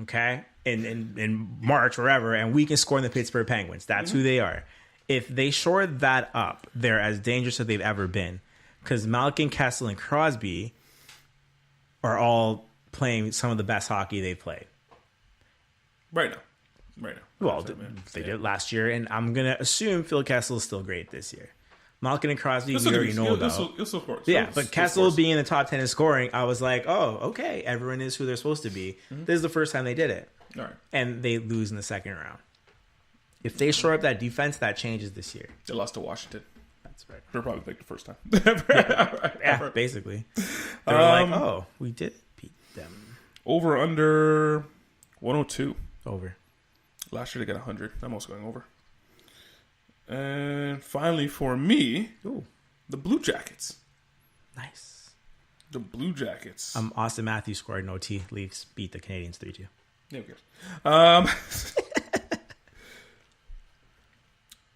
okay, in March, wherever, and we can score in the Pittsburgh Penguins. That's who they are. If they shore that up, they're as dangerous as they've ever been. Because Malkin, Kessel, and Crosby are all playing some of the best hockey they've played. Right now. Well, they did last year, and I'm going to assume Phil Kessel is still great this year. Malkin and Crosby, we already know about. He'll still score. But Kessel being in the top 10 in scoring, I was like, oh, okay, everyone is who they're supposed to be. This is the first time they did it. All right. And they lose in the second round. If they shore up that defense, that changes this year. They lost to Washington. That's right. They're probably like the first time. Yeah, basically. They're like, oh, we did beat them. Over under 102. Over. Last year they got 100. I'm also going over. And finally for me, the Blue Jackets. Nice. The Blue Jackets. Austin Matthews scored an OT. Leafs beat the Canadians 3-2. Yeah, who cares?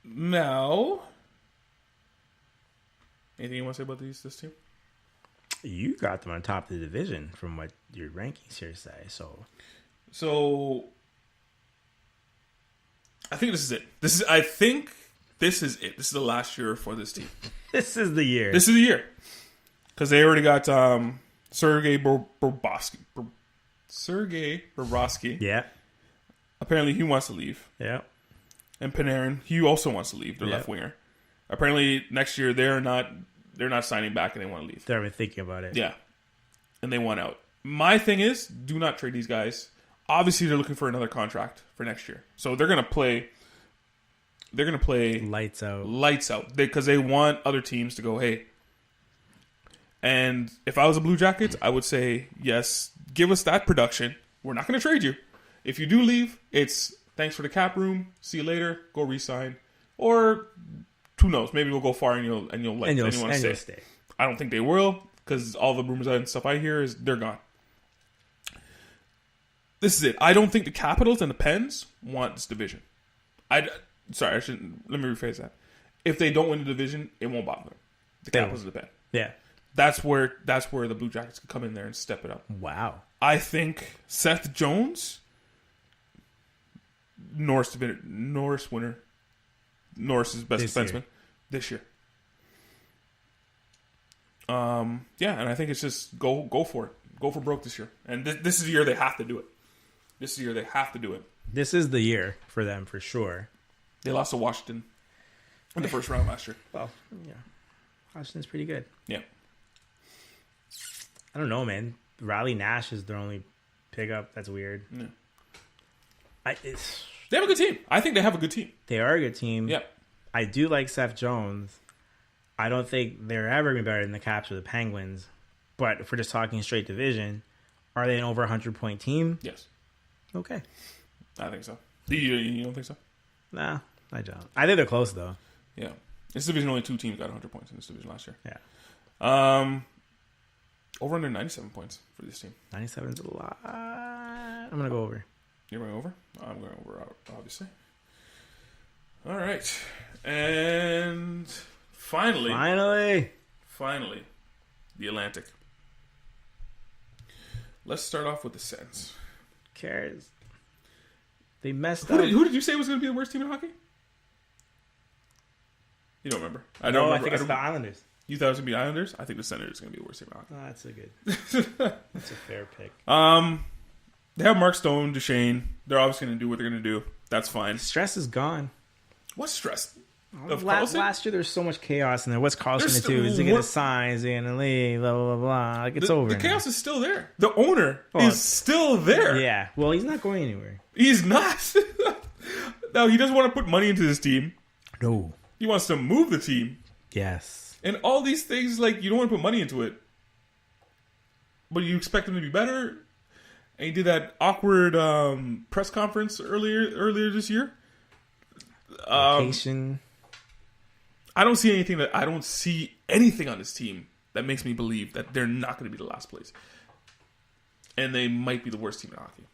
Now, anything you want to say about this team? You got them on top of the division from what your rankings here say. So I think this is it. I think this is it. This is the last year for this team. This is the year. This is the year. Because they already got Sergei Bobrovsky. Sergei Bobrovsky. Yeah. Apparently he wants to leave. Yeah. And Panarin, he also wants to leave, their left winger. Apparently next year they're not signing back and they want to leave. They're thinking about it. Yeah. And they want out. My thing is, do not trade these guys. Obviously they're looking for another contract for next year. So they're gonna play lights out. Because they want other teams to go, hey. And if I was a Blue Jackets, I would say, yes, give us that production. We're not going to trade you. If you do leave, it's thanks for the cap room. See you later. Go re-sign. Or who knows? Maybe we'll go far and you'll want to stay. I don't think they will because all the rumors and stuff I hear is they're gone. This is it. I don't think the Capitals and the Pens want this division. Let me rephrase that. If they don't win the division, it won't bother them. The Capitals and the Pens. Yeah. That's where the Blue Jackets can come in there and step it up. Wow. I think Seth Jones, Norris winner, Norris's best defenseman this year. And I think it's just go for it. Go for broke this year. And this is the year they have to do it. This is the year for them, for sure. They lost to Washington in the first round last year. Well, yeah. Washington's pretty good. Yeah. I don't know, man. Riley Nash is their only pickup. That's weird. Yeah. They have a good team. I think they have a good team. They are a good team. Yeah. I do like Seth Jones. I don't think they're ever going to be better than the Caps or the Penguins. But if we're just talking straight division, are they an over 100-point team? Yes. Okay. I think so. You don't think so? Nah, I don't. I think they're close, though. Yeah. This division, only 2 teams got 100 points in this division last year. Yeah. Over under 97 points for this team. 97 is a lot. I'm going to go over. You're going over? I'm going over, obviously. All right. And finally, the Atlantic. Let's start off with the Sens. Cares? They messed up. Who did you say was going to be the worst team in hockey? You don't remember? I think it's the Islanders. You thought it was going to be Islanders? I think the Senators are going to be the worst team in hockey. Oh, that's a fair pick. They have Mark Stone, Duchesne. They're obviously going to do what they're going to do. That's fine. Stress is gone. What stress? of Carlson? Last year, there's so much chaos in there. What's Carlson going to do? Is he going to sign? Is he going to leave? Blah, blah, blah. Like, it's over. The chaos is still there. The owner is still there. Yeah. Well, he's not going anywhere. He's not. No, he doesn't want to put money into this team. No. He wants to move the team. Yes. And all these things, like, you don't want to put money into it. But you expect him to be better. And he did that awkward press conference earlier this year. Vacation. I don't see anything on this team that makes me believe that they're not going to be the last place. And they might be the worst team in hockey.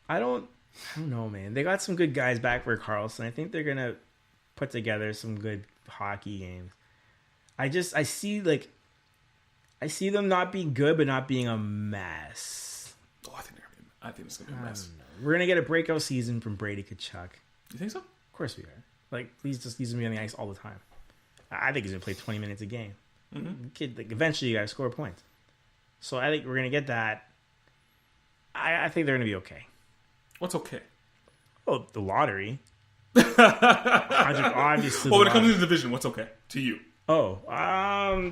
I don't know, man. They got some good guys back for Carlson. I think they're going to put together some good hockey games. I see them not being good, but not being a mess. Oh, I think it's going to be a mess. We're going to get a breakout season from Brady Tkachuk. You think so? Of course we are. Like, he's going to be on the ice all the time. I think he's going to play 20 minutes a game. Mm-hmm. Kid, like, eventually you got to score points. So I think we're going to get that. I think they're going to be okay. What's okay? Oh, the lottery. Obviously. Well, when it comes to the division, what's okay to you? Oh,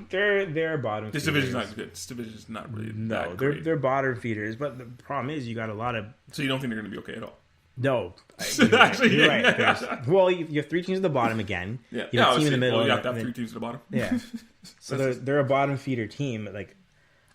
they're bottom. This division is not good. This division is not really. No, they're bottom feeders. But the problem is, you got a lot of. So you don't think they're going to be okay at all? No, actually, you're right. Well, you have three teams at the bottom again. Yeah, you have a team in the middle. Well, you have to have three teams at the bottom. Yeah, so they're a bottom feeder team. Like,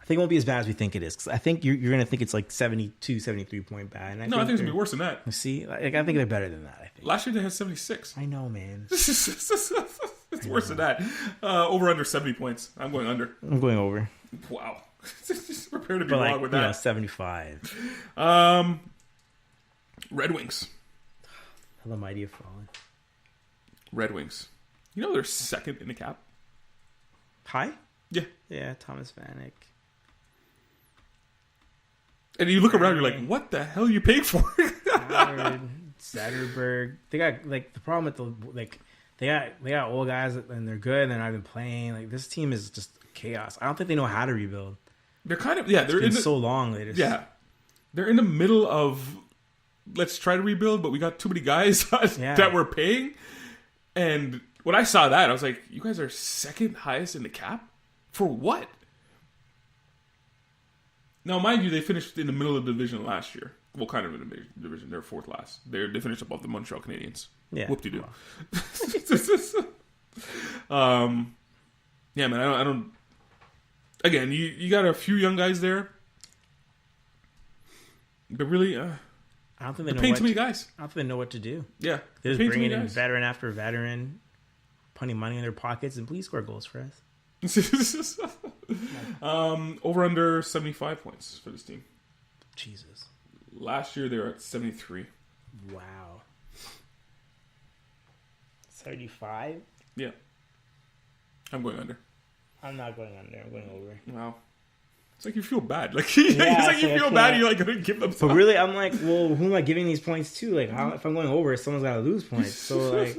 I think it won't be as bad as we think it is. Because I think you're going to think it's like 72, 73 point bad. And I think it's going to be worse than that. See, like, I think they're better than that. I think last year they had 76. I know, man. It's worse than that. Over under 70 points. I'm going under. I'm going over. Wow. Prepare to be wrong with that. 75. Red Wings. How the mighty have fallen. Red Wings. You know they're second in the cap. High? Yeah. Yeah, Thomas Vanek. And you look around, you're like, what the hell are you paying for? Zetterberg. They got, like, the problem with they got old guys and they're good and they're not even playing. Like, this team is just chaos. I don't think they know how to rebuild. They're kind of, yeah. They're so long. They're in the middle of, let's try to rebuild, but we got too many guys that we're paying. And when I saw that, I was like, you guys are second highest in the cap? For what? Now, mind you, they finished in the middle of the division last year. Well, kind of in the division. They're fourth last. They finished above the Montreal Canadiens. Yeah. Whoop-de-doo. Yeah, man, I don't... Again, you got a few young guys there. But really, I don't think they're paying too many guys. I don't think they know what to do. Yeah. They're just bringing in veteran after veteran, putting money in their pockets, and please score goals for us. Over under 75 points for this team. Jesus. Last year they were at 73. Wow. 75? Yeah. I'm going under. I'm not going under. I'm going over. Wow. It's like you feel bad. Like, it's like you feel bad. You're like going to give them. But really, I'm like, well, who am I giving these points to? Like, if I'm going over, someone's got to lose points. So, like,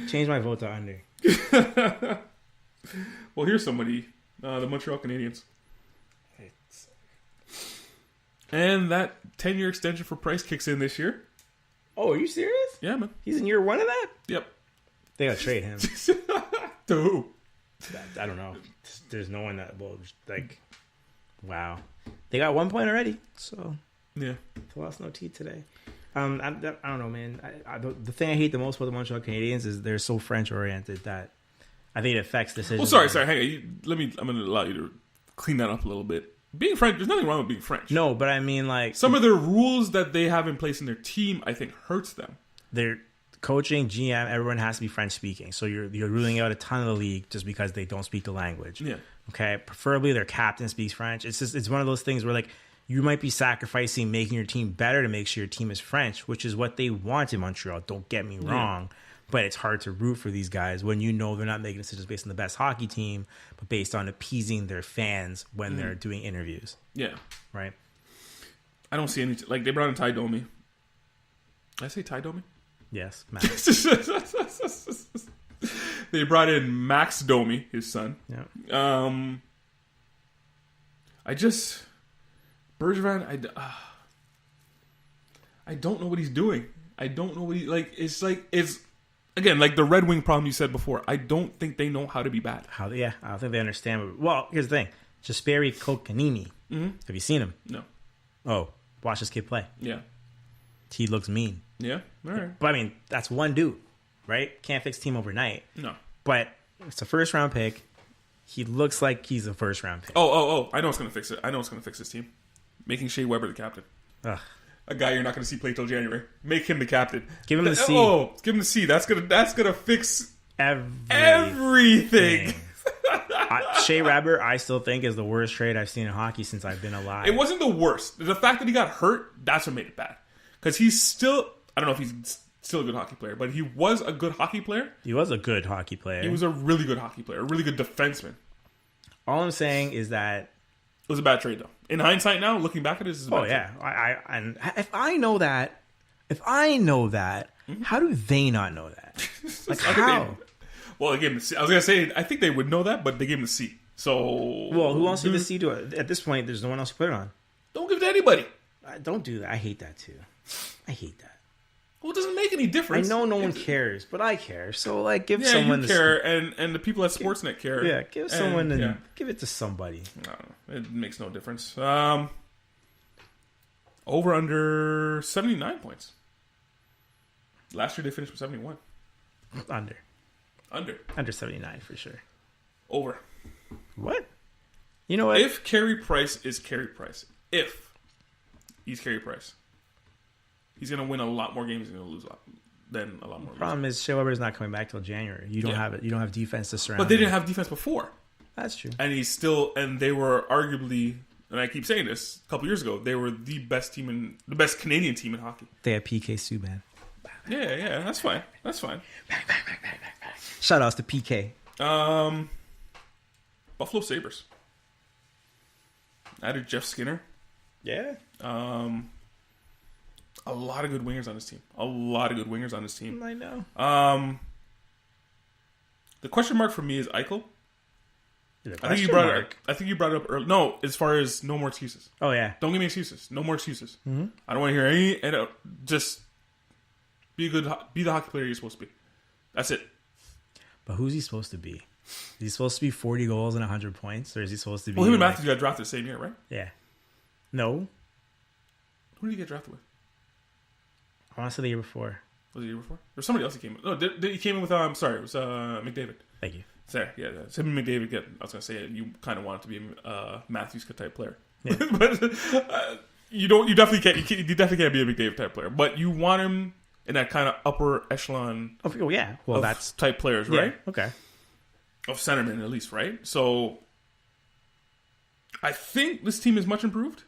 change my vote to under. Well, here's somebody. The Montreal Canadiens. And that 10-year extension for Price kicks in this year. Oh, are you serious? Yeah, man. He's in year one of that? Yep. They got to trade him. To who? I don't know. There's no one that will, like, wow. They got 1 point already, so. Yeah. They lost no T today. I don't know, man. The thing I hate the most about the Montreal Canadiens is they're so French-oriented that I think it affects decisions. Well, sorry. Hang on. I'm going to allow you to clean that up a little bit. Being French, there's nothing wrong with being French. No, but I mean, like, some of the rules that they have in place in their team, I think, hurts them. Their coaching, GM, everyone has to be French speaking. So you're ruling out a ton of the league just because they don't speak the language. Yeah. Okay. Preferably their captain speaks French. It's one of those things where, like, you might be sacrificing making your team better to make sure your team is French, which is what they want in Montreal. Don't get me wrong. But it's hard to root for these guys when you know they're not making decisions based on the best hockey team, but based on appeasing their fans when they're doing interviews. Yeah. Right? I don't see any... Like, they brought in Ty Domi. Did I say Ty Domi? Yes, Max. They brought in Max Domi, his son. Yeah. Bergevin, I don't know what he's doing. I don't know what he... Like, it's again, like the Red Wing problem you said before, I don't think they know how to be bad. I don't think they understand. Well, here's the thing. Jesperi Kotkaniemi. Have you seen him? No. Oh, watch this kid play. Yeah. He looks mean. Yeah. All right. But I mean, that's one dude, right? Can't fix team overnight. No. But it's a first round pick. He looks like he's a first round pick. Oh. I know what's going to fix it. I know what's going to fix this team. Making Shea Weber the captain. Ugh. A guy you're not going to see play till January. Make him the captain. Give him the C. Oh, give him the C. That's gonna fix everything. Shea Weber, I still think, is the worst trade I've seen in hockey since I've been alive. It wasn't the worst. The fact that he got hurt, that's what made it bad. Because he's still, I don't know if he's still a good hockey player, but he was a good hockey player. He was a good hockey player. He was a really good hockey player, a really good defenseman. All I'm saying is that it was a bad trade, though. In hindsight, now looking back at it, this is a bad trade. And if I know that, how do they not know that? Like how? Well, they gave him the C. I was gonna say I think they would know that, but they gave him the C. So who else did the C do it? At this point, there's no one else to put it on. Don't give it to anybody. Don't do that. I hate that too. I hate that. Well, it doesn't make any difference. I know no one cares, but I care. So, like, give someone someone you care, and the people at Sportsnet care. Yeah, give someone give it to somebody. I don't know. It makes no difference. Over under 79 points. Last year they finished with 71. Under 79 for sure. Over. What? You know what? If Carey Price is Carey Price, if he's Carey Price, he's going to win a lot more games than lose than a lot more. The problem is Shea Weber's not coming back till January. You don't have it. You don't have defense to surround. But they didn't have defense before. That's true. And they were arguably, and I keep saying this, a couple years ago, they were the best Canadian team in hockey. They had PK Subban. Yeah, that's fine. Shout outs to PK. Buffalo Sabres. Added Jeff Skinner. Yeah. A lot of good wingers on this team. I know. The question mark for me is Eichel. I think you brought it up early. No, as far as no more excuses. Oh yeah. Don't give me excuses. No more excuses. Mm-hmm. I don't want to hear any. Just be the hockey player you're supposed to be. That's it. But who's he supposed to be? Is he supposed to be 40 goals and 100 points, or is he supposed to be? Well, him and Matthews got drafted the same year, right? Yeah. No. Who did he get drafted with? I want to say the year before. Was it the year before? Or somebody else he came with? No, he came in with. I'm sorry, it was McDavid. Thank you. Sorry, yeah. So him and McDavid I was gonna say you kind of want to be a Matthews type player, yeah. But you don't. You definitely can't. You definitely can't be a McDavid type player. But you want him in that kind of upper echelon. Oh yeah. Well, that's type players, right? Yeah. Okay. Of centermen, at least, right? So I think this team is much improved.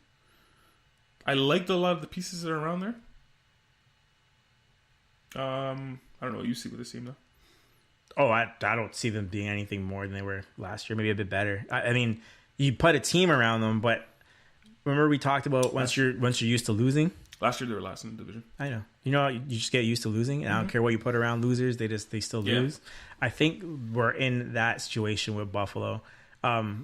I liked a lot of the pieces that are around there. I don't know what you see with this team though. Oh, I don't see them being anything more than they were last year. Maybe a bit better. I mean, you put a team around them, but remember we talked about once you're used to losing. Last year they were last in the division. I know. You know, you just get used to losing, and I don't care what you put around losers; they still lose. I think we're in that situation with Buffalo. Connor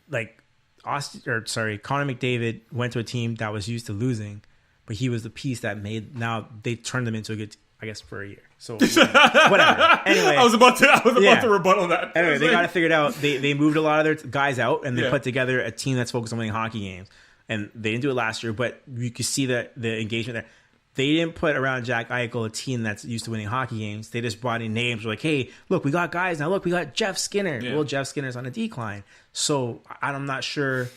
McDavid went to a team that was used to losing, but he was the piece that made. Now they turned them into a good. I guess for a year. So whatever. Anyway, I was about to rebuttal that. Anyway, they got to figure it out. They moved a lot of their guys out, and they put together a team that's focused on winning hockey games. And they didn't do it last year, but you could see the engagement there. They didn't put around Jack Eichel a team that's used to winning hockey games. They just brought in names. Like, hey, look, we got guys now. Look, we got Jeff Skinner. Yeah. Well, Jeff Skinner's on a decline, so I'm not sure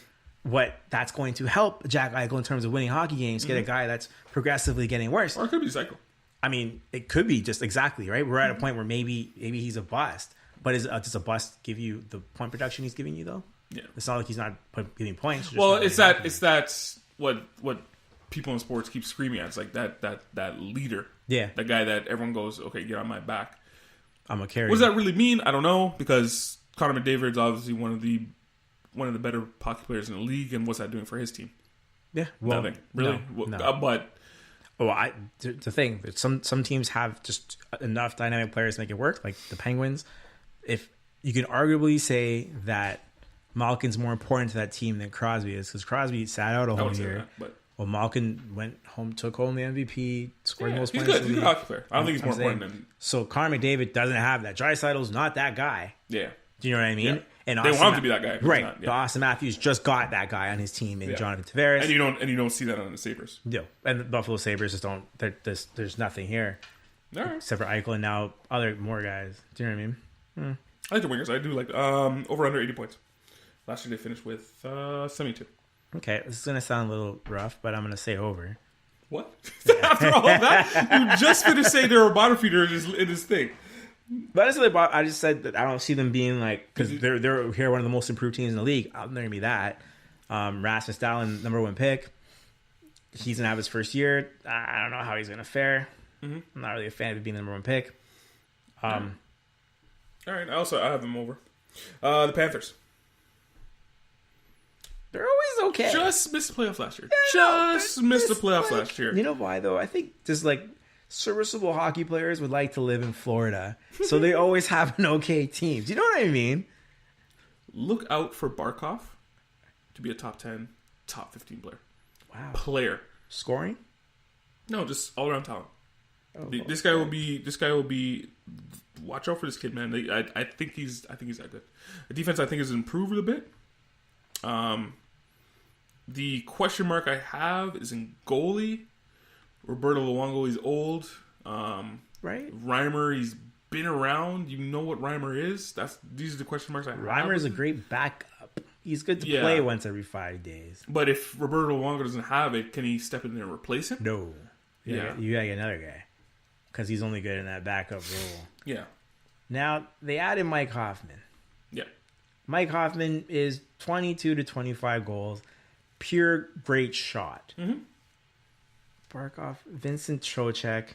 what that's going to help Jack Eichel in terms of winning hockey games. Get a guy that's progressively getting worse, or it could be Eichel. I mean, it could be just exactly right. We're at a point where maybe he's a bust, but does a bust give you the point production he's giving you though? Yeah, it's not like he's not giving points. Well, that's what people in sports keep screaming at. It's like that leader, the guy that everyone goes, okay, get on my back. I'm a carrier. What does that really mean? I don't know, because Connor McDavid's obviously one of the better hockey players in the league, and what's that doing for his team? Yeah, well, nothing really. No. But. Well, the thing that some teams have just enough dynamic players to make it work, like the Penguins. If you can arguably say that Malkin's more important to that team than Crosby is, because Crosby sat out a whole year. Well, Malkin took home the MVP, scored most he's points. good. He's a good hockey player. I don't think he's more important than. So Connor McDavid doesn't have that. Draisaitl's not that guy. Yeah. Do you know what I mean? Yeah. And They want him to be that guy. Right. Not, But Austin Matthews just got that guy on his team in Jonathan Tavares. And you don't see that on the Sabres. No. And the Buffalo Sabres just don't. There's nothing here. All right. Except for Eichel and now more guys. Do you know what I mean? I like the wingers. I do like over under 80 points. Last year they finished with 72. Okay, this is going to sound a little rough, but I'm going to say over. What? After all that, you just finished saying they're a bottom feeder in this thing. But I just said that I don't see them being like, because they're here one of the most improved teams in the league. I'm not going to be that. Rasmus Dahlin, number 1 pick. He's going to have his first year. I don't know how he's going to fare. I'm not really a fan of it being the number 1 pick. All right. I have them over. The Panthers. They're always okay. Just missed the playoffs last year. Missed the playoffs last year. You know why, though? I think just like serviceable hockey players would like to live in Florida. So they always have an okay team. Do you know what I mean? Look out for Barkov to be a top 10, top 15 player. Wow. Player. Scoring? No, just all around talent. Oh, This guy will be. Watch out for this kid, man. I think he's that good. The defense, I think, has improved a bit. The question mark I have is in goalie. Roberto Luongo, he's old. Right. Reimer, he's been around. You know what Reimer is. These are the question marks I have. Reimer is a great backup. He's good to play once every 5 days. But if Roberto Luongo doesn't have it, can he step in there and replace him? No. You gotta get another guy. Because he's only good in that backup role. Yeah. Now, they added Mike Hoffman. Yeah. Mike Hoffman is 22 to 25 goals. Pure great shot. Mm-hmm. Barkov, Vincent Trocheck.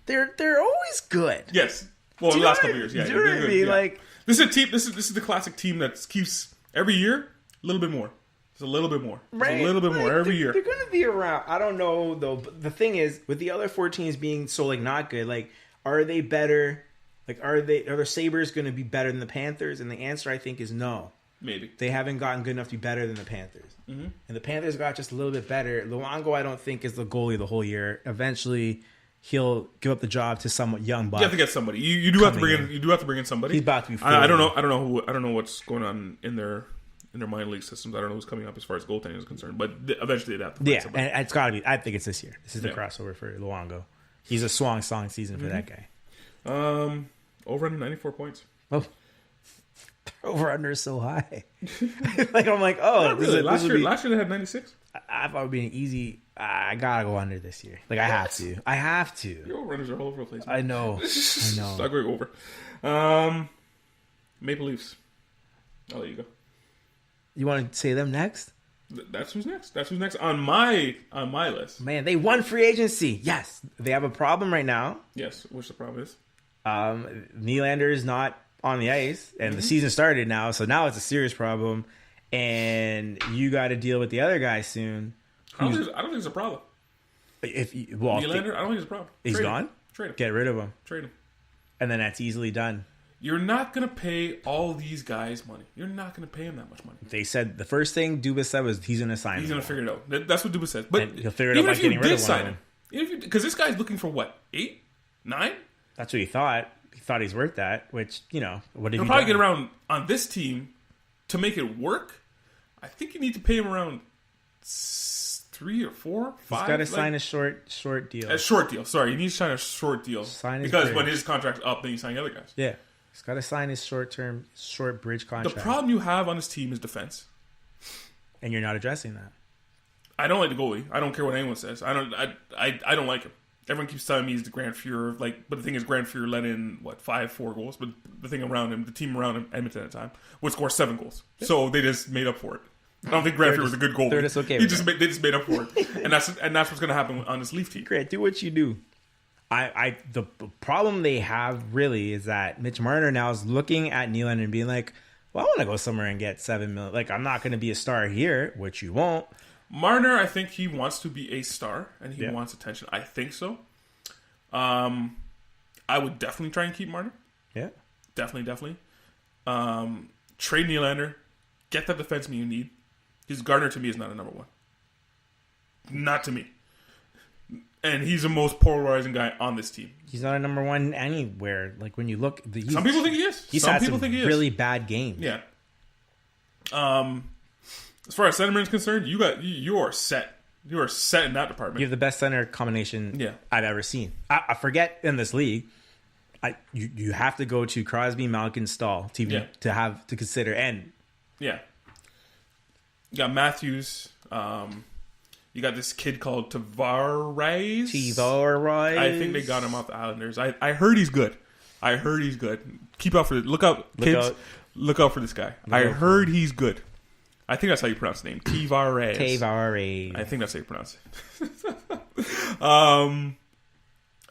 They're always good. Yes. Well, in the last couple of years, yeah. Do you know what I mean? Yeah. Like, this is a team. This is the classic team that keeps every year a little bit more. It's a little bit more. It's right? a little bit more every year. They're going to be around. I don't know though. But the thing is, with the other 4 teams being so like not good, like are they better? Like are the Sabres going to be better than the Panthers? And the answer I think is no. Maybe they haven't gotten good enough to be better than the Panthers. Mm-hmm. And the Panthers got just a little bit better. Luongo, I don't think is the goalie the whole year. Eventually, he'll give up the job to some young buck. You have to get somebody. You do have to bring in. You do have to bring in somebody. He's about to be. I don't know what's going on in their minor league systems. I don't know who's coming up as far as goaltending is concerned. But eventually they'd have to. Find somebody. And it's got to be. I think it's this year. This is the crossover for Luongo. He's a song season for that guy. Over under 94 points. Oh. Over under is so high. Like I'm like, oh, really. Last year they had 96. I thought it would be an easy. I gotta go under this year. Like I have to. Your over unders are all over the place. Man. I know. Start going over. Maple Leafs. I'll let you go. You want to say them next? That's who's next. That's who's next on my list. Man, they won free agency. Yes, they have a problem right now. Yes, which the problem is. Nylander is not on the ice, and the season started now, so now it's a serious problem, and you got to deal with the other guy soon. I don't think it's a problem. Nylander, I don't think it's a problem. He's gone? Trade him. Get rid of him. Trade him. And then that's easily done. You're not going to pay all these guys money. You're not going to pay them that much money. They said the first thing Dubas said was he's going to sign him. He's going to figure it out. That's what Dubas said. But and he'll figure it out by getting rid of one of them. Because this guy's looking for what? 8? 9? That's what he thought. He thought he's worth that, which, what did he'll probably get around on this team to make it work. I think you need to pay him around 3 or 4, 5. He's got to sign a short deal. A short deal. Sorry, you need to sign a short deal. Because when his contract's up, then you sign the other guys. Yeah. He's got to sign his short bridge contract. The problem you have on this team is defense. And you're not addressing that. I don't like the goalie. I don't care what anyone says. I don't like him. Everyone keeps telling me he's the Grand Fuhrer. But the thing is, Grand Fuhrer let in 4 goals. But the thing around him, the team around him, Edmonton at the time, would score 7 goals. So they just made up for it. I don't think Grand Fuhrer was a good goalie. They're just okay. They just made up for it, and that's what's going to happen on this Leaf team. Grant, do what you do. The problem they have really is that Mitch Marner now is looking at Nylander and being like, well, I want to go somewhere and get $7 million. Like, I'm not going to be a star here, which you won't. Marner, I think he wants to be a star, and he wants attention. I think so. I would definitely try and keep Marner. Yeah. Definitely. Trade Nylander. Get that defenseman you need. His Gardner to me is not a number one. Not to me. And he's the most polarizing guy on this team. He's not a number one anywhere. Like when you look, some people think he is. Some people think he is. Really bad games. Yeah. As far as centerman is concerned, you are set. You are set in that department. You have the best center combination I've ever seen. I forget in this league. You have to go to Crosby, Malkin, Stahl to consider. And yeah, you got Matthews. You got this kid called Tavares. I think they got him off the Islanders. I heard he's good. Keep out for it. Look out, kids. Look out for this guy. I heard he's good. I think that's how you pronounce the name. Tavares. I think that's how you pronounce it.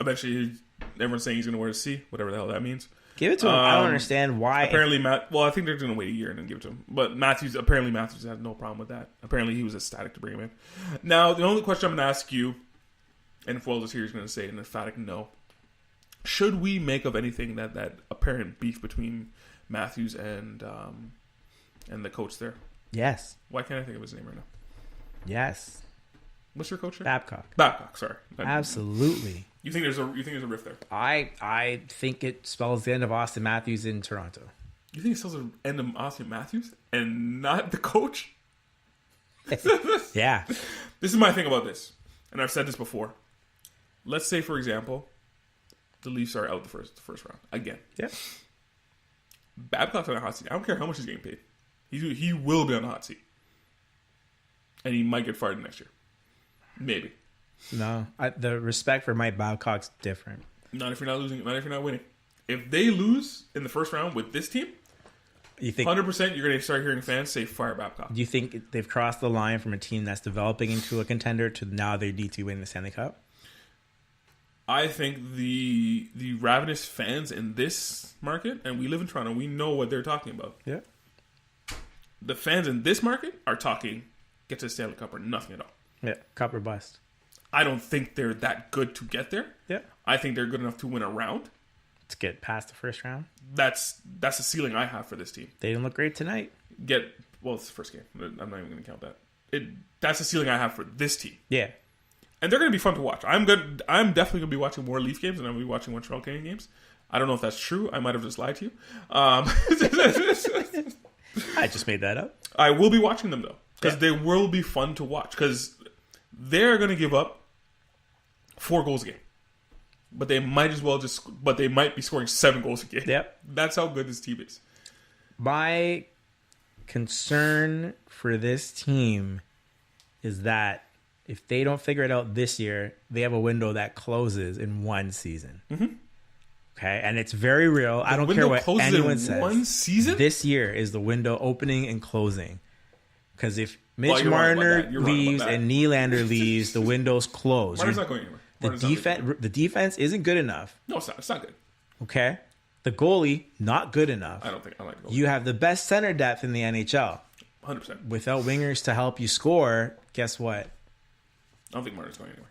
Eventually, everyone's saying he's going to wear a C, whatever the hell that means. Give it to him. I don't understand why. Apparently, I think they're going to wait a year and then give it to him. But Matthews had no problem with that. Apparently, he was ecstatic to bring him in. Now, the only question I'm going to ask you, and if Wells is here, he's going to say an emphatic no. Should we make of anything that apparent beef between Matthews and the coach there? Yes. Why can't I think of his name right now? Yes. What's your coach there? Babcock. Sorry. Absolutely. You think there's a rift there? I think it spells the end of Austin Matthews in Toronto. You think it spells the end of Austin Matthews and not the coach? Yeah. This is my thing about this, and I've said this before. Let's say, for example, the Leafs are out the first round again. Yeah. Babcock's on a hot seat. I don't care how much he's getting paid. He will be on the hot seat. And he might get fired next year. Maybe. No. The respect for Mike Babcock's different. Not if you're not losing. Not if you're not winning. If they lose in the first round with this team, you think 100% you're going to start hearing fans say fire Babcock. Do you think they've crossed the line from a team that's developing into a contender to now they need to win the Stanley Cup? I think the ravenous fans in this market, and we live in Toronto, we know what they're talking about. Yeah. The fans in this market are talking get to the Stanley Cup or nothing at all. Yeah, cup or bust. I don't think they're that good to get there. Yeah. I think they're good enough to win a round. To get past the first round. That's the ceiling I have for this team. They didn't look great tonight. It's the first game. I'm not even going to count that. That's the ceiling I have for this team. Yeah. And they're going to be fun to watch. I'm definitely going to be watching more Leaf games than I'm going to be watching Montreal Canadiens games. I don't know if that's true. I might have just lied to you. I just made that up. I will be watching them, though. Because they will be fun to watch. Because they're going to give up 4 goals a game. But they might be scoring 7 goals a game. Yep. That's how good this team is. My concern for this team is that if they don't figure it out this year, they have a window that closes in one season. Mm-hmm. Okay, and it's very real. I don't care what anyone says. One season? This year is the window opening and closing. Because if Mitch Marner leaves and Nylander leaves, the window's closed. Marner's not going anywhere. The defense isn't good enough. No, it's not. It's not good. Okay, the goalie not good enough. I like goalie. You have the best center depth in the NHL. 100%. Without wingers to help you score, guess what? I don't think Marner's going anywhere.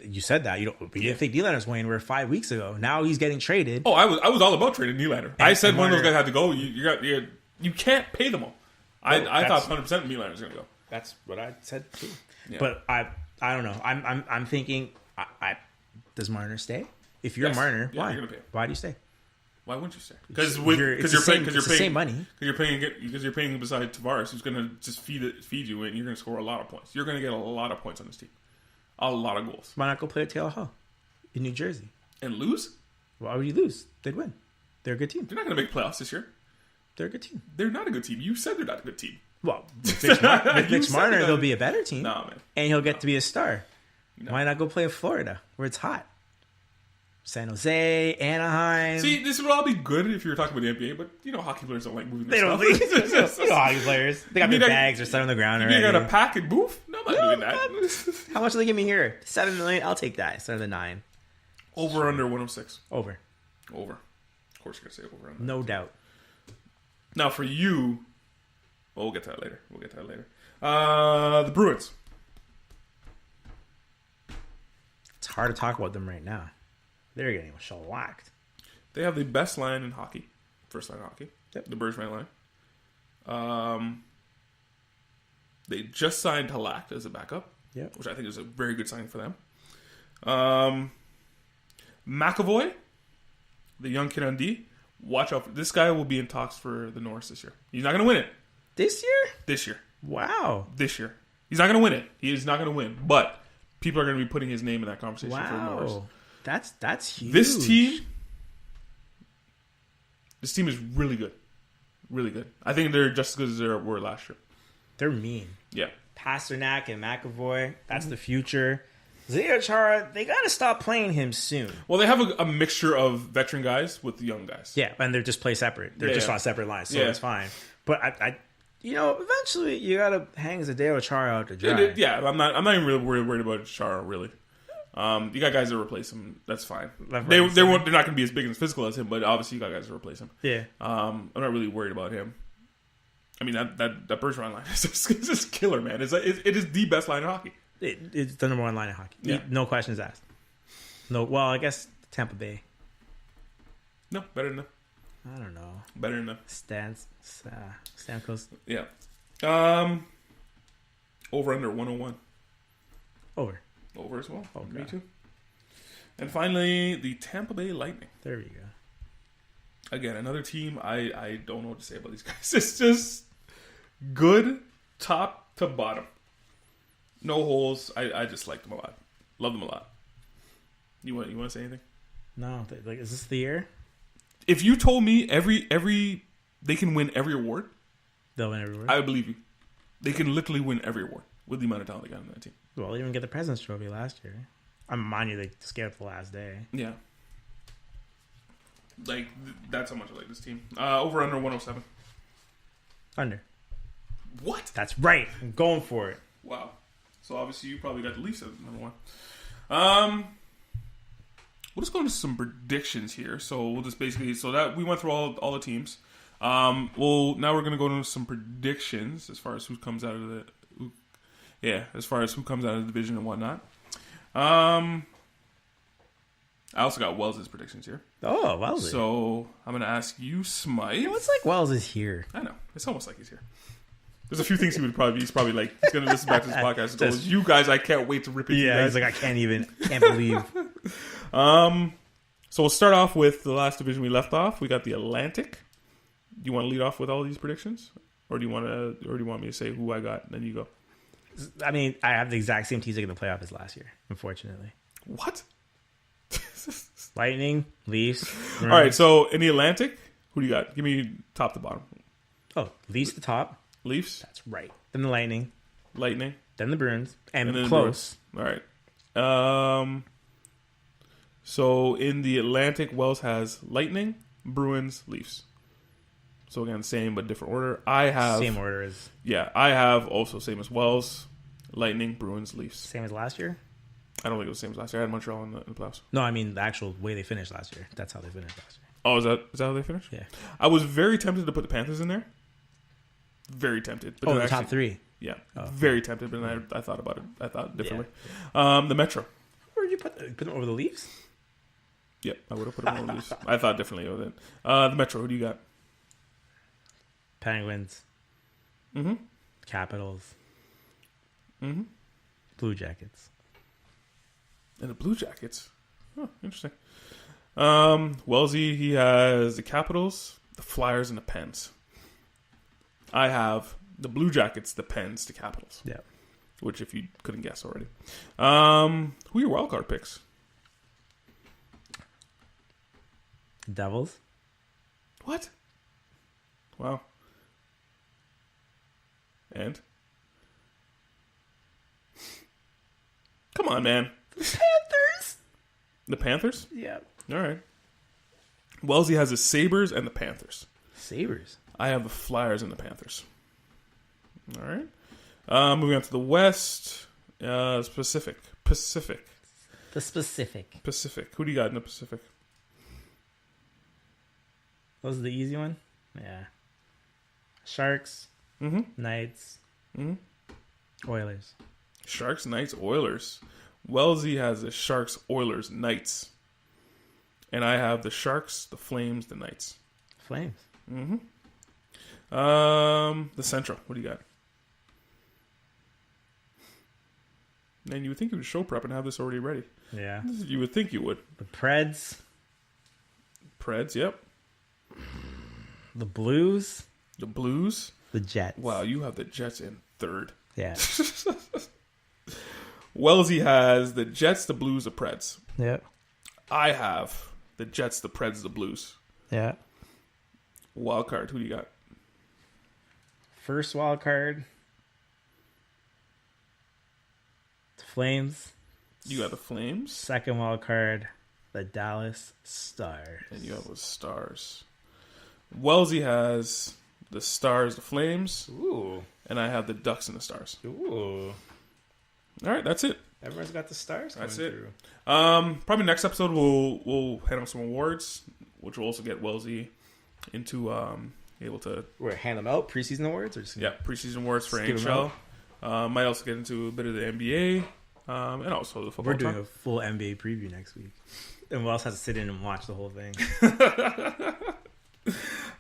You said that. We didn't think Nylander's going anywhere 5 weeks ago. Now he's getting traded. Oh, I was all about trading Nylander. I said one of those guys had to go. You can't pay them all. I thought 100% Nylander's going to go. That's what I said too. Yeah. But I don't know. I'm thinking. Does Marner stay? If you're Marner, why? You're gonna pay him. Why do you stay? Why wouldn't you stay? Because you're paying the same money. Because you're paying beside Tavares, who's going to just feed you, and you're going to score a lot of points. You're going to get a lot of points on this team, a lot of goals. Why not go play at Taylor Hall in New Jersey and lose? Why would you lose? They'd win. They're a good team. They're not going to make playoffs this year. They're a good team. They're not a good team. You said they're not a good team. Well, with Mitch Marner, they'll be a better team. Nah, man. And he'll get to be a star. No. Why not go play in Florida where it's hot? San Jose, Anaheim. See, this would all be good if you were talking about the NBA, but hockey players don't like moving their stuff. They don't hockey players. They got their bags or set on the ground already. You got a pack and move? No, I'm not doing that. How much do they give me here? 7 million? I'll take that. 7 to 9. Over under 106. Over. Of course you're going to say over. No doubt. Now for you, we'll get to that later. The Bruins. It's hard to talk about them right now. They're getting shellacked. They have the best line in hockey. First line in hockey. Yep. The Bergevin line. They just signed Halak as a backup, Yep. which I think is a very good sign for them. McAvoy, the young kid on D, watch out. This guy will be in talks for the Norris this year. He's not going to win it This year? this year. Wow. This year. He's not going to win it. He is not going to win. But people are going to be putting his name in that conversation for the Norris. Wow. That's huge. This team is really good. Really good. I think they're just as good as they were last year. They're mean. Yeah. Pasternak and McAvoy, that's the future. Zdeno Chara, they got to stop playing him soon. Well, they have a mixture of veteran guys with the young guys. Yeah, and they're just play separate. They're just on separate lines, so it's fine. But I eventually you got to hang Zdeno Chara out to dry. Yeah, I'm not even really worried about Chara, really. You got guys that replace him. That's fine. They're not going to be as big and physical as him, but obviously you got guys to replace him. Yeah. I'm not really worried about him. I mean, that Bergeron line is just killer, man. It is the best line in hockey. It's the number one line in hockey. Yeah. No questions asked. No. Well, I guess Tampa Bay. No, better than them. I don't know. Better than them. Stamkos. Yeah. Over under 101. Over as well. Oh, Me God. too. And finally, the Tampa Bay Lightning. There we go. Again, another team I don't know what to say about these guys. It's just good top to bottom. No holes. I just like them a lot. Love them a lot. You want to say anything? No, like, is this the year? If you told me every they can win every award, They'll win everywhere. I would believe you. They can literally win every award with the amount of talent they got on that team. Well, they even get the President's Trophy last year. Mind you, they skipped up the last day. Yeah. Like, that's how much I like this team. Over under 107. Under. What? That's right. I'm going for it. Wow. So obviously you probably got the Leafs at number one. We'll just go into some predictions here. So we'll just basically that we went through all the teams. Now we're gonna go into some predictions as far as who comes out of the division and whatnot. I also got Wells' predictions here. Oh, Wells. So I'm gonna ask you, Smythe. It's like Wells is here. I know. It's almost like he's here. There's a few things he's probably like, he's going to listen back to this podcast and goes, you guys, I can't wait to rip it. Yeah, he's like, I can't believe. So we'll start off with the last division we left off. We got the Atlantic. Do you want to lead off with all these predictions? Or do you want me to say who I got and then you go? I mean, I have the exact same teams in the playoff as last year, unfortunately. What? Lightning, Leafs. All right, so in the Atlantic, who do you got? Give me top to bottom. Oh, Leafs the top. Leafs. That's right. Then the Lightning. Lightning. Then the Bruins. And then close. All right. So in the Atlantic, Wells has Lightning, Bruins, Leafs. So again, same but different order. I have same order as I have also same as Wells, Lightning, Bruins, Leafs. Same as last year? I don't think it was the same as last year. I had Montreal in the playoffs. No, I mean the actual way they finished last year. That's how they finished last year. Oh, is that how they finished? Yeah. I was very tempted to put the Panthers in there. Very tempted. But the top three. Yeah. Very tempted, but then I thought about it. I thought differently. The Metro. Where did you put them over the Leafs? Yep, I would have put them over the Leafs. I thought differently of it. The Metro, who do you got? Penguins. Mm-hmm. Capitals. Mm-hmm. Blue Jackets. And the Blue Jackets. Oh, interesting. Wellesley, he has the Capitals, the Flyers, and the Pens. I have the Blue Jackets, the Pens, the Capitals. Yeah. Which, if you couldn't guess already. Who are your wildcard picks? Devils. What? Wow. And? Come on, man. Panthers. The Panthers? Yeah. All right. Wellesley has the Sabres and the Panthers. Sabres. I have the Flyers and the Panthers. All right. Moving on to the West. Pacific. The specific. Pacific. Who do you got in the Pacific? Was the easy one? Yeah. Sharks. Mm-hmm. Knights. Mm-hmm. Oilers. Sharks, Knights, Oilers. Wellesley has the Sharks, Oilers, Knights. And I have the Sharks, the Flames, the Knights. Flames. Mm-hmm. The Central. What do you got? And you would think you would show prep and have this already ready. Yeah. You would think you would. The Preds. Preds, yep. The Blues. The Blues. The Jets. Wow, you have the Jets in third. Yeah. Wellesley has the Jets, the Blues, the Preds. Yep. I have the Jets, the Preds, the Blues. Yeah. Wild card, who do you got? First wild card. The Flames. You got the Flames. Second wild card. The Dallas Stars. And you have the Stars. Wellesley has the Stars, the Flames. Ooh. And I have the Ducks and the Stars. Ooh. All right, that's it. Everyone's got the Stars coming That's it. through. Probably next episode we'll hand out some awards, which will also get Wellesley into able to Hand them out preseason awards or just preseason awards for Just give 'em NHL. Might also get into a bit of the NBA and also the football. We're doing a full NBA preview next week, and we'll also have to sit in and watch the whole thing.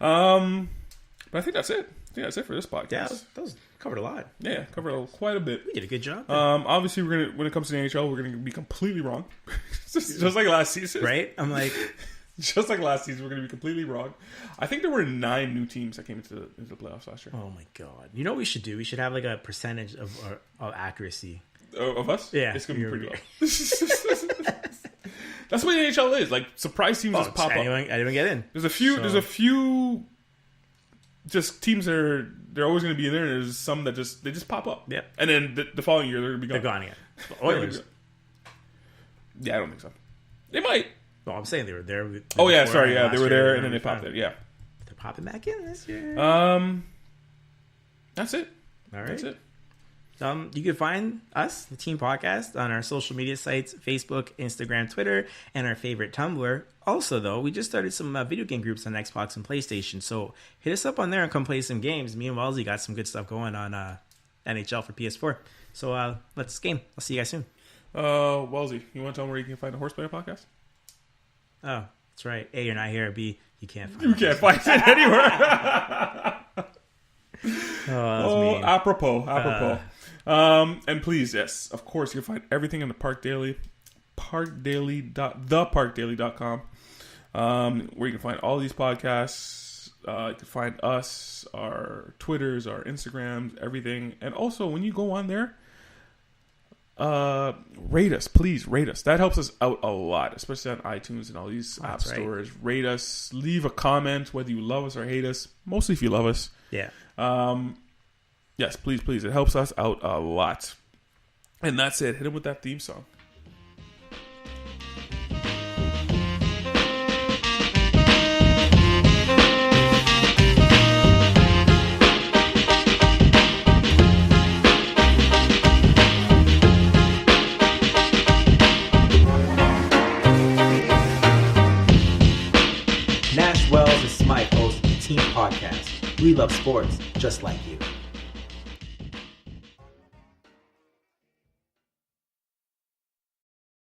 But I think that's it. I think that's it for this podcast. Yeah, that was covered a lot. Yeah, covered quite a bit. We did a good job, Obviously, we're gonna when it comes to the NHL, we're gonna be completely wrong, just like last season, right? I'm like, just like last season, we're gonna be completely wrong. I think there were 9 new teams that came into the playoffs last year. oh my god! You know what we should do? We should have like a percentage of accuracy. Of us, Yeah, it's gonna be pretty you're- low. That's what the NHL is. Like surprise teams just pop up. Anyone get in? There's a few. Just teams that they're always going to be in there, and there's some that they just pop up. Yep. And then the following year they're going to be gone. They're gone again. Oilers. Yeah, I don't think so. They might. No, I'm saying they were there. Oh yeah, before, sorry. Yeah, last they were year, there and then they popped it. Yeah. They're popping back in this year. That's it. All right. That's it. You can find us, the Team Podcast, on our social media sites, Facebook, Instagram, Twitter, and our favorite Tumblr. Also, though, we just started some video game groups on Xbox and PlayStation, so hit us up on there and come play some games. Me and Wellesley got some good stuff going on NHL for PS4. So let's game. I'll see you guys soon. Wellesley, you want to tell them where you can find the Horseplayer Podcast? Oh, that's right. A, you're not here. B, you can't find You can't find it anywhere. Oh, mean. Apropos. And please, yes, of course, you can find everything in the Park Daily, theparkdaily.com, where you can find all these podcasts. You can find us, our Twitters, our Instagrams, everything. And also, when you go on there, rate us. Please rate us. That helps us out a lot, especially on iTunes and all these app stores. Rate us. Leave a comment, whether you love us or hate us. Mostly if you love us. Yeah. Yes, please. It helps us out a lot. And that's it. Hit him with that theme song. Nash Wells and Smythe host the Team Podcast. We love sports just like you.